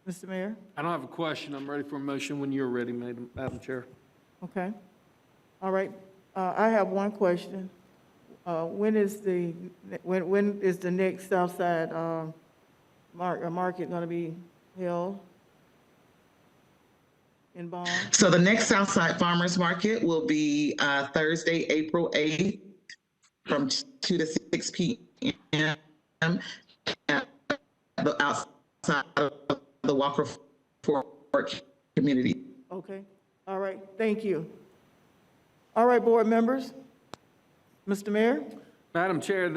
Mr. Mayor? I don't have a question. I'm ready for a motion when you're ready, Madam Chair. Okay. All right. I have one question. When is the next Southside market going to be held in Bond? So the next Southside Farmers Market will be Thursday, April 8th from 2 to 6 p.m. outside of the Walker Fork community. Okay. All right. Thank you. All right, board members. Mr. Mayor? Madam Chair,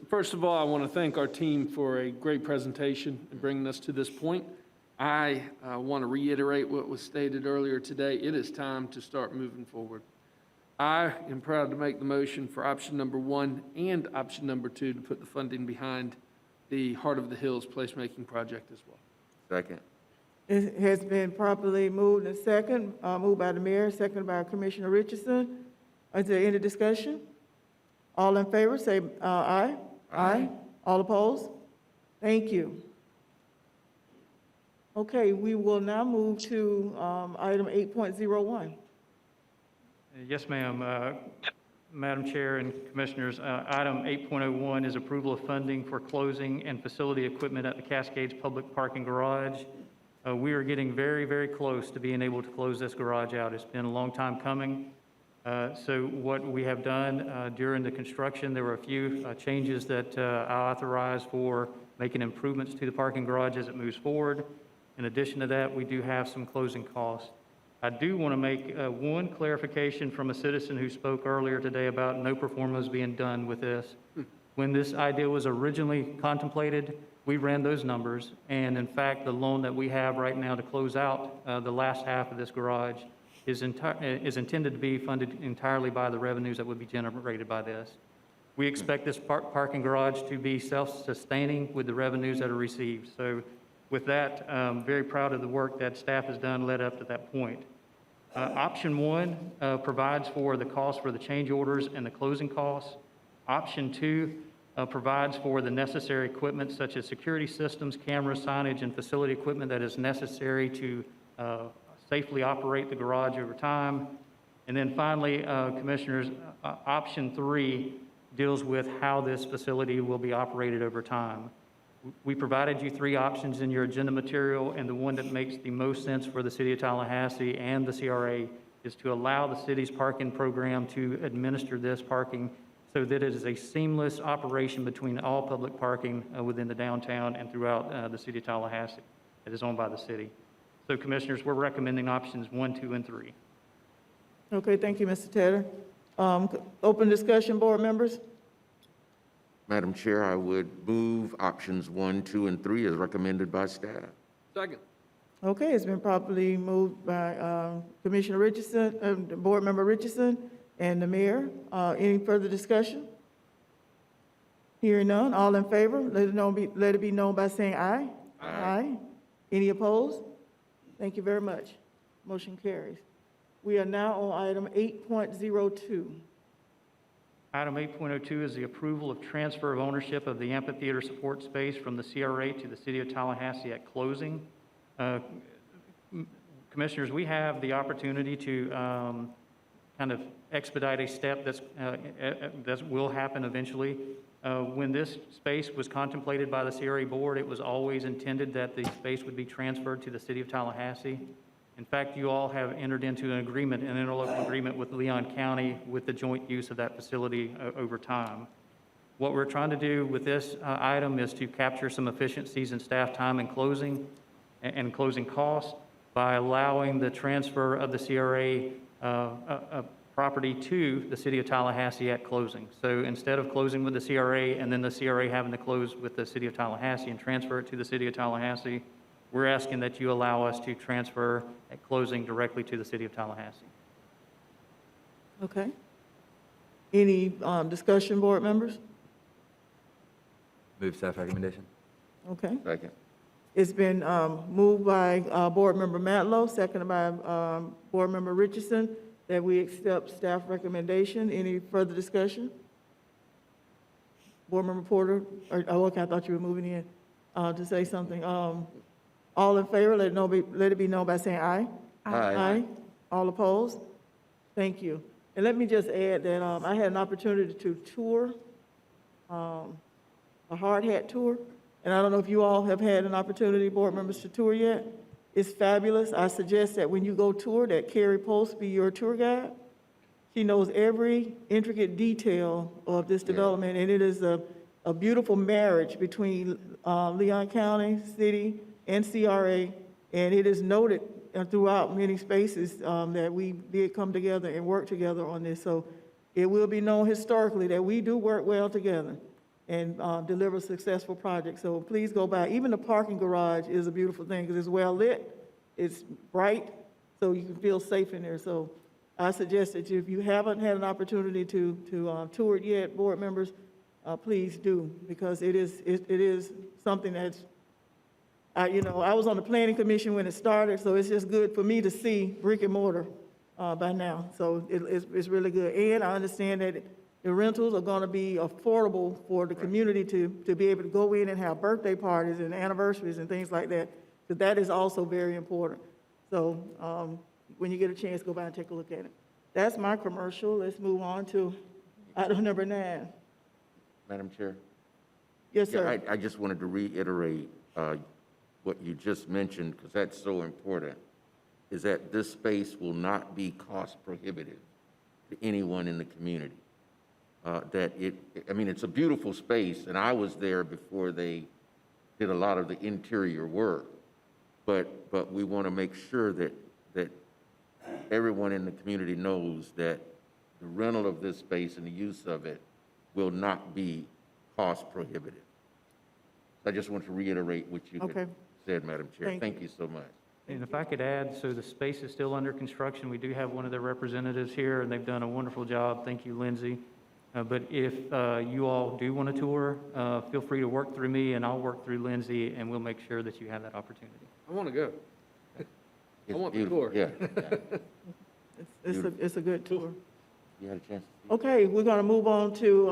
first of all, I want to thank our team for a great presentation and bringing us to this point. I want to reiterate what was stated earlier today. It is time to start moving forward. I am proud to make the motion for option number 1 and option number 2 to put the funding behind the Heart of the Hills placemaking project as well. Second. It has been properly moved and second, moved by the mayor, seconded by Commissioner Richardson. Is there any discussion? All in favor, say aye. Aye. All opposed? Thank you. Okay, we will now move to item 8.01. Yes, ma'am. Madam Chair and Commissioners, item 8.01 is approval of funding for closing and facility equipment at the Cascades Public Parking Garage. We are getting very, very close to being able to close this garage out. It's been a long time coming. So what we have done during the construction, there were a few changes that I authorized for making improvements to the parking garage as it moves forward. In addition to that, we do have some closing costs. I do want to make one clarification from a citizen who spoke earlier today about no performance being done with this. When this idea was originally contemplated, we ran those numbers, and in fact, the loan that we have right now to close out the last half of this garage is intended to be funded entirely by the revenues that would be generated by this. We expect this parking garage to be self-sustaining with the revenues that are received. So with that, I'm very proud of the work that staff has done led up to that point. Option 1 provides for the cost for the change orders and the closing costs. Option 2 provides for the necessary equipment such as security systems, cameras, signage, and facility equipment that is necessary to safely operate the garage over time. And then finally, Commissioners, option 3 deals with how this facility will be operated over time. We provided you 3 options in your agenda material, and the one that makes the most sense for the City of Tallahassee and the CRA is to allow the city's parking program to administer this parking so that it is a seamless operation between all public parking within the downtown and throughout the City of Tallahassee that is owned by the city. So Commissioners, we're recommending options 1, 2, and 3. Okay, thank you, Mr. Tedder. Open discussion, board members. Madam Chair, I would move options 1, 2, and 3 as recommended by staff. Second. Okay, it's been properly moved by Commissioner Richardson, Board Member Richardson, and the mayor. Any further discussion? Hearing none, all in favor, let it be known by saying aye. Aye. Any opposed? Thank you very much. Motion carries. We are now on item 8.02. Item 8.02 is the approval of transfer of ownership of the amphitheater support space from the CRA to the City of Tallahassee at closing. Commissioners, we have the opportunity to kind of expedite a step that will happen eventually. When this space was contemplated by the CRA board, it was always intended that the space would be transferred to the City of Tallahassee. In fact, you all have entered into an agreement, an interlocal agreement with Leon County with the joint use of that facility over time. What we're trying to do with this item is to capture some efficiencies in staff time and closing costs by allowing the transfer of the CRA property to the City of Tallahassee at closing. So instead of closing with the CRA and then the CRA having to close with the City of Tallahassee and transfer it to the City of Tallahassee, we're asking that you allow us to transfer at closing directly to the City of Tallahassee. Okay. Any discussion, board members? Move staff recommendation. Okay. Second. It's been moved by Board Member Matlow, seconded by Board Member Richardson, that we accept staff recommendation. Any further discussion? Board Member Porter, okay, I thought you were moving in to say something. All in favor, let it be known by saying aye. Aye. Aye. All opposed? Thank you. And let me just add that I had an opportunity to tour, a hard hat tour. And I don't know if you all have had an opportunity, board members, to tour yet. It's fabulous. I suggest that when you go tour, that Carrie Post be your tour guide. She knows every intricate detail of this development, and it is a beautiful marriage between Leon County, city, and CRA, and it is noted throughout many spaces that we did come together and work together on this. So it will be known historically that we do work well together and deliver successful projects. So please go by. Even the parking garage is a beautiful thing because it's well lit, it's bright, so you can feel safe in there. So I suggest that if you haven't had an opportunity to tour it yet, board members, please do, because it is something that's, I was on the planning commission when it started, so it's just good for me to see brick and mortar by now. So it's really good. And I understand that the rentals are going to be affordable for the community to be able to go in and have birthday parties and anniversaries and things like that, because that is also very important. So when you get a chance, go by and take a look at it. That's my commercial. Let's move on to item number 9. Madam Chair? Yes, sir. Yeah, I just wanted to reiterate what you just mentioned, because that's so important, is that this space will not be cost prohibitive to anyone in the community. It's a beautiful space, and I was there before they did a lot of the interior work, but we want to make sure that everyone in the community knows that the rental of this space and the use of it will not be cost prohibitive. I just want to reiterate what you had said, Madam Chair. Thank you so much. And if I could add, so the space is still under construction. We do have one of their representatives here, and they've done a wonderful job. Thank you, Lindsay. But if you all do want to tour, feel free to work through me, and I'll work through Lindsay, and we'll make sure that you have that opportunity. I want to go. I want the beautiful. tour. Yeah. It's a good tour. You had a chance? Okay, we're going to move on to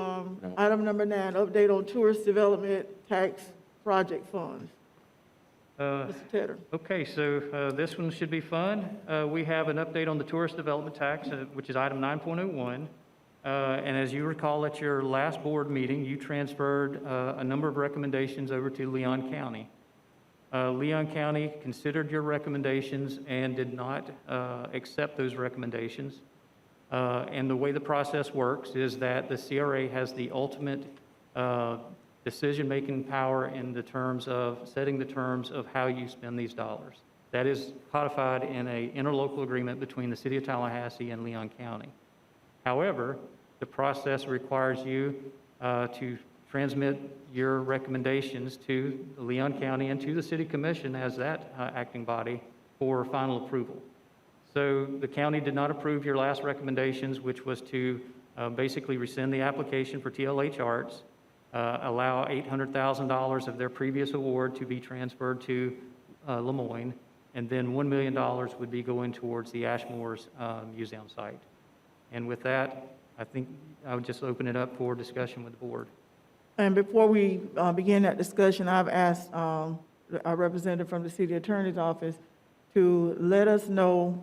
item number 9, update on tourist development tax project funds. Mr. Tedder. Okay, so this one should be fun. We have an update on the tourist development tax, which is item 9.01. And as you recall, at your last board meeting, you transferred a number of recommendations over to Leon County. Leon County considered your recommendations and did not accept those recommendations. And the way the process works is that the CRA has the ultimate decision-making power in the terms of setting the terms of how you spend these dollars. That is codified in an interlocal agreement between the City of Tallahassee and Leon County. However, the process requires you to transmit your recommendations to Leon County and to the City Commission as that acting body for final approval. So the county did not approve your last recommendations, which was to basically rescind the application for TLH Arts, allow $800,000 of their previous award to be transferred to Lemoyne, and then $1 million would be going towards the Ashmore's museum site. And with that, I think I would just open it up for discussion with the board. And before we begin that discussion, I've asked our representative from the city attorney's office to let us know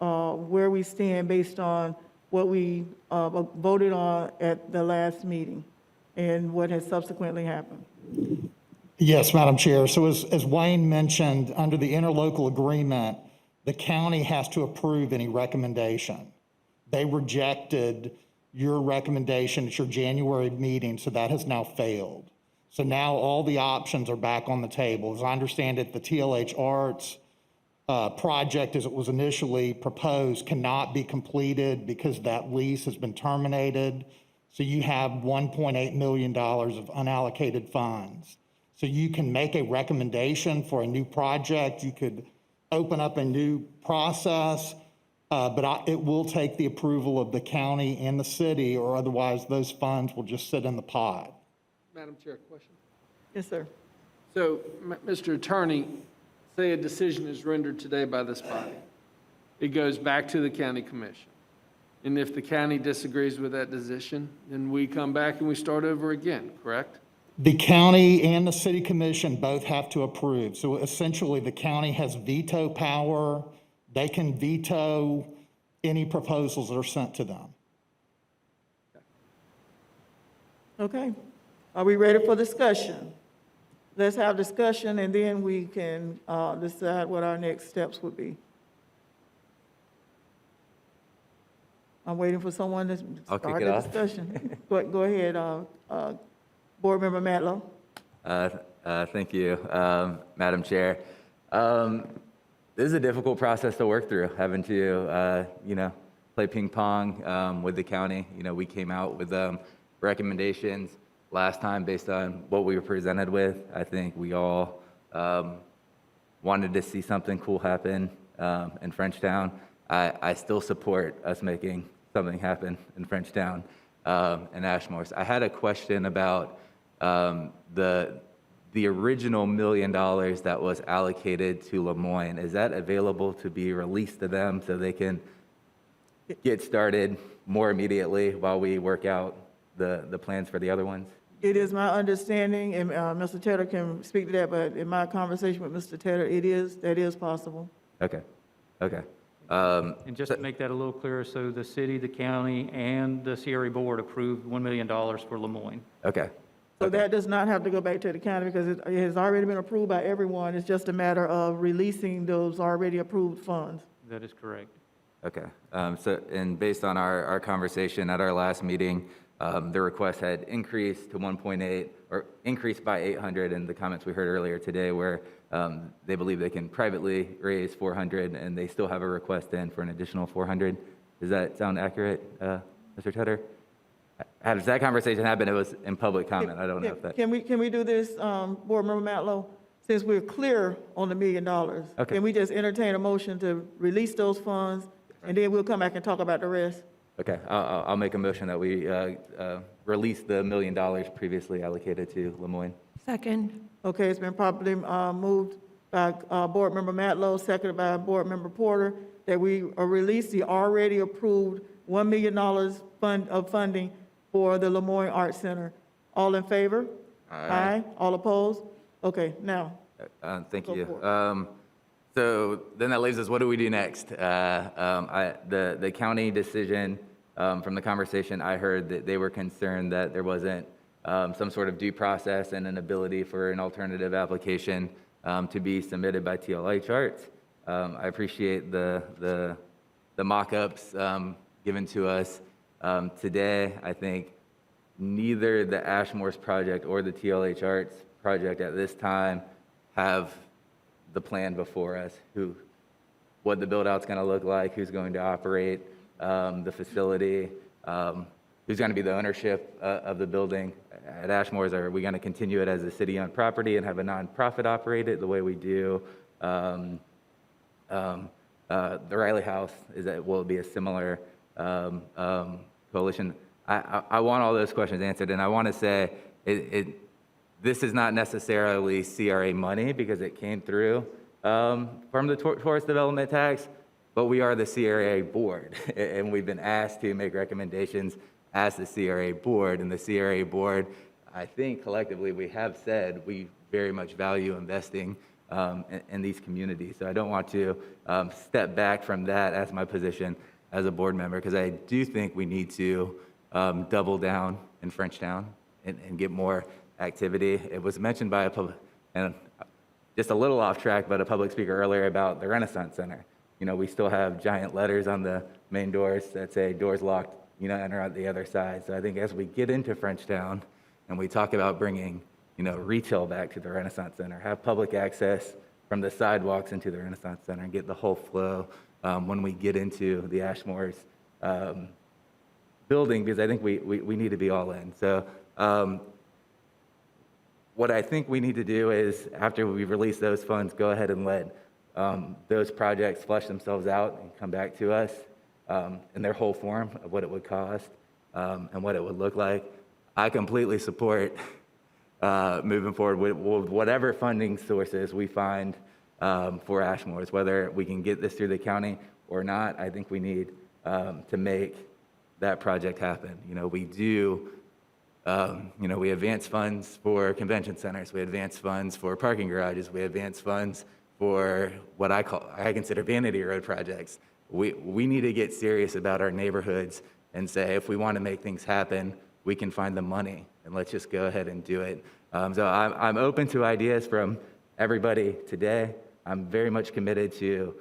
where we stand based on what we voted on at the last meeting and what has subsequently happened. Yes, Madam Chair. So as Wayne mentioned, under the interlocal agreement, the county has to approve any recommendation. They rejected your recommendation at your January meeting, so that has now failed. So now all the options are back on the table. As I understand it, the TLH Arts project as it was initially proposed cannot be completed because that lease has been terminated. So you have $1.8 million of unallocated funds. So you can make a recommendation for a new project. You could open up a new process, but it will take the approval of the county and the city, or otherwise those funds will just sit in the pot. Madam Chair, question. Yes, sir. So, Mr. Attorney, say a decision is rendered today by this body. It goes back to the county commission. And if the county disagrees with that decision, then we come back and we start over again, correct? The county and the city commission both have to approve. So essentially, the county has veto power. They can veto any proposals that are sent to them. Okay. Are we ready for discussion? Let's have discussion, and then we can decide what our next steps would be. I'm waiting for someone to start the discussion. Go ahead, Board Member Matlow. Thank you, Madam Chair. This is a difficult process to work through, having to, play ping pong with the county. We came out with recommendations last time based on what we were presented with. I think we all wanted to see something cool happen in Frenchtown. I still support us making something happen in Frenchtown and Ashmore's. I had a question about the original $1 million that was allocated to Lemoyne. Is that available to be released to them so they can get started more immediately while we work out the plans for the other ones? It is my understanding, and Mr. Tedder can speak to that, but in my conversation with Mr. Tedder, that is possible. Okay. And just to make that a little clearer, so the city, the county, and the CRA board approved $1 million for Lemoyne. Okay. So that does not have to go back to the county because it has already been approved by everyone. It's just a matter of releasing those already approved funds. That is correct. Okay. And based on our conversation at our last meeting, the request had increased to 1.8, or increased by 800 in the comments we heard earlier today, where they believe they can privately raise 400, and they still have a request in for an additional 400. Does that sound accurate, Mr. Tedder? How does that conversation happen? It was in public comment. I don't know if that. Can we do this, Board Member Matlow? Since we're clear on the $1 million, Okay. Can we just entertain a motion to release those funds, and then we'll come back and talk about the rest? Okay, I'll make a motion that we release the $1 million previously allocated to Lemoyne. Second. Okay, it's been properly moved by Board Member Matlow, seconded by Board Member Porter, that we release the already approved $1 million of funding for the Lemoyne Arts Center. All in favor? Aye. All opposed? Okay, now. Thank Go you. for So then that leaves us, what do we do next? The county decision, from the conversation I heard, that they were concerned that there wasn't some sort of due process and an ability for an alternative application to be submitted by TLH Arts. I appreciate the mock-ups given to us today. I think neither the Ashmore's project or the TLH Arts project at this time have the plan before us, what the build-out's going to look like, who's going to operate the facility, who's going to be the ownership of the building. At Ashmore's, are we going to continue it as a city-owned property and have a nonprofit operate it the way we do? The Riley House, will it be a similar coalition? I want all those questions answered, and I want to say this is not necessarily CRA money because it came through from the tourist development tax, but we are the CRA board, and we've been asked to make recommendations as the CRA board, and the CRA board, I think collectively we have said we very much value investing in these communities. So I don't want to step back from that as my position as a board member, because I do think we need to double down in Frenchtown and get more activity. It was mentioned by and just a little off track, but a public speaker earlier about the Renaissance Center. We still have giant letters on the main doors that say doors locked, enter out the other side. So I think as we get into Frenchtown and we talk about bringing, retail back to the Renaissance Center, have public access from the sidewalks into the Renaissance Center and get the whole flow when we get into the Ashmore's building, because I think we need to be all in. So what I think we need to do is, after we release those funds, go ahead and let those projects flesh themselves out and come back to us in their whole form of what it would cost and what it would look like. I completely support moving forward with whatever funding sources we find for Ashmore's, whether we can get this through the county or not. I think we need to make that project happen. We do, we advance funds for convention centers, we advance funds for parking garages, we advance funds for what I consider vanity road projects. We need to get serious about our neighborhoods and say, if we want to make things happen, we can find the money, and let's just go ahead and do it. So I'm open to ideas from everybody today. I'm very much committed to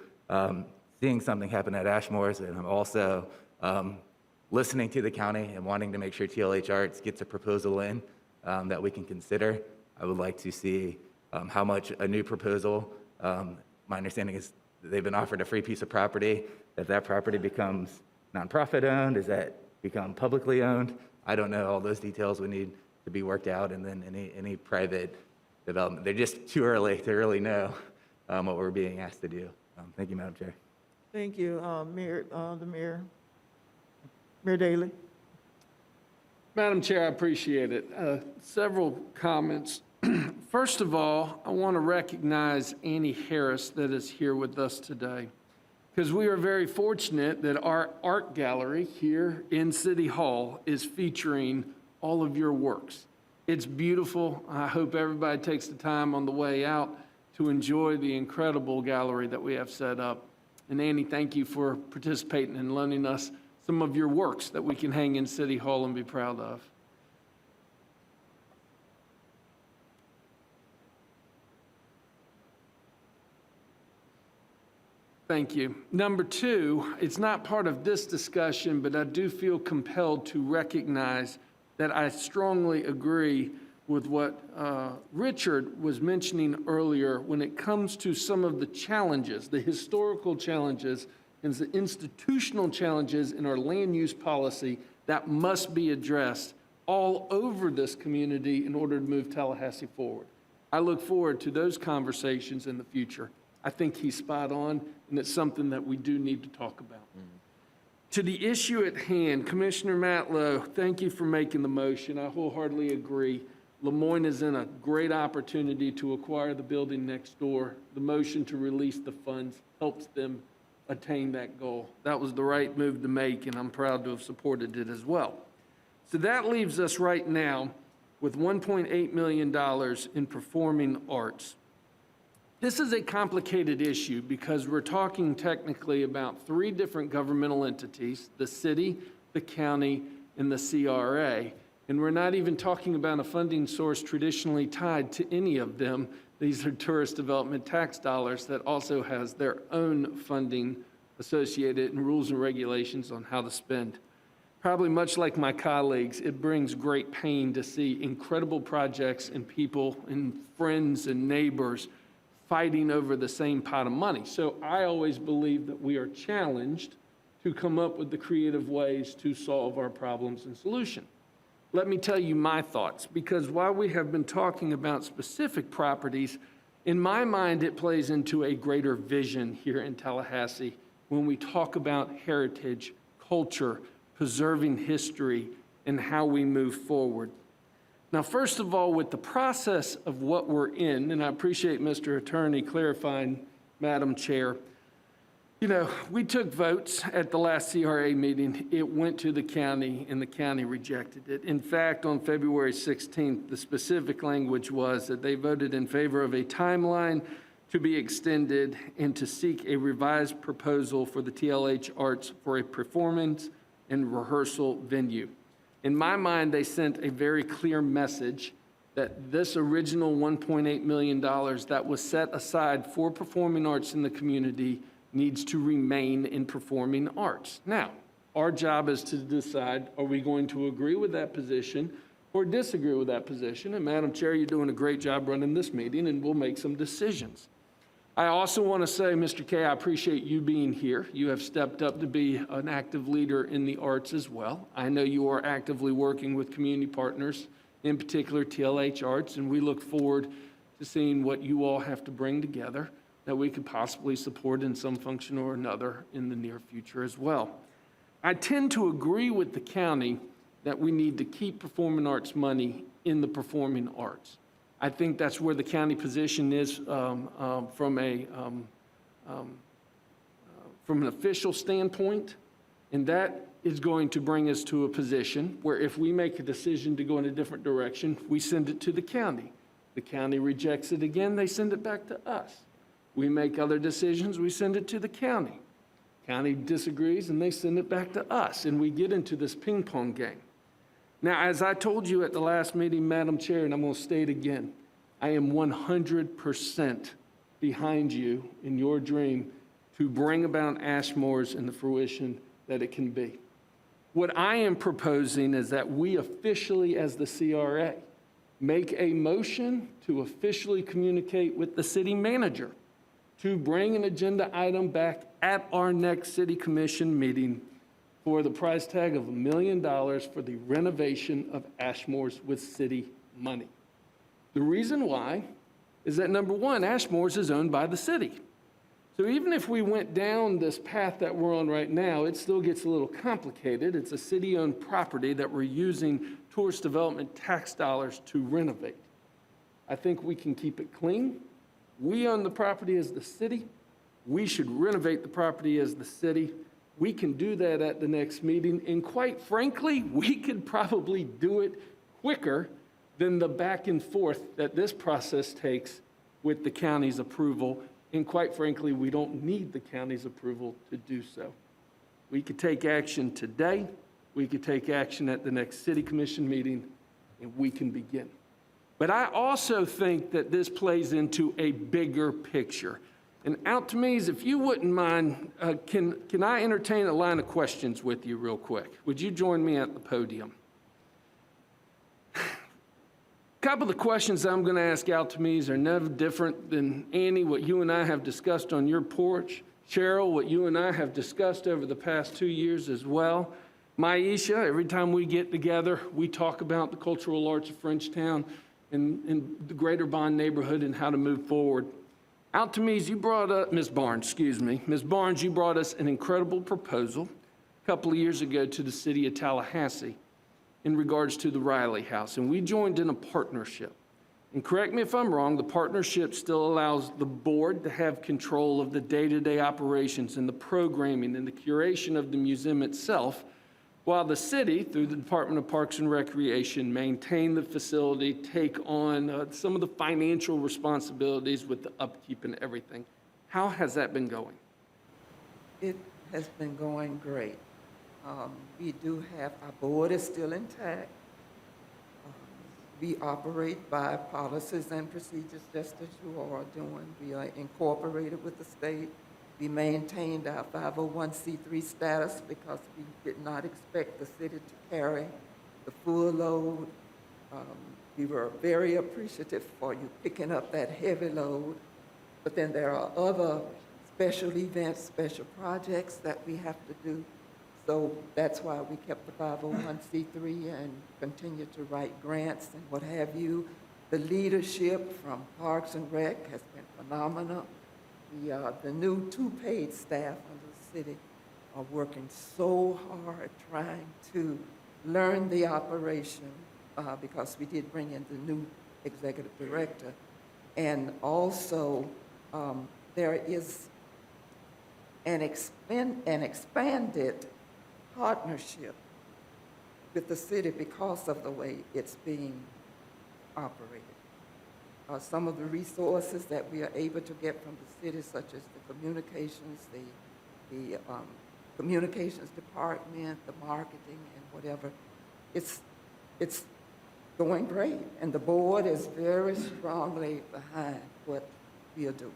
seeing something happen at Ashmore's, and I'm also listening to the county and wanting to make sure TLH Arts gets a proposal in that we can consider. I would like to see how much a new proposal, my understanding is they've been offered a free piece of property. If that property becomes nonprofit owned, does that become publicly owned? I don't know. All those details would need to be worked out, and then any private development. They're just too early to really know what we're being asked to do. Thank you, Madam Chair. Thank you, Mayor Daley. Madam Chair, I appreciate it. Several comments. First of all, I want to recognize Annie Harris that is here with us today, because we are very fortunate that our art gallery here in City Hall is featuring all of your works. It's beautiful. I hope everybody takes the time on the way out to enjoy the incredible gallery that we have set up. And Annie, thank you for participating and loaning us some of your works that we can hang in City Hall and be proud of. Thank you. Number two, it's not part of this discussion, but I do feel compelled to recognize that I strongly agree with what Richard was mentioning earlier when it comes to some of the challenges, the historical challenges and the institutional challenges in our land use policy that must be addressed all over this community in order to move Tallahassee forward. I look forward to those conversations in the future. I think he's spot on, and it's something that we do need to talk about. To the issue at hand, Commissioner Matlow, thank you for making the motion. I wholeheartedly agree. Lemoyne is in a great opportunity to acquire the building next door. The motion to release the funds helps them attain that goal. That was the right move to make, and I'm proud to have supported it as well. So that leaves us right now with $1.8 million in performing arts. This is a complicated issue because we're talking technically about three different governmental entities, the city, the county, and the CRA. And we're not even talking about a funding source traditionally tied to any of them. These are tourist development tax dollars that also has their own funding associated and rules and regulations on how to spend. Probably much like my colleagues, it brings great pain to see incredible projects and people and friends and neighbors fighting over the same pot of money. So I always believe that we are challenged to come up with the creative ways to solve our problems and solutions. Let me tell you my thoughts, because while we have been talking about specific properties, in my mind it plays into a greater vision here in Tallahassee when we talk about heritage, culture, preserving history, and how we move forward. Now, first of all, with the process of what we're in, and I appreciate Mr. Attorney clarifying, Madam Chair, we took votes at the last CRA meeting. It went to the county, and the county rejected it. In fact, on February 16th, the specific language was that they voted in favor of a timeline to be extended and to seek a revised proposal for the TLH Arts for a performance and rehearsal venue. In my mind, they sent a very clear message that this original $1.8 million that was set aside for performing arts in the community needs to remain in performing arts. Now, our job is to decide, are we going to agree with that position or disagree with that position? And Madam Chair, you're doing a great job running this meeting, and we'll make some decisions. I also want to say, Mr. Kay, I appreciate you being here. You have stepped up to be an active leader in the arts as well. I know you are actively working with community partners, in particular TLH Arts, and we look forward to seeing what you all have to bring together that we could possibly support in some function or another in the near future as well. I tend to agree with the county that we need to keep performing arts money in the performing arts. I think that's where the county position is from an official standpoint, and that is going to bring us to a position where if we make a decision to go in a different direction, we send it to the county. The county rejects it again, they send it back to us. We make other decisions, we send it to the county. County disagrees, and they send it back to us, and we get into this ping pong game. Now, as I told you at the last meeting, Madam Chair, and I'm going to state again, I am 100% behind you in your dream to bring about Ashmore's and the fruition that it can be. What I am proposing is that we officially, as the CRA, make a motion to officially communicate with the city manager to bring an agenda item back at our next city commission meeting for the price tag of $1 million for the renovation of Ashmore's with city money. The reason why is that, number one, Ashmore's is owned by the city. So even if we went down this path that we're on right now, it still gets a little complicated. It's a city-owned property that we're using tourist development tax dollars to renovate. I think we can keep it clean. We own the property as the city. We should renovate the property as the city. We can do that at the next meeting, and quite frankly, we could probably do it quicker than the back and forth that this process takes with the county's approval, and quite frankly, we don't need the county's approval to do so. We could take action today, we could take action at the next city commission meeting, and we can begin. But I also think that this plays into a bigger picture. And Altamise, if you wouldn't mind, can I entertain a line of questions with you real quick? Would you join me at the podium? A couple of the questions I'm going to ask Altamise are never different than, Annie, what you and I have discussed on your porch. Cheryl, what you and I have discussed over the past 2 years as well. Maisha, every time we get together, we talk about the cultural arts of Frenchtown and the greater Bond neighborhood and how to move forward. Altamise, you brought up, Ms. Barnes, excuse me. Ms. Barnes, you brought us an incredible proposal a couple of years ago to the City of Tallahassee in regards to the Riley House, and we joined in a partnership. And correct me if I'm wrong, the partnership still allows the board to have control of the day-to-day operations and the programming and the curation of the museum itself, while the city, through the Department of Parks and Recreation, maintain the facility, take on some of the financial responsibilities with the upkeep and everything. How has that been going? It has been going great. We do have, our board is still intact. We operate by policies and procedures just as you all are doing. We are incorporated with the state. We maintained our 501c3 status because we did not expect the city to carry the full load. We were very appreciative for you picking up that heavy load. But then there are other special events, special projects that we have to do. So that's why we kept the 501c3 and continue to write grants and what have you. The leadership from Parks and Rec has been phenomenal. The new 2 paid staff in the city are working so hard trying to learn the operation because we did bring in the new executive director. And also, there is an expanded partnership with the city because of the way it's being operated. Some of the resources that we are able to get from the city, such as the communications, the communications department, the marketing, and whatever, it's going great. And the board is very strongly behind what we are doing.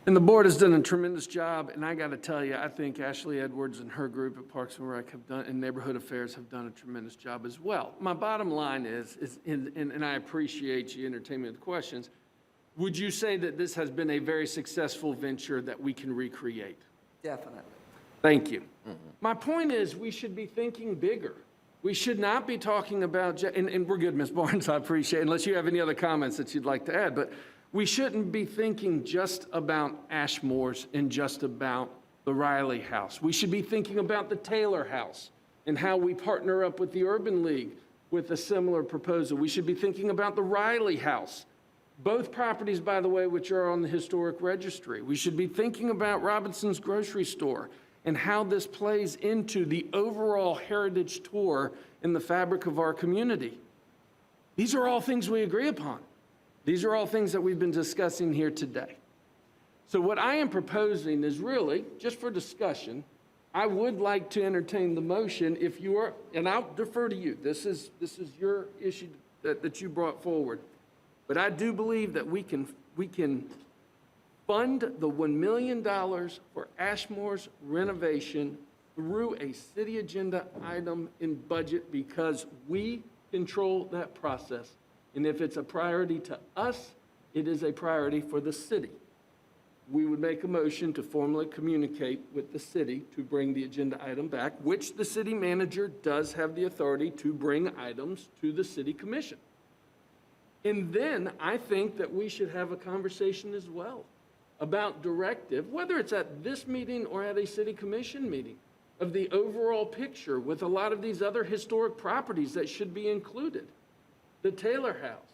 And the board has done a tremendous job, and I got to tell you, I think Ashley Edwards and her group at Parks and Rec have done, and Neighborhood Affairs have done a tremendous job as well. My bottom line is and I appreciate you entertaining me with questions, Would you say that this has been a very successful venture that we can recreate? Definitely. Thank you. My point is, we should be thinking bigger. We should not be talking about, and we're good, Ms. Barnes, I appreciate it, unless you have any other comments that you'd like to add, but we shouldn't be thinking just about Ashmore's and just about the Riley House. We should be thinking about the Taylor House and how we partner up with the Urban League with a similar proposal. We should be thinking about the Riley House. Both properties, by the way, which are on the historic registry. We should be thinking about Robinson's Grocery Store and how this plays into the overall heritage tour in the fabric of our community. These are all things we agree upon. These are all things that we've been discussing here today. So what I am proposing is really, just for discussion, I would like to entertain the motion if you are, and I'll defer to you. This is your issue that you brought forward. But I do believe that we can fund the $1 million for Ashmore's renovation through a city agenda item in budget because we control that process. And if it's a priority to us, it is a priority for the city. We would make a motion to formally communicate with the city to bring the agenda item back, which the city manager does have the authority to bring items to the city commission. And then I think that we should have a conversation as well about directive, whether it's at this meeting or at a city commission meeting, of the overall picture with a lot of these other historic properties that should be included. The Taylor House,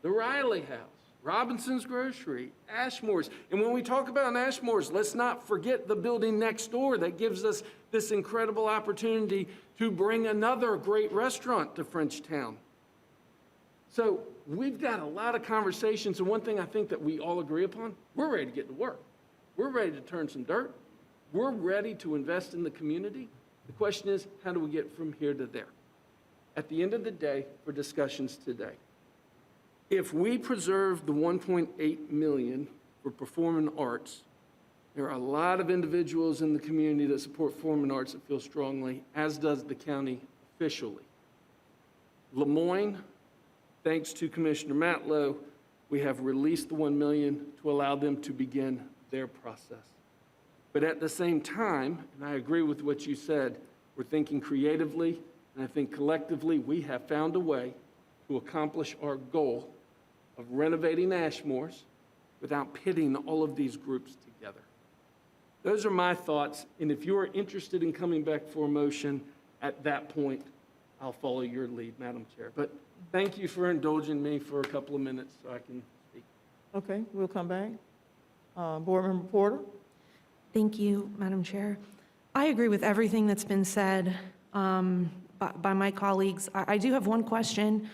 the Riley House, Robinson's Grocery, Ashmore's. And when we talk about Ashmore's, let's not forget the building next door that gives us this incredible opportunity to bring another great restaurant to Frenchtown. So we've got a lot of conversations, and one thing I think that we all agree upon, we're ready to get to work. We're ready to turn some dirt. We're ready to invest in the community. The question is, how do we get from here to there? At the end of the day, for discussions today, if we preserve the $1.8 million for performing arts, there are a lot of individuals in the community that support performing arts that feel strongly, as does the county officially. Lemoyne, thanks to Commissioner Matlow, we have released the $1 million to allow them to begin their process. But at the same time, and I agree with what you said, we're thinking creatively, and I think collectively we have found a way to accomplish our goal of renovating Ashmore's without pitting all of these groups together. Those are my thoughts, and if you are interested in coming back for a motion at that point, I'll follow your lead, Madam Chair. But thank you for indulging me for a couple of minutes so I can speak. Okay, we'll come back. Board Member Porter? Thank you, Madam Chair. I agree with everything that's been said by my colleagues. I do have one question.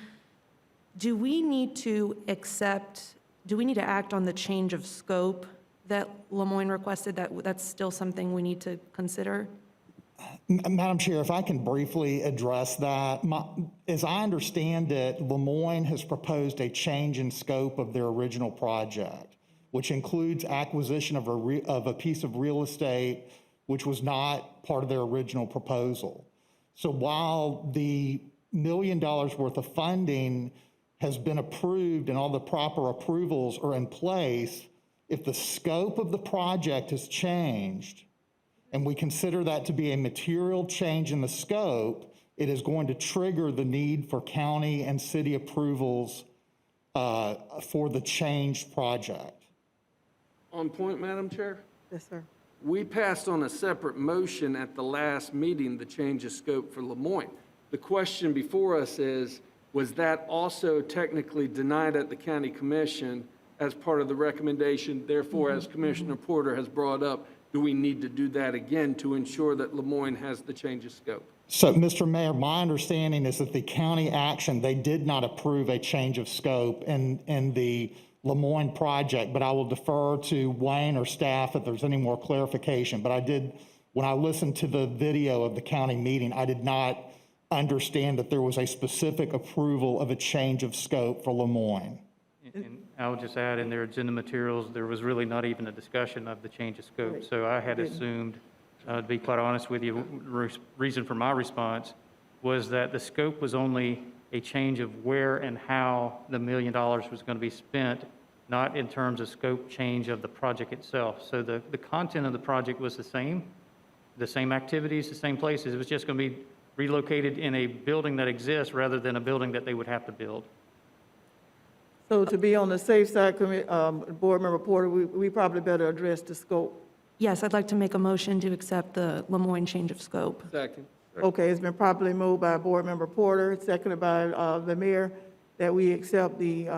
Do we need to act on the change of scope that Lemoyne requested? That's still something we need to consider? Madam Chair, if I can briefly address that. As I understand it, Lemoyne has proposed a change in scope of their original project, which includes acquisition of a piece of real estate which was not part of their original proposal. So while the $1 million worth of funding has been approved and all the proper approvals are in place, if the scope of the project has changed, and we consider that to be a material change in the scope, it is going to trigger the need for county and city approvals for the changed project. On point, Madam Chair? Yes, sir. We passed on a separate motion at the last meeting, the change of scope for Lemoyne. The question before us is, was that also technically denied at the county commission as part of the recommendation? Therefore, as Commissioner Porter has brought up, do we need to do that again to ensure that Lemoyne has the change of scope? So, Mr. Mayor, my understanding is that the county action, they did not approve a change of scope in the Lemoyne project, but I will defer to Wayne or staff if there's any more clarification. But when I listened to the video of the county meeting, I did not understand that there was a specific approval of a change of scope for Lemoyne. And I would just add, in their agenda materials, there was really not even a discussion of the change of scope. So I had assumed, to be quite honest with you, reason for my response was that the scope was only a change of where and how the $1 million was going to be spent not in terms of scope change of the project itself. So the content of the project was the same activities, the same places. It was just going to be relocated in a building that exists rather than a building that they would have to build. So to be on the safe side, Board Member Porter, we probably better address the scope. Yes, I'd like to make a motion to accept the Lemoyne change of scope. Second. Okay, it's been properly moved by Board Member Porter, seconded by the mayor, that we accept the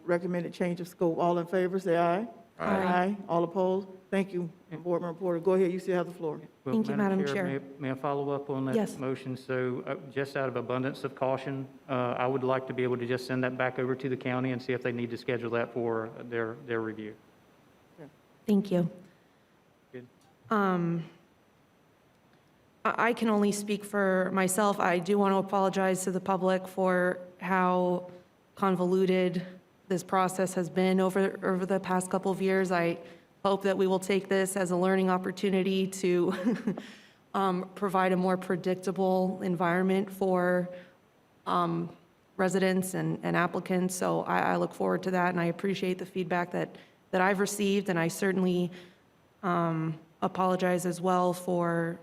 recommended change of scope. All in favor, say aye. Aye. All opposed? Thank you, Board Member Porter. Go ahead, you still have the floor. Well, Thank you, Madam Chair. May I follow up on that Yes. motion? So just out of abundance of caution, I would like to be able to just send that back over to the county and see if they need to schedule that for their review. Thank you. Good. I can only speak for myself. I do want to apologize to the public for how convoluted this process has been over the past couple of years. I hope that we will take this as a learning opportunity to provide a more predictable environment for residents and applicants. So I look forward to that, and I appreciate the feedback that I've received, and I certainly apologize as well for,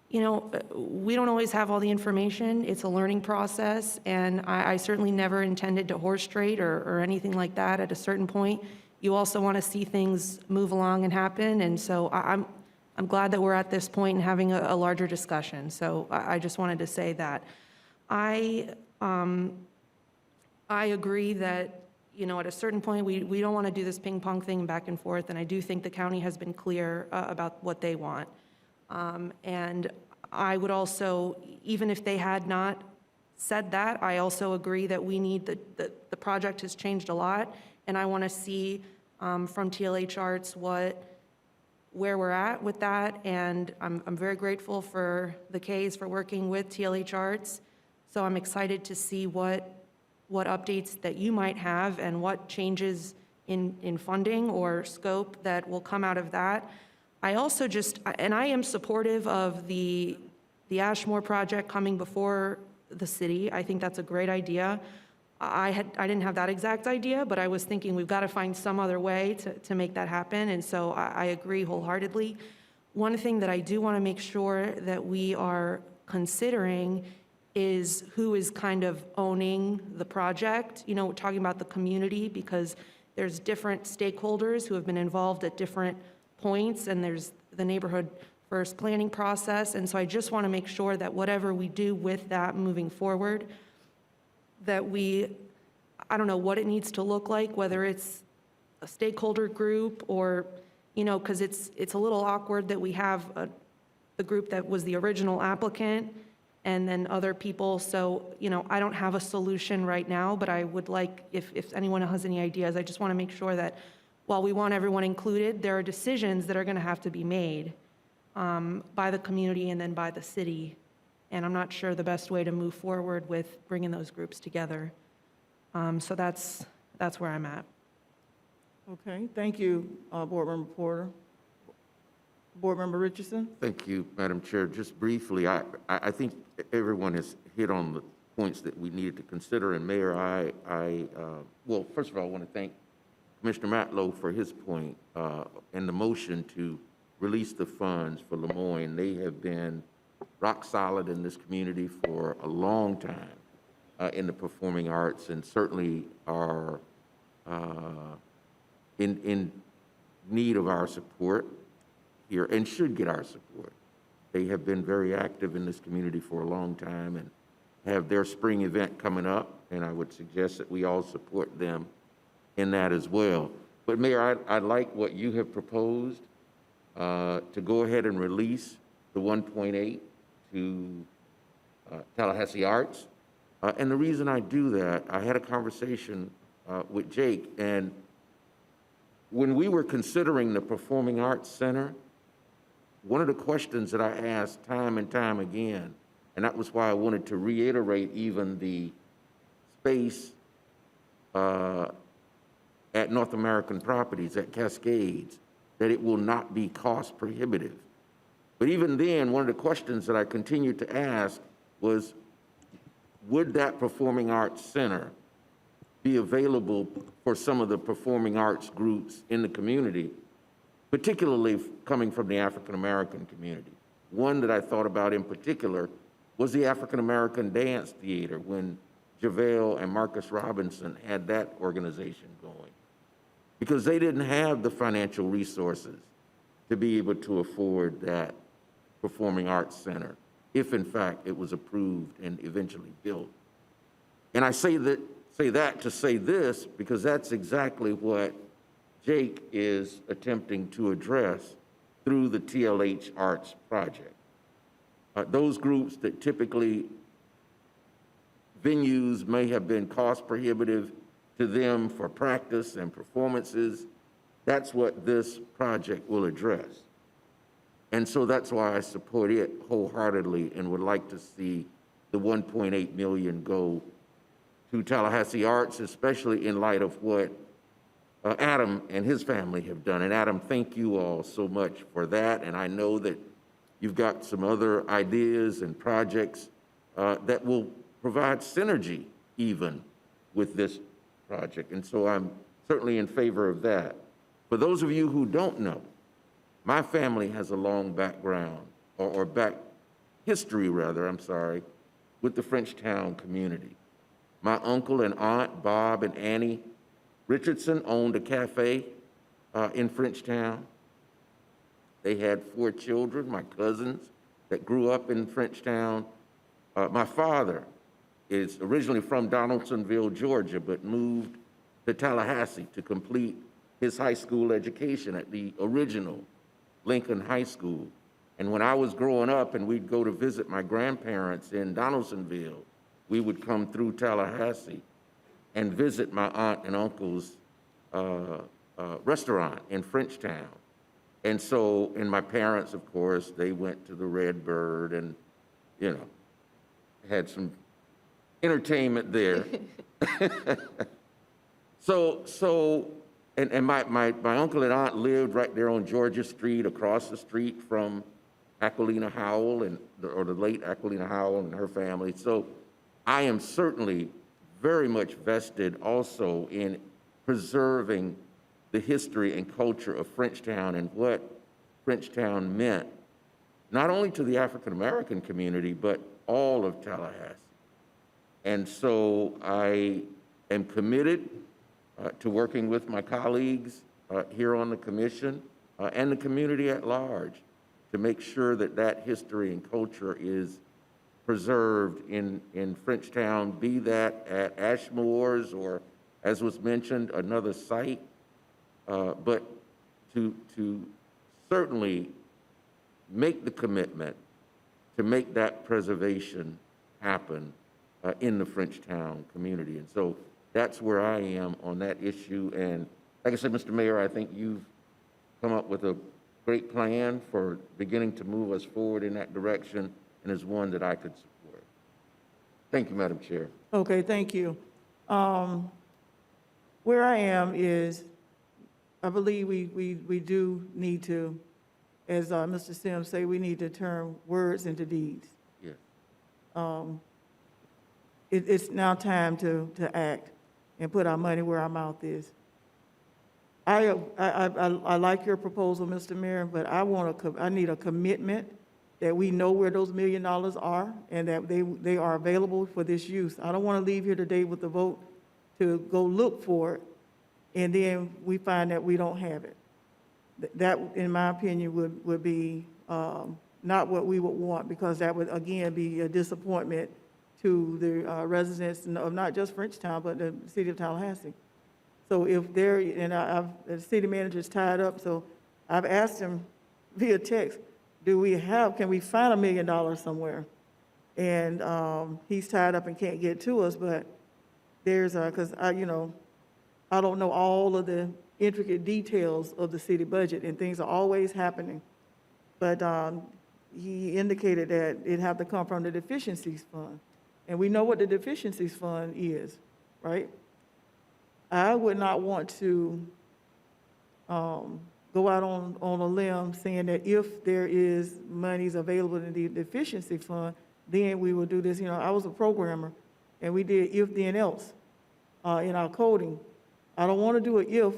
you know, we don't always have all the information. It's a learning process, and I certainly never intended to horse trade or anything like that. At a certain point, you also want to see things move along and happen, and so I'm glad that we're at this point and having a larger discussion. So I just wanted to say that. I agree that, you know, at a certain point, we don't want to do this ping pong thing back and forth, and I do think the county has been clear about what they want. And I would also, even if they had not said that, I also agree that we need, the project has changed a lot, and I want to see from TLH Arts where we're at with that, and I'm very grateful for the Ks for working with TLH Arts, so I'm excited to see what updates that you might have and what changes in funding or scope that will come out of that. I also and I am supportive of the Ashmore project coming before the city. I think that's a great idea. I didn't have that exact idea, but I was thinking we've got to find some other way to make that happen, and so I agree wholeheartedly. One thing that I do want to make sure that we are considering is who is kind of owning the project. You know, we're talking about the community because there's different stakeholders who have been involved at different points, and there's the neighborhood first planning process, and so I just want to make sure that whatever we do with that moving forward, that I don't know what it needs to look like, whether it's a stakeholder group or, you know, because it's a little awkward that we have the group that was the original applicant and then other people. So, you know, I don't have a solution right now, but I would like, if anyone has any ideas, I just want to make sure that while we want everyone included, there are decisions that are going to have to be made by the community and then by the city. And I'm not sure the best way to move forward with bringing those groups together. So that's where I'm at. Okay, thank you, Board Member Porter. Board Member Richardson? Thank you, Madam Chair. Just briefly, I think everyone has hit on the points that we needed to consider. And Mayor, well, first of all, I want to thank Commissioner Matlow for his point and the motion to release the funds for Lemoyne. They have been rock solid in this community for a long time in the performing arts, and certainly are in need of our support here and should get our support. They have been very active in this community for a long time and have their spring event coming up, and I would suggest that we all support them in that as well. But Mayor, I like what you have proposed to go ahead and release the 1.8 to Tallahassee Arts. And the reason I do that, I had a conversation with Jake, and when we were considering the Performing Arts Center, one of the questions that I asked time and time again, and that was why I wanted to reiterate even the space at North American Properties, at Cascades, that it will not be cost prohibitive. But even then, one of the questions that I continued to ask was, would that Performing Arts Center be available for some of the performing arts groups in the community, particularly coming from the African-American community. One that I thought about in particular was the African-American Dance Theater when JaVale and Marcus Robinson had that organization going, because they didn't have the financial resources to be able to afford that performing arts center, if in fact it was approved and eventually built. And I say that to say this, because that's exactly what Jake is attempting to address through the TLH Arts Project. Those groups that typically venues may have been cost prohibitive to them for practice and performances, that's what this project will address. And so that's why I support it wholeheartedly and would like to see the 1.8 million go to Tallahassee Arts, especially in light of what Adam and his family have done. And Adam, thank you all so much for that. And I know that you've got some other ideas and projects that will provide synergy even with this project. And so I'm certainly in favor of that. For those of you who don't know, my family has a long background, or back history rather, I'm sorry, with the Frenchtown community. My uncle and aunt, Bob and Annie Richardson, owned a cafe in Frenchtown. They had 4 children, my cousins, that grew up in Frenchtown. My father is originally from Donaldsonville, Georgia, but moved to Tallahassee to complete his high school education at the original Lincoln High School. And when I was growing up and we'd go to visit my grandparents in Donaldsonville, we would come through Tallahassee and visit my aunt and uncle's restaurant in Frenchtown. And so, and my parents, of course, they went to the Red Bird and, you know, had some entertainment there. And my uncle and aunt lived right there on Georgia Street, across the street from Aquilina Howell, or the late Aquilina Howell and her family. So I am certainly very much vested also in preserving the history and culture of Frenchtown and what Frenchtown meant, not only to the African-American community, but all of Tallahassee. And so I am committed to working with my colleagues here on the commission and the community at large to make sure that that history and culture is preserved in Frenchtown, be that at Ashmore's or, as was mentioned, another site, but to certainly make the commitment to make that preservation happen in the Frenchtown community. And so that's where I am on that issue. And like I said, Mr. Mayor, I think you've come up with a great plan for beginning to move us forward in that direction, and is one that I could support. Thank you, Madam Chair. Okay, thank you. Where I am is, I believe we do need to, as Mr. Sims say, we need to turn words into deeds. Yes. It's now time to act and put our money where our mouth is. I like your proposal, Mr. Mayor, but I need a commitment that we know where those $1 million are and that they are available for this use. I don't want to leave here today with the vote to go look for it, and then we find that we don't have it. That, in my opinion, would be not what we would want, because that would, again, be a disappointment to the residents of not just Frenchtown, but the city of Tallahassee. So if they're, and the city manager's tied up, so I've asked him via text, can we find $1 million somewhere? And he's tied up and can't get to us, but there's because I don't know all of the intricate details of the city budget, and things are always happening. But he indicated that it'd have to come from the deficiencies fund. And we know what the deficiencies fund is, right? I would not want to go out on a limb saying that if there is monies available in the deficiency fund, then we will do this. I was a programmer, and we did if, then, else. in our coding. I don't want to do it if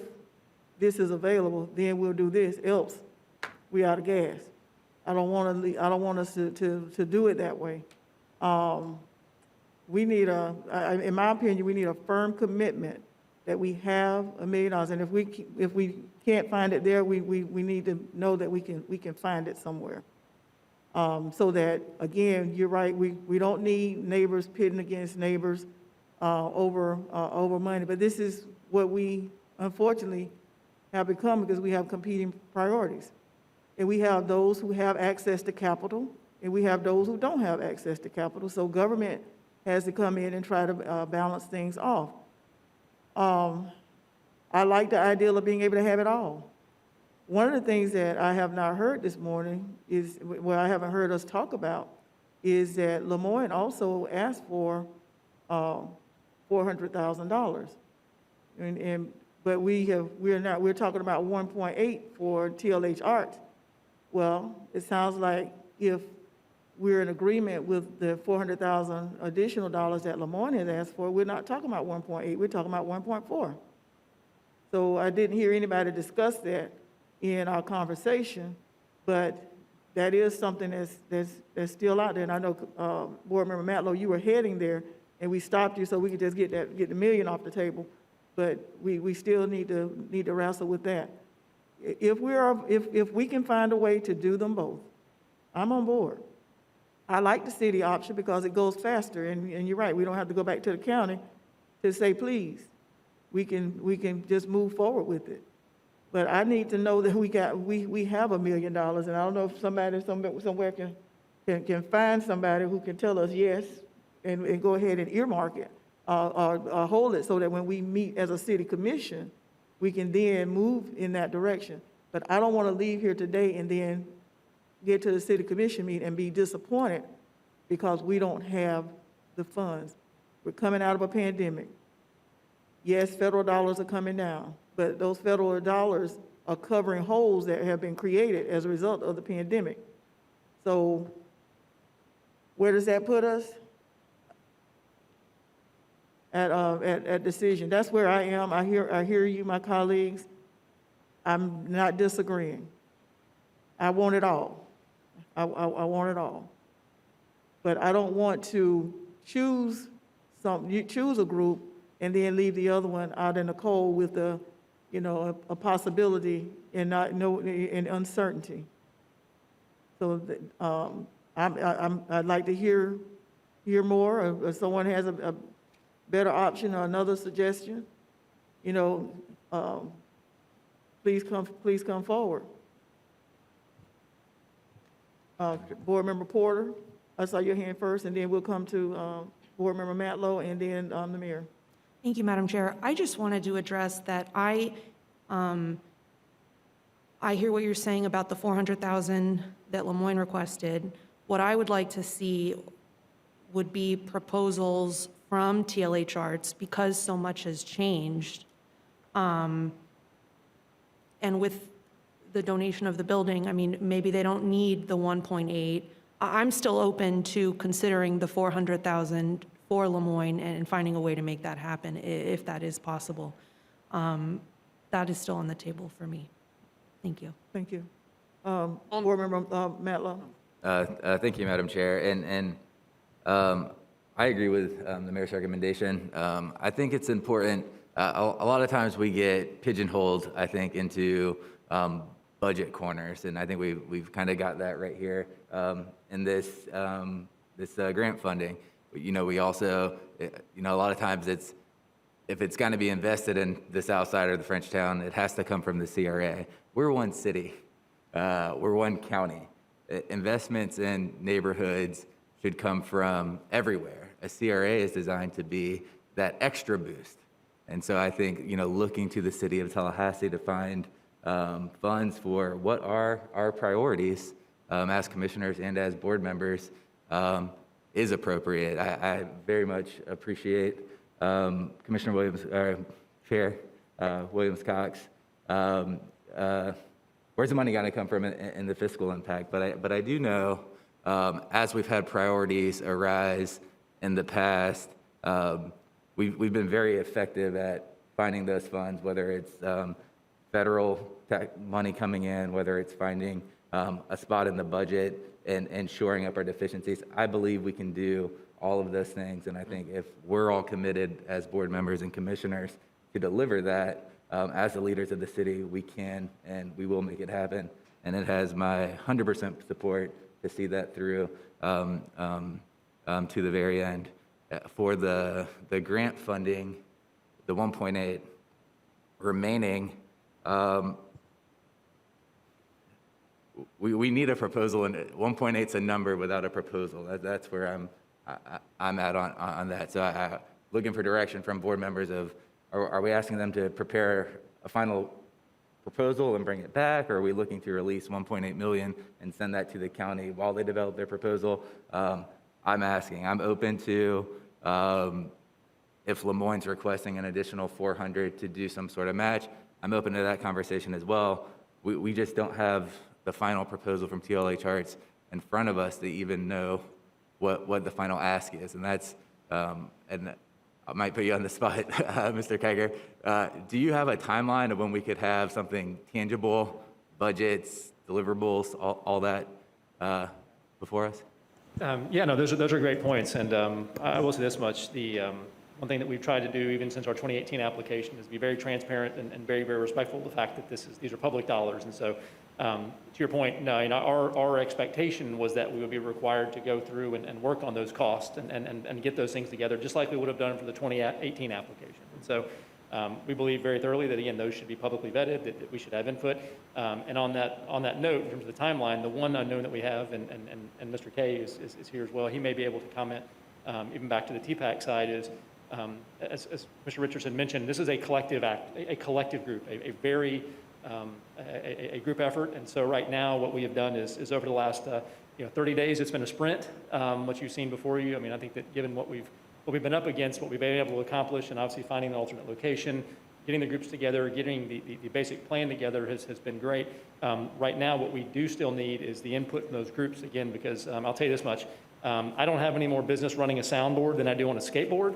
this is available, then we'll do this, else we out of gas. I don't want us to do it that way. We need in my opinion, we need a firm commitment that we have $1 million. And if we can't find it there, we need to know that we can find it somewhere. So that, again, you're right, we don't need neighbors pitting against neighbors over money. But this is what we, unfortunately, have become because we have competing priorities. And we have those who have access to capital, and we have those who don't have access to capital. So government has to come in and try to balance things off. I like the ideal of being able to have it all. One of the things that I have not heard this morning is, well, I haven't heard us talk about, is that Lemoyne also asked for $400,000. But we're talking about 1.8 for TLH Arts. Well, it sounds like if we're in agreement with the 400,000 additional dollars that Lemoyne has asked for, we're not talking about 1.8, we're talking about 1.4. So I didn't hear anybody discuss that in our conversation, but that is something that's still out there. And I know Board Member Matlow, you were heading there, and we stopped you so we could just get the $1 million off the table. But we still need to wrestle with that. If we can find a way to do them both, I'm on board. I like the city option because it goes faster, and you're right, we don't have to go back to the county to say, please. We can just move forward with it. But I need to know that we have $1 million, and I don't know if somebody somewhere can find somebody who can tell us yes, and go ahead and earmark it, or hold it so that when we meet as a city commission, we can then move in that direction. But I don't want to leave here today and then get to the city commission meeting and be disappointed because we don't have the funds. We're coming out of a pandemic. Yes, federal dollars are coming down, but those federal dollars are covering holes that have been created as a result of the pandemic. So where does that put us? At decision. That's where I am. I hear you, my colleagues. I'm not disagreeing. I want it all. I want it all. But I don't want to choose a group and then leave the other one out in the cold with a possibility and and uncertainty. So I'd like to hear more. Or if someone has a better option or another suggestion, please come forward. Board Member Porter, I saw your hand first, and then we'll come to Board Member Matlow, and then the mayor. Thank you, Madam Chair. I just wanted to address that I hear what you're saying about the $400,000 that Lemoyne requested. What I would like to see would be proposals from TLH Arts because so much has changed. And with the donation of the building, I mean, maybe they don't need the 1.8. I'm still open to considering the 400,000 for Lemoyne and finding a way to make that happen if that is possible. That is still on the table for me. Thank you. Thank you. Board Member Matlow. Thank you, Madam Chair. And I agree with the mayor's recommendation. I think it's important. A lot of times we get pigeonholed, I think, into budget corners, and I think we've kind of got that right here in this grant funding. We also, a lot of times if it's going to be invested in the Southside or the Frenchtown, it has to come from the CRA. We're one city. We're one county. Investments in neighborhoods should come from everywhere. A CRA is designed to be that extra boost. And so I think, looking to the City of Tallahassee to find funds for what are our priorities as commissioners and as board members is appropriate. I very much appreciate Commissioner Williams, Chair Williams-Cox. Where's the money going to come from in the fiscal impact? But I do know, as we've had priorities arise in the past, we've been very effective at finding those funds, whether it's federal money coming in, whether it's finding a spot in the budget and shoring up our deficiencies. I believe we can do all of those things, and I think if we're all committed as board members and commissioners to deliver that, as the leaders of the city, we can and we will make it happen. And it has my 100% support to see that through to the very end. For the grant funding, the 1.8 remaining, we need a proposal, and 1.8 is a number without a proposal. That's where I'm at on that. So looking for direction from board members of, are we asking them to prepare a final proposal and bring it back, or are we looking to release 1.8 million and send that to the county while they develop their proposal? I'm asking. I'm open to, if Lemoyne's requesting an additional 400 to do some sort of match, I'm open to that conversation as well. We just don't have the final proposal from TLH Arts in front of us to even know what the final ask is. And that's, and I might put you on the spot, Mr. Kiger. Do you have a timeline of when we could have something tangible, budgets, deliverables, all that before us? Yeah, no, those are great points. And I will say this much. The one thing that we've tried to do, even since our 2018 application, is be very transparent and very, very respectful of the fact that these are public dollars. And so, to your point, no, our expectation was that we would be required to go through and work on those costs and get those things together, just like we would have done for the 2018 application. And so, we believe very thoroughly that, again, those should be publicly vetted, that we should have input. And on that note, in terms of the timeline, the one unknown that we have, and Mr. Kay is here as well, he may be able to comment, even back to the TPAC side, is, as Mr. Richardson mentioned, this is a collective act, a collective group, a very a group effort. And so right now what we have done is over the last 30 days, it's been a sprint, what you've seen before you. I mean, I think that given what we've been up against, what we've been able to accomplish, and obviously finding an alternate location, getting the groups together, getting the basic plan together has been great. Right now, what we do still need is the input from those groups, again, because I'll tell you this much, I don't have any more business running a soundboard than I do on a skateboard.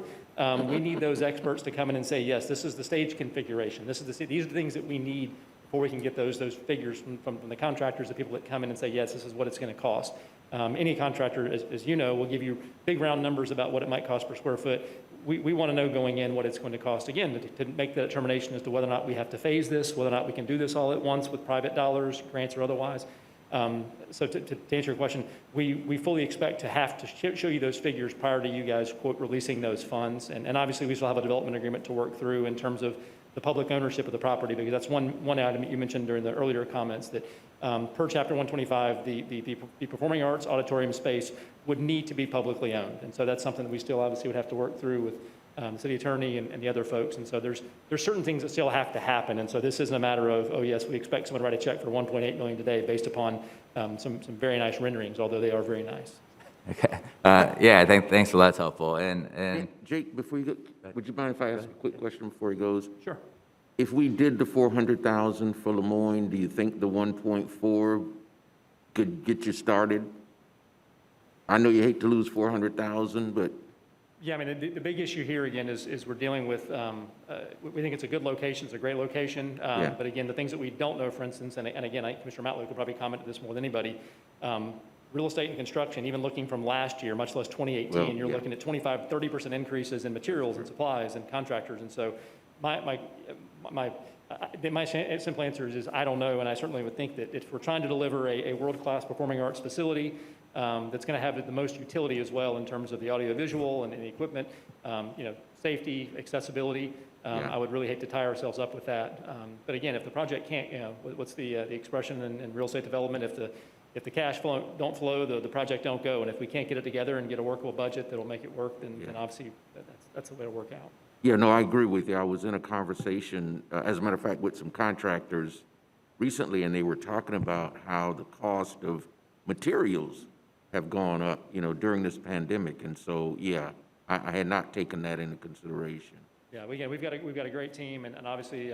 We need those experts to come in and say, yes, this is the stage configuration. These are the things that we need before we can get those figures from the contractors, the people that come in and say, yes, this is what it's going to cost. Any contractor, as you know, will give you big round numbers about what it might cost per square foot. We want to know going in what it's going to cost, again, to make the determination as to whether or not we have to phase this, whether or not we can do this all at once with private dollars, grants or otherwise. So to answer your question, we fully expect to have to show you those figures prior to you guys, quote, releasing those funds. And obviously, we still have a development agreement to work through in terms of the public ownership of the property, because that's one item that you mentioned during the earlier comments, that per Chapter 125, the performing arts auditorium space would need to be publicly owned. And so that's something that we still obviously would have to work through with the city attorney and the other folks. And so there's certain things that still have to happen. And so this isn't a matter of, oh yes, we expect someone to write a check for $1.8 million today based upon some very nice renderings, although they are very nice. Okay. Yeah, thanks a lot. That's helpful. And Jake, before you go, would you mind if I ask a quick question before he goes? Sure. If we did the 400,000 for Lemoyne, do you think the 1.4 could get you started? I know you hate to lose 400,000, but Yeah, I mean, the big issue here, again, is we're dealing with, we think it's a good location, it's a great location, Yeah. but again, the things that we don't know, for instance, and again, Commissioner Matlow could probably comment on this more than anybody, real estate and construction, even looking from last year, much less 2018, Well, you're yeah. looking at 25-30% increases in materials and supplies and contractors, and so my simple answer is I don't know, and I certainly would think that if we're trying to deliver a world-class performing arts facility that's going to have the most utility as well in terms of the audiovisual and the equipment, safety, accessibility, Yeah. I would really hate to tie ourselves up with that. But again, if the project can't, what's the expression in real estate development? If the cash don't flow, the project don't go. And if we can't get it together and get a workable budget that'll make it work, then obviously that's the way to work out. yeah, no, I agree with you. I was in a conversation, as a matter of fact, with some contractors recently, and they were talking about how the cost of materials have gone up, during this pandemic. And so, yeah, I had not taken that into consideration. Yeah, we've got a great team, and obviously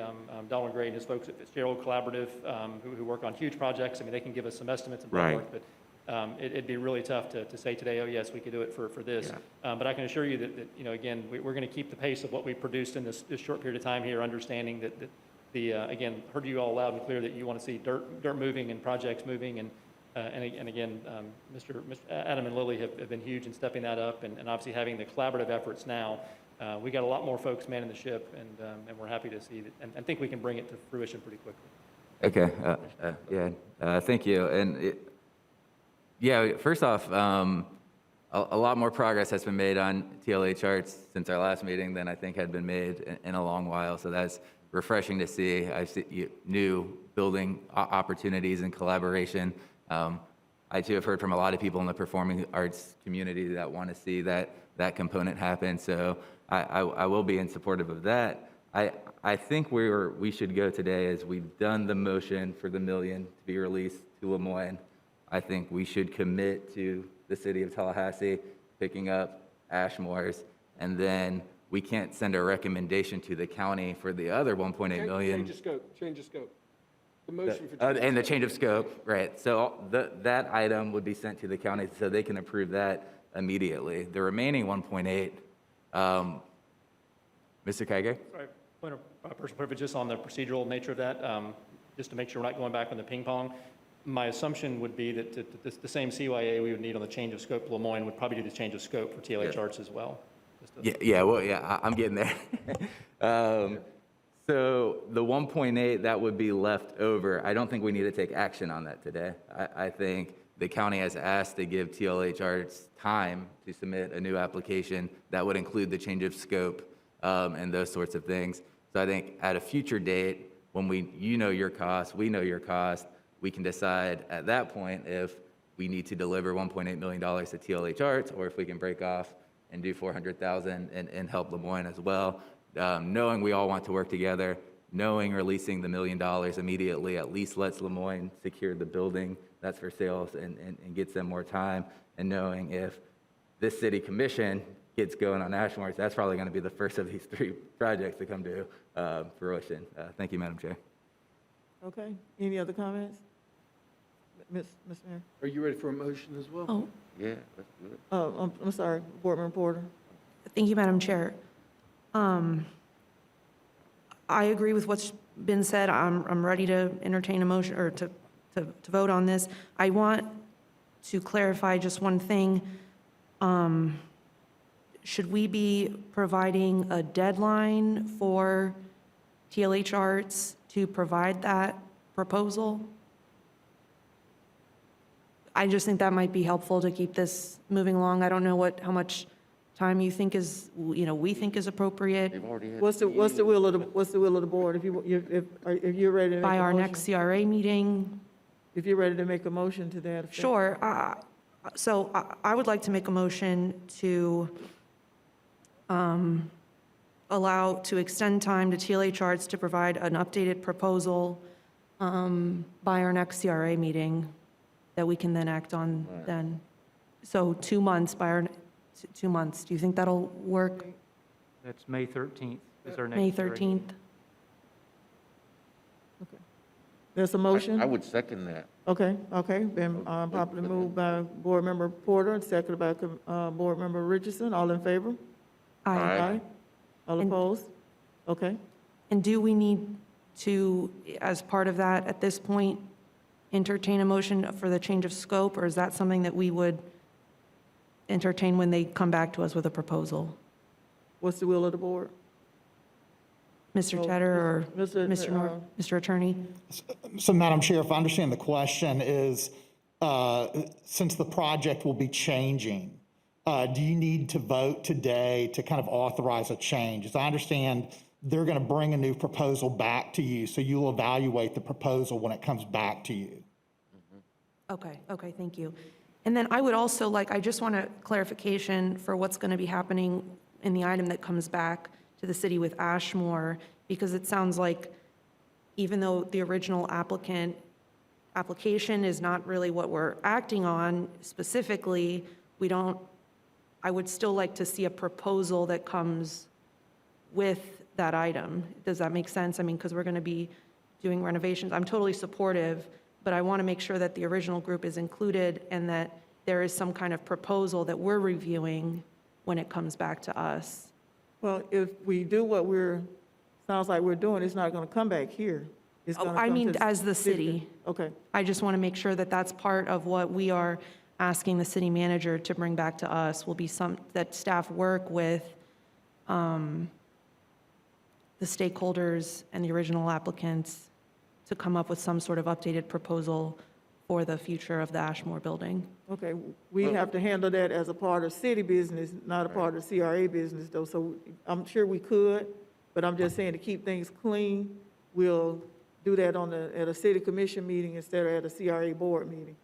Donald Gray and his folks at Fitzgerald Collaborative who work on huge projects. I mean, they can give us some estimates and Right. work, but it'd be really tough to say today, oh, yes, we could do it for this. But I can assure you that you know, again, we're going to keep the pace of what we produced in this short period of time here, understanding that again, heard you all loud and clear that you want to see dirt moving and projects moving. And again, Mr. Adam and Lily have been huge in stepping that up and obviously having the collaborative efforts now. We got a lot more folks manning the ship, and we're happy to see that, and think we can bring it to fruition pretty quickly. Okay, thank you. And first off, a lot more progress has been made on TLH Arts since our last meeting than I think had been made in a long while. So that's refreshing to see. I see new building opportunities and collaboration. I too have heard from a lot of people in the performing arts community that want to see that component happen. So I will be in supportive of that. I think we should go today as we've done the motion for the $1 million to be released to Lemoyne. I think we should commit to the city of Tallahassee picking up Ashmore's, and then we can't send a recommendation to the county for the other 1.8 million. Change of scope. The motion for. And the change of scope, right. So that item would be sent to the county so they can approve that immediately. The remaining 1.8, Mr. Kiger? Sorry, point of personal privilege just on the procedural nature of that, just to make sure we're not going back on the ping pong. My assumption would be that the same CYA we would need on the change of scope, Lemoyne would probably do the change of scope for TLH Arts as well. I'm getting there. So the 1.8 that would be left over, I don't think we need to take action on that today. I think the county has asked to give TLH Arts time to submit a new application that would include the change of scope and those sorts of things. So I think at a future date, when you know your cost, we know your cost, we can decide at that point if we need to deliver $1.8 million to TLH Arts, or if we can break off and do $400,000 and help Lemoyne as well. Knowing we all want to work together, knowing releasing the $1 million immediately at least lets Lemoyne secure the building that's for sales and gets them more time, and knowing if this city commission gets going on Ashmore's, that's probably going to be the first of these 3 projects to come to fruition. Thank you, Madam Chair. Okay, any other comments? Ms. Mayor? Are you ready for a motion as well? Oh, Yeah, let's do it. I'm sorry, Board Member Porter. thank you, Madam Chair. I agree with what's been said. I'm ready to entertain a motion or to vote on this. I want to clarify just one thing. Should we be providing a deadline for TLH Arts to provide that proposal? I just think that might be helpful to keep this moving along. I don't know how much time you think is, we think is appropriate. They've already had. What's the will of the board? If you're ready to make By a our motion? next CRA meeting. If you're ready to make a motion to that effect. Sure. So I would like to make a motion to to extend time to TLH Arts to provide an updated proposal by our next CRA meeting that we can then act on then. So 2 months, 2 months. Do you think that'll work? That's May 13th is our next. May hearing. 13th? There's a motion? I would second that. Okay, been properly moved by Board Member Porter, and seconded by Board Member Richardson. All in favor? Aye. All opposed? Okay. And do we need to, as part of that, at this point, entertain a motion for the change of scope, or is that something that we would entertain when they come back to us with a proposal? What's the will of the board? Mr. Tedder or Mr. Attorney? So, Madam Chair, if I understand the question is, since the project will be changing, do you need to vote today to kind of authorize a change? As I understand, they're going to bring a new proposal back to you, so you'll evaluate the proposal when it comes back to you. Okay, thank you. And then I would also I just want a clarification for what's going to be happening in the item that comes back to the city with Ashmore, because it sounds like even though the original application is not really what we're acting on specifically, I would still like to see a proposal that comes with that item. Does that make sense? I mean, because we're going to be doing renovations. I'm totally supportive, but I want to make sure that the original group is included and that there is some kind of proposal that we're reviewing when it comes back to us. Well, if we do what sounds like we're doing, it's not going to come back here. It's gonna I come mean, to as the city. Okay. I just want to make sure that that's part of what we are asking the city manager to bring back to us, will be that staff work with the stakeholders and the original applicants to come up with some sort of updated proposal for the future of the Ashmore building. Okay, we have to handle that as a part of city business, not a part of CRA business, though, so I'm sure we could, but I'm just saying to keep things clean, we'll do that at a city commission meeting instead of at a CRA board meeting.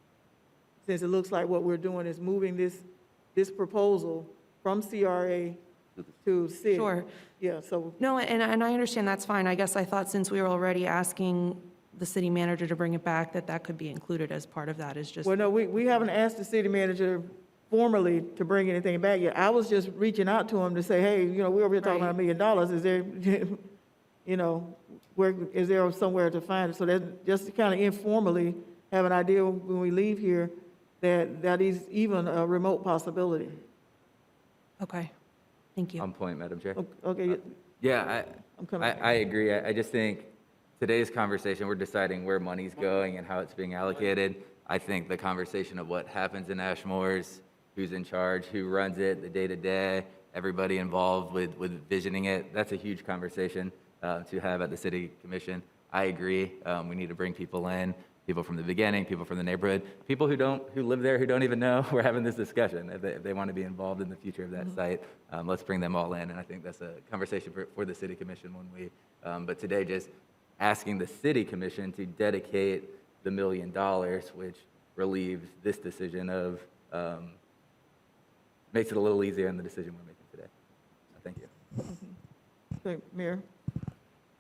Since it looks like what we're doing is moving this proposal from CRA to city. Sure. Yeah, so. No, and I understand, that's fine. I guess I thought since we were already asking the city manager to bring it back, that could be included as part of that, is just. Well, no, we haven't asked the city manager formally to bring anything back yet. I was just reaching out to him to say, hey, we're over here talking about $1 million. Is there, where, is there somewhere to find it? So that just kind of informally have an idea when we leave here that is even a remote possibility. Okay, thank you. On point, Madam Chair. Okay. Yeah, I'm coming. I agree. I just think today's conversation, we're deciding where money's going and how it's being allocated. I think the conversation of what happens in Ashmore's, who's in charge, who runs it, the day-to-day, everybody involved with visioning it, that's a huge conversation to have at the city commission. I agree. We need to bring people in, people from the beginning, people from the neighborhood, people who live there, who don't even know we're having this discussion. If they want to be involved in the future of that site, let's bring them all in. And I think that's a conversation for the city commission but today just asking the city commission to dedicate the $1 million, which relieves this decision of, makes it a little easier in the decision we're making today. Thank you. Okay, Mayor.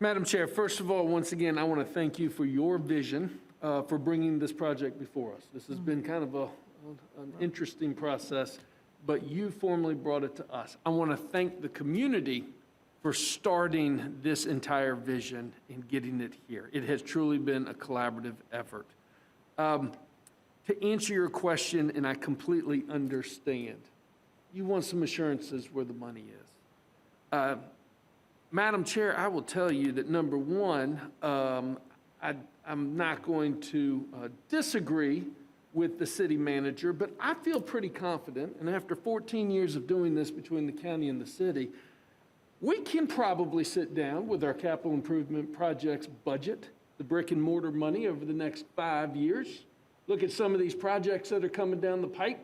Madam Chair, first of all, once again, I want to thank you for your vision for bringing this project before us. This has been kind of an interesting process, but you formally brought it to us. I want to thank the community for starting this entire vision and getting it here. It has truly been a collaborative effort. To answer your question, and I completely understand, you want some assurances where the money is. Madam Chair, I will tell you that, number one, I'm not going to disagree with the city manager, but I feel pretty confident, and after 14 years of doing this between the county and the city, we can probably sit down with our capital improvement projects budget, the brick and mortar money over the next 5 years, look at some of these projects that are coming down the pipe,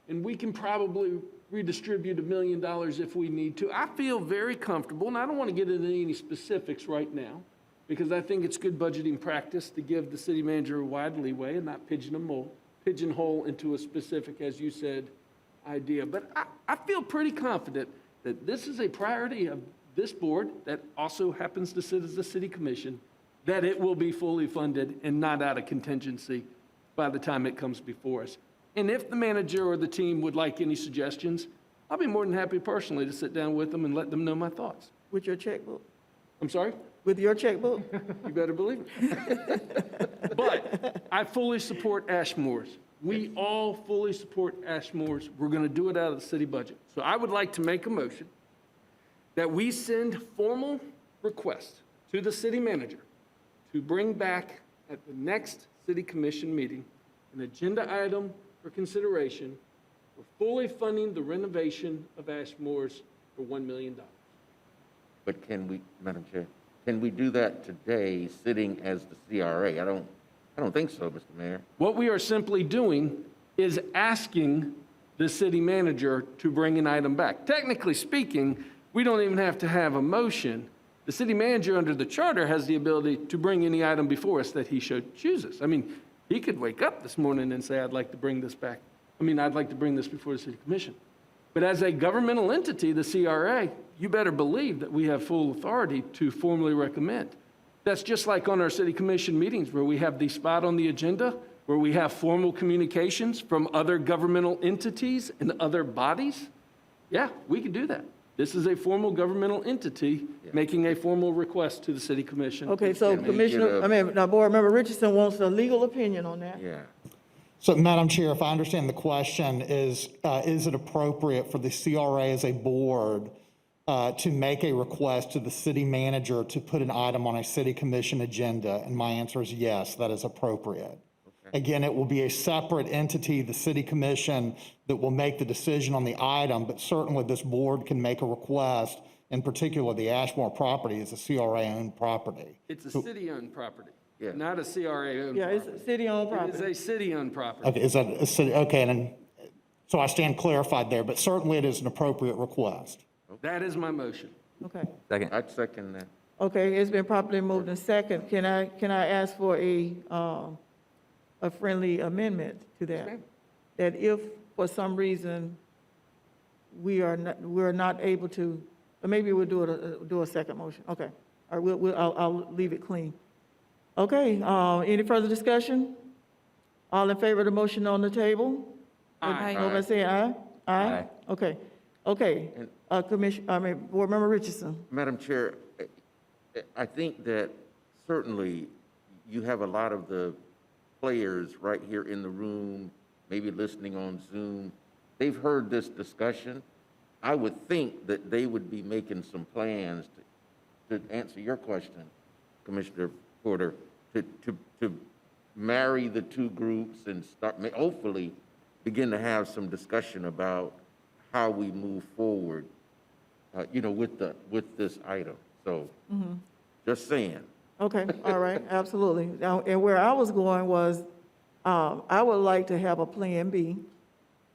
and we can probably redistribute $1 million if we need to. I feel very comfortable, and I don't want to get into any specifics right now, because I think it's good budgeting practice to give the city manager a wide leeway and not pigeonhole into a specific, as you said, idea. But I feel pretty confident that this is a priority of this board that also happens to sit as the city commission, that it will be fully funded and not out of contingency by the time it comes before us. And if the manager or the team would like any suggestions, I'll be more than happy personally to sit down with them and let them know my thoughts. With your checkbook? I'm sorry? With your checkbook? You better believe it. But I fully support Ashmore's. We all fully support Ashmore's. We're going to do it out of the city budget. So I would like to make a motion that we send formal request to the city manager to bring back at the next city commission meeting an agenda item for consideration for fully funding the renovation of Ashmore's for $1 million. But can we, Madam Chair, can we do that today, sitting as the CRA? I don't think so, Mr. Mayor. What we are simply doing is asking the city manager to bring an item back. Technically speaking, we don't even have to have a motion. The city manager under the charter has the ability to bring any item before us that he chooses. I mean, he could wake up this morning and say, I'd like to bring this back. I'd like to bring this before the city commission. But as a governmental entity, the CRA, you better believe that we have full authority to formally recommend. That's just like on our city commission meetings where we have the spot on the agenda, where we have formal communications from other governmental entities and other bodies. Yeah, we could do that. This is a formal governmental entity making a formal request to the city commission. Okay, so now Board Member Richardson wants a legal opinion on that. Yeah. So, Madam Chair, if I understand the question, is it appropriate for the CRA as a board to make a request to the city manager to put an item on a city commission agenda? And my answer is yes, that is appropriate. Again, it will be a separate entity, the city commission, that will make the decision on the item, but certainly this board can make a request. In particular, the Ashmore property is a CRA-owned property. It's a city-owned property, Yeah. not a CRA-owned property. Yeah, it's a city-owned property. It is a city-owned property. Okay, is that a city? Okay, and then, so I stand clarified there, but certainly it is an appropriate request. That is my motion. Okay. Second. I'd second that. Okay, it's been properly moved in second. Can I ask for a friendly amendment to that? That if for some reason we're not able to, or maybe we'll do a second motion. Okay, all right, I'll leave it clean. Okay, any further discussion? All in favor of the motion on the table? Aye. Nobody say aye? Aye. Okay, Board Member Richardson. Madam Chair, I think that certainly you have a lot of the players right here in the room, maybe listening on Zoom. They've heard this discussion. I would think that they would be making some plans to answer your question, Commissioner Porter, to marry the two groups and hopefully begin to have some discussion about how we move forward, with this item. So, just saying. Okay, all right, absolutely. Now, and where I was going was, I would like to have a plan B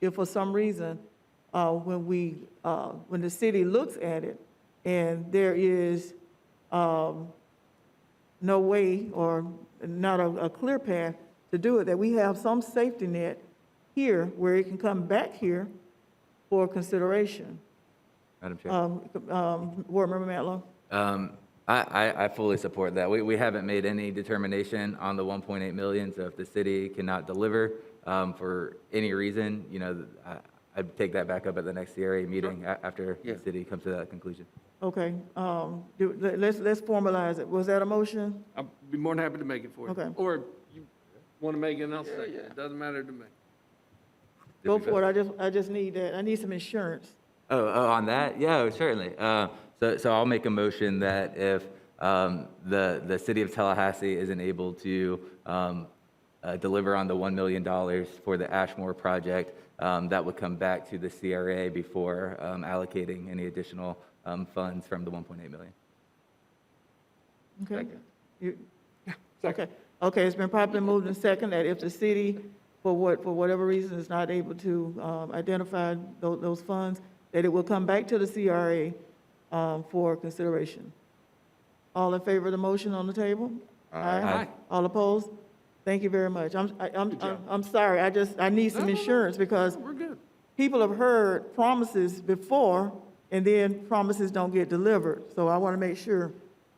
if for some reason, when the city looks at it and there is no way or not a clear path to do it, that we have some safety net here where it can come back here for consideration. Madam Chair. Board Member Matlow? I fully support that. We haven't made any determination on the 1.8 million, so if the city cannot deliver for any reason, I'd take that back up at the next CRA meeting after the city comes to that conclusion. Okay, let's formalize it. Was that a motion? I'll be more than happy to make it for you. Okay. Or you want to make it, and I'll say it. It doesn't matter to me. Go for it, I just need that, I need some insurance. Oh, on that? Yeah, certainly. So I'll make a motion that if the city of Tallahassee isn't able to deliver on the $1 million for the Ashmore project, that would come back to the CRA before allocating any additional funds from the 1.8 million. Okay. Okay, it's been properly moved and second that if the city, for whatever reason, is not able to identify those funds, that it will come back to the CRA for consideration. All in favor of the motion on the table? Aye. All opposed? Thank you very much. I'm sorry, I need some insurance because We're good. people have heard promises before and then promises don't get delivered. So I want to make sure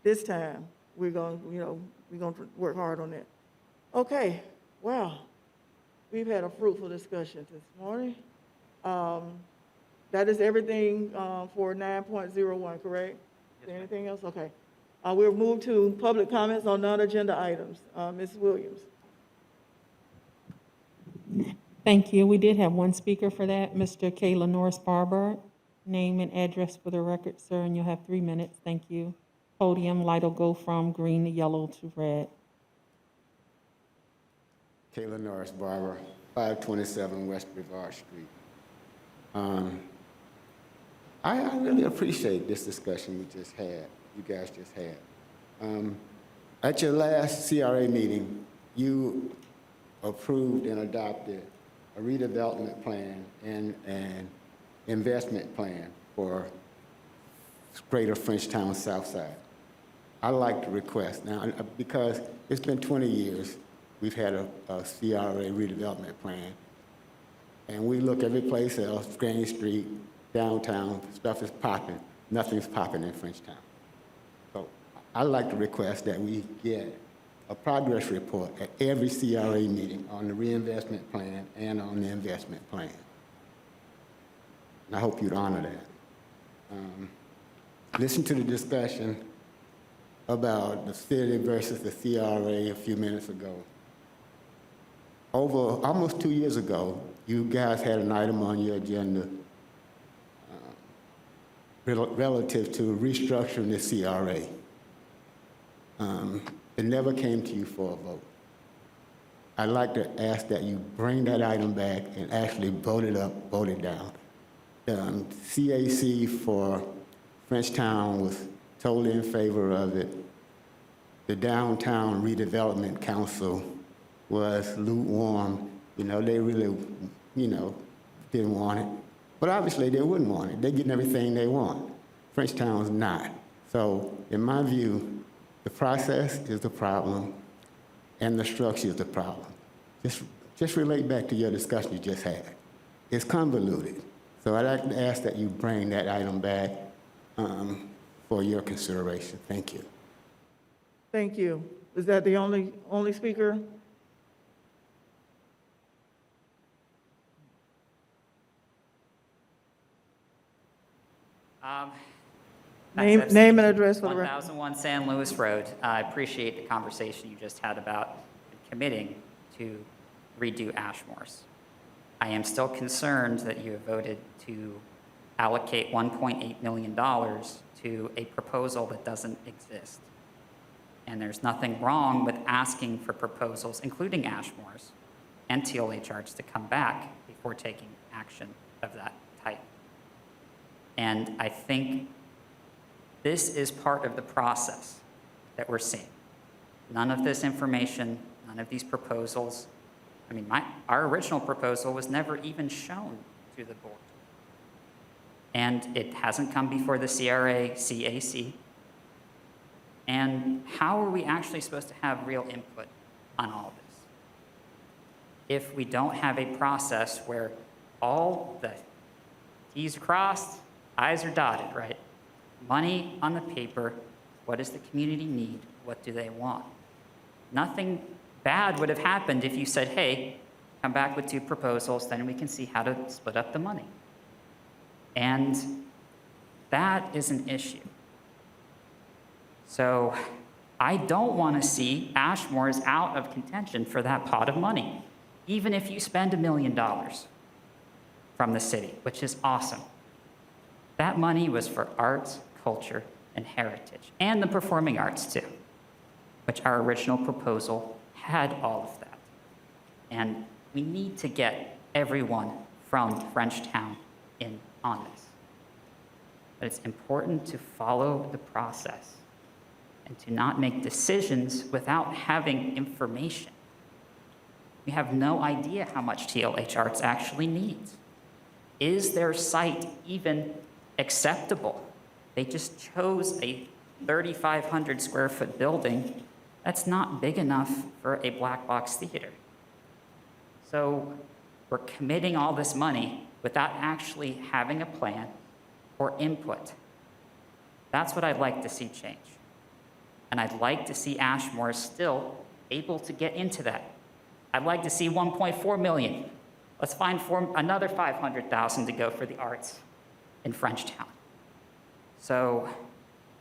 this time we're going to work hard on that. Okay, wow. We've had a fruitful discussion this morning. That is everything for 9.01, correct? Is there anything else? Okay. We'll move to public comments on non-agenda items. Ms. Williams. Thank you. We did have one speaker for that, Mr. Kayla Norris Barber. Name and address for the record, sir, and you'll have 3 minutes. Thank you. Podium light will go from green to yellow to red. Kayla Norris Barber, 527 West Brevard Street. I really appreciate this discussion you guys just had. At your last CRA meeting, you approved and adopted a redevelopment plan and an investment plan for Greater Frenchtown Southside. I'd like to request now, because it's been 20 years, we've had a CRA redevelopment plan, and we look every place else, Grand Street, downtown, stuff is popping, nothing's popping in Frenchtown. So I'd like to request that we get a progress report at every CRA meeting on the reinvestment plan and on the investment plan. And I hope you'd honor that. Listen to the discussion about the city versus the CRA a few minutes ago. Over almost 2 years ago, you guys had an item on your agenda relative to restructuring the CRA. It never came to you for a vote. I'd like to ask that you bring that item back and actually vote it up, vote it down. CAC for Frenchtown was totally in favor of it. The Downtown Redevelopment Council was lukewarm. You know, they really, you know, didn't want it. But obviously they wouldn't want it. They're getting everything they want. Frenchtown's not. So in my view, the process is the problem and the structure is the problem. Just relate back to your discussion you just had. It's convoluted. So I'd like to ask that you bring that item back for your consideration. Thank you. Thank you. Is that the only speaker? Name and address for the record. 1001 San Luis Road. I appreciate the conversation you just had about committing to redo Ashmore's. I am still concerned that you have voted to allocate $1.8 million to a proposal that doesn't exist. And there's nothing wrong with asking for proposals, including Ashmore's and TLH Arts, to come back before taking action of that type. And I think this is part of the process that we're seeing. None of this information, none of these proposals. I mean, our original proposal was never even shown to the board. And it hasn't come before the CRA, CAC. And how are we actually supposed to have real input on all this if we don't have a process where all the T's are crossed, I's are dotted, right? Money on the paper, what does the community need? What do they want? Nothing bad would have happened if you said, hey, come back with 2 proposals, then we can see how to split up the money. And that is an issue. So I don't want to see Ashmore's out of contention for that pot of money, even if you spend $1 million from the city, which is awesome. That money was for arts, culture, and heritage, and the performing arts too, which our original proposal had all of that. And we need to get everyone from Frenchtown in on this. But it's important to follow the process and to not make decisions without having information. We have no idea how much TLH Arts actually needs. Is their site even acceptable? They just chose a 3,500 square foot building that's not big enough for a black box theater. So we're committing all this money without actually having a plan or input. That's what I'd like to see change. And I'd like to see Ashmore still able to get into that. I'd like to see 1.4 million. Let's find another 500,000 to go for the arts in Frenchtown. So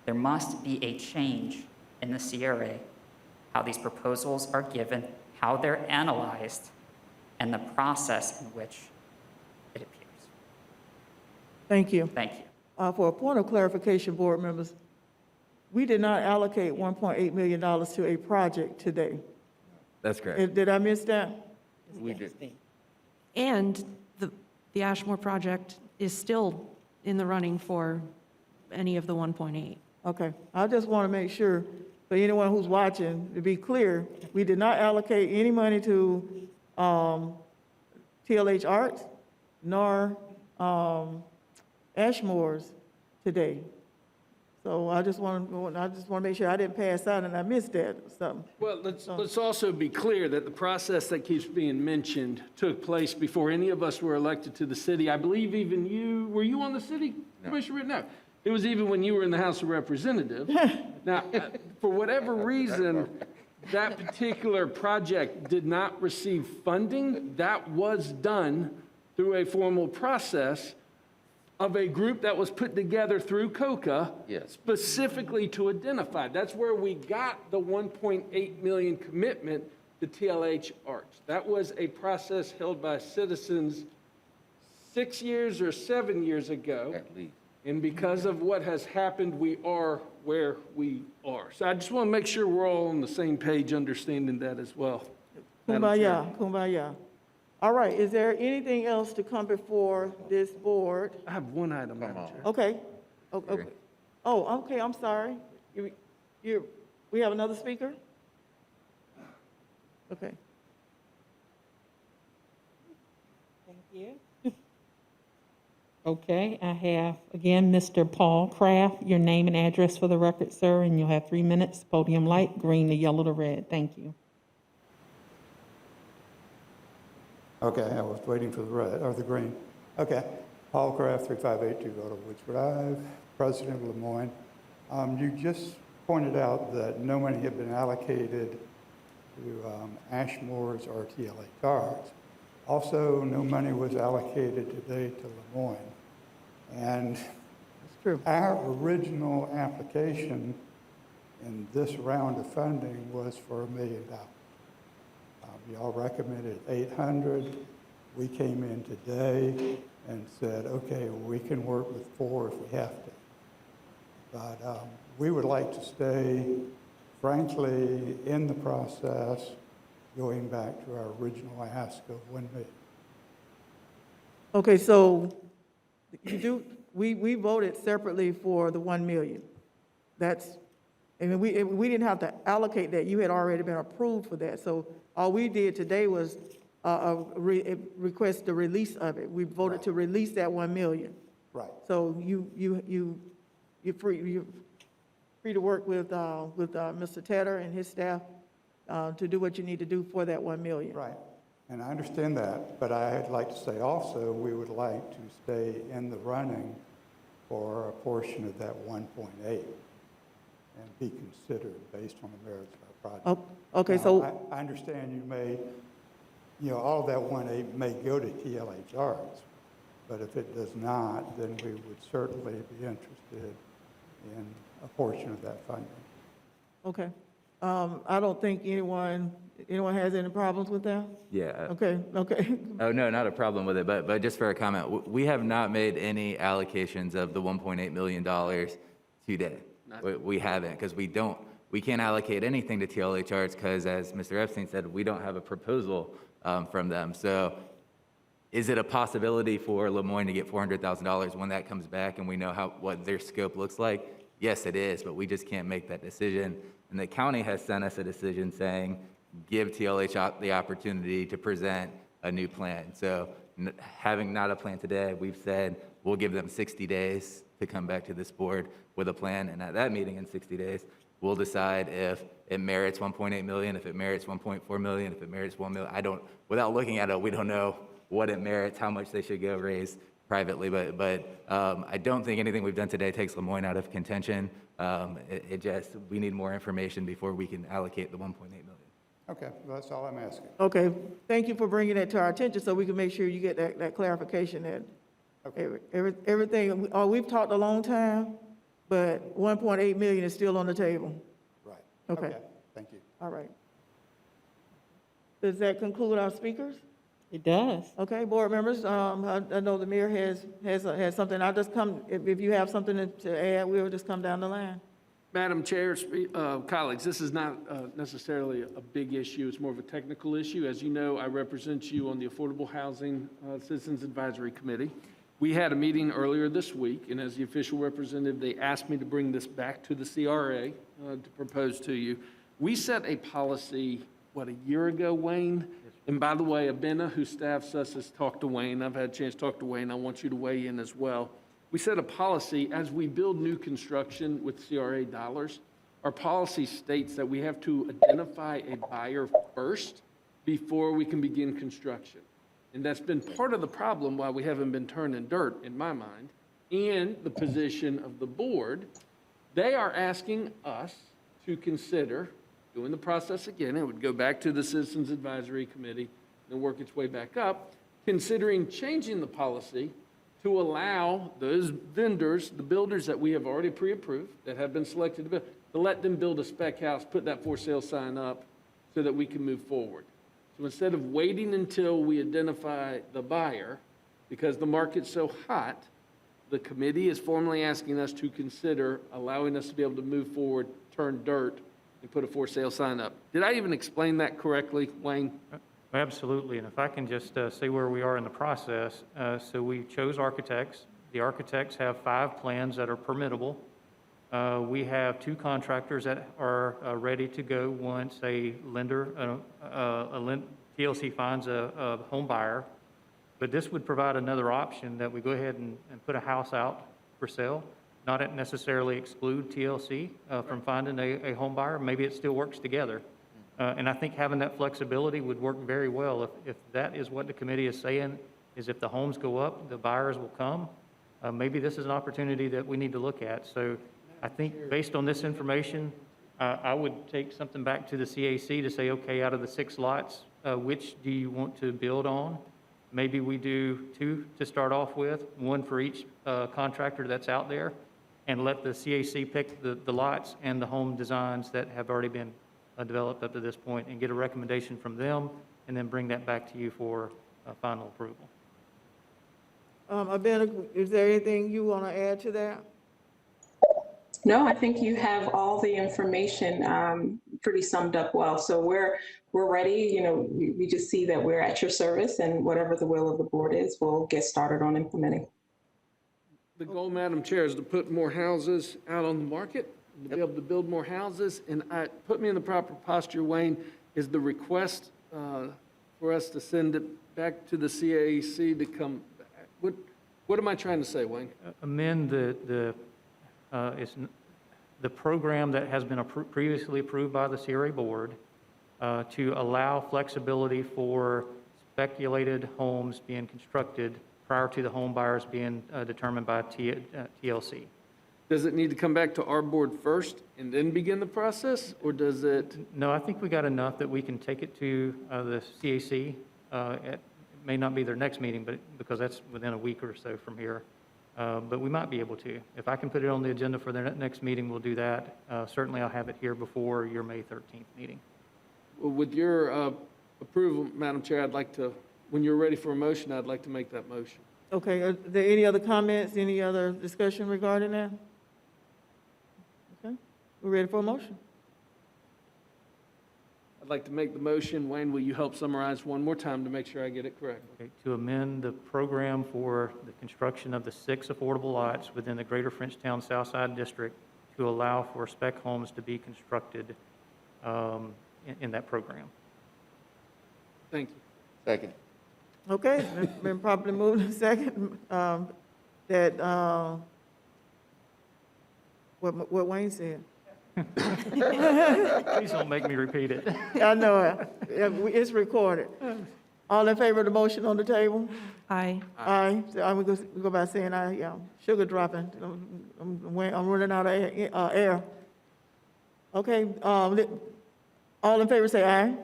there must be a change in the CRA, how these proposals are given, how they're analyzed, and the process in which it appears. Thank you. Thank you. For a point of clarification, board members, we did not allocate $1.8 million to a project today. That's correct. Did I miss that? We did. And the Ashmore project is still in the running for any of the 1.8. Okay, I just want to make sure, for anyone who's watching, to be clear, we did not allocate any money to TLH Arts, nor Ashmore's today. So I just want to make sure I didn't pass out and I missed that or something. Well, let's also be clear that the process that keeps being mentioned took place before any of us were elected to the city. I believe even you, were you on the city commission? No. It was even when you were in the House of Representatives. Now, for whatever reason, that particular project did not receive funding. That was done through a formal process of a group that was put together through COCA Yes. specifically to identify. That's where we got the 1.8 million commitment to TLH Arch. That was a process held by citizens 6 years or 7 years ago. At least. And because of what has happened, we are where we are. So I just want to make sure we're all on the same page, understanding that as well. Madam Chair. Kumbaya, kumbaya. All right, is there anything else to come before this board? I have one item, Madam Chair. Okay. Okay. Oh, okay, I'm sorry. We have another speaker? Okay. Thank you. Okay, I have, again, Mr. Paul Kraft, your name and address for the record, sir, and you'll have 3 minutes. Podium light, green to yellow to red. Thank you. Okay, I was waiting for the red, or the green. Okay, Paul Kraft, 3582 Road Woods Drive, President of Lemoyne. You just pointed out that no money had been allocated to Ashmore's or TLHR's. Also, no money was allocated today to Lemoyne. And That's true. our original application in this round of funding was for $1 million. Y'all recommended 800. We came in today and said, okay, we can work with 4 if we have to. But we would like to stay, frankly, in the process, going back to our original ask of $1 million. Okay, so we voted separately for the 1 million. I mean, we didn't have to allocate that. You had already been approved for that. So all we did today was request the release of it. We voted to release that 1 million. Right. So you're free to work with Mr. Tedder and his staff to do what you need to do for that 1 million. Right. And I understand that, but I'd like to say also, we would like to stay in the running for a portion of that 1.8 and be considered based on the merits of our project. Oh, okay, Now, so I understand you may, all of that 1.8 may go to TLHRs, but if it does not, then we would certainly be interested in a portion of that funding. okay. I don't think anyone has any problems with that? Yeah. Okay. Oh, no, not a problem with it, but just for a comment, we have not made any allocations of the $1.8 million today. We haven't, because we can't allocate anything to TLHRs because, as Mr. Epstein said, we don't have a proposal from them. So is it a possibility for Lemoyne to get $400,000 when that comes back and we know what their scope looks like? Yes, it is, but we just can't make that decision. And the county has sent us a decision saying, give TLH the opportunity to present a new plan. So having not a plan today, we've said we'll give them 60 days to come back to this board with a plan. And at that meeting in 60 days, we'll decide if it merits 1.8 million, if it merits 1.4 million, if it merits 1 million. Without looking at it, we don't know what it merits, how much they should go raise privately. But I don't think anything we've done today takes Lemoyne out of contention. We need more information before we can allocate the 1.8 million. Okay, well, that's all I'm asking. Okay, thank you for bringing that to our attention so we can make sure you get that clarification that everything, we've talked a long time, but 1.8 million is still on the table. Right. Okay. Thank you. All right. Does that conclude our speakers? It does. Okay, board members, I know the mayor has something. I'll just come, if you have something to add, we'll just come down the line. Madam Chair, colleagues, this is not necessarily a big issue. It's more of a technical issue. As you know, I represent you on the Affordable Housing Citizens Advisory Committee. We had a meeting earlier this week, and as the official representative, they asked me to bring this back to the CRA to propose to you. We set a policy, a year ago, Wayne? And by the way, Abena, who staffs us, has talked to Wayne. I've had a chance to talk to Wayne. I want you to weigh in as well. We set a policy as we build new construction with CRA dollars. Our policy states that we have to identify a buyer first before we can begin construction. And that's been part of the problem why we haven't been turning dirt, in my mind, and the position of the board. They are asking us to consider doing the process again. It would go back to the Citizens Advisory Committee and work its way back up, considering changing the policy to allow those vendors, the builders that we have already pre-approved, that have been selected to build, to let them build a spec house, put that for sale sign up so that we can move forward. So instead of waiting until we identify the buyer, because the market's so hot, the committee is formally asking us to consider allowing us to be able to move forward, turn dirt, and put a for sale sign up. Did I even explain that correctly, Wayne? Absolutely, and if I can just say where we are in the process. So we chose architects. The architects have 5 plans that are permittable. We have 2 contractors that are ready to go once a lender, TLC finds a home buyer. But this would provide another option that we go ahead and put a house out for sale, not necessarily exclude TLC from finding a home buyer. Maybe it still works together. And I think having that flexibility would work very well. If that is what the committee is saying, is if the homes go up, the buyers will come. Maybe this is an opportunity that we need to look at. So I think based on this information, I would take something back to the CAC to say, okay, out of the 6 lots, which do you want to build on? Maybe we do 2 to start off with, 1 for each contractor that's out there, and let the CAC pick the lots and the home designs that have already been developed up to this point, and get a recommendation from them, and then bring that back to you for final approval. Abena, is there anything you want to add to that? No, I think you have all the information pretty summed up well. So we're ready. You know, we just see that we're at your service, and whatever the will of the board is, we'll get started on implementing. The goal, Madam Chair, is to put more houses out on the market, to be able to build more houses. And put me in the proper posture, Wayne, is the request for us to send it back to the CAC to come. What am I trying to say, Wayne? Amend the program that has been previously approved by the CRA board to allow flexibility for speculated homes being constructed prior to the home buyers being determined by TLC. Does it need to come back to our board first and then begin the process, or does it? No, I think we got enough that we can take it to the CAC. It may not be their next meeting, but because that's within a week or so from here. But we might be able to. If I can put it on the agenda for their next meeting, we'll do that. Certainly, I'll have it here before your May 13th meeting. Well, with your approval, Madam Chair, I'd like to, when you're ready for a motion, I'd like to make that motion. Okay, are there any other comments, any other discussion regarding that? Okay, we're ready for a motion. I'd like to make the motion. Wayne, will you help summarize one more time to make sure I get it correct? Okay, to amend the program for the construction of the 6 affordable lots within the Greater Frenchtown Southside District to allow for spec homes to be constructed in that program. Thank you. Second. Okay, it's been properly moved in second, what Wayne said. Please don't make me repeat it. I know it. It's recorded. All in favor of the motion on the table? Aye. Aye. So I'm gonna go by saying aye, yeah. Sugar dropping. I'm running out of air. Okay, all in favor say aye.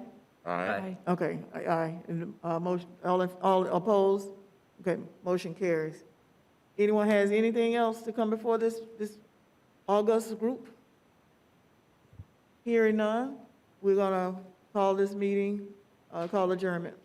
Aye. Okay, aye. And, motion, all opposed? Okay, motion carries. Anyone has anything else to come before this August group? Hearing none, we're gonna call this meeting, call adjournment.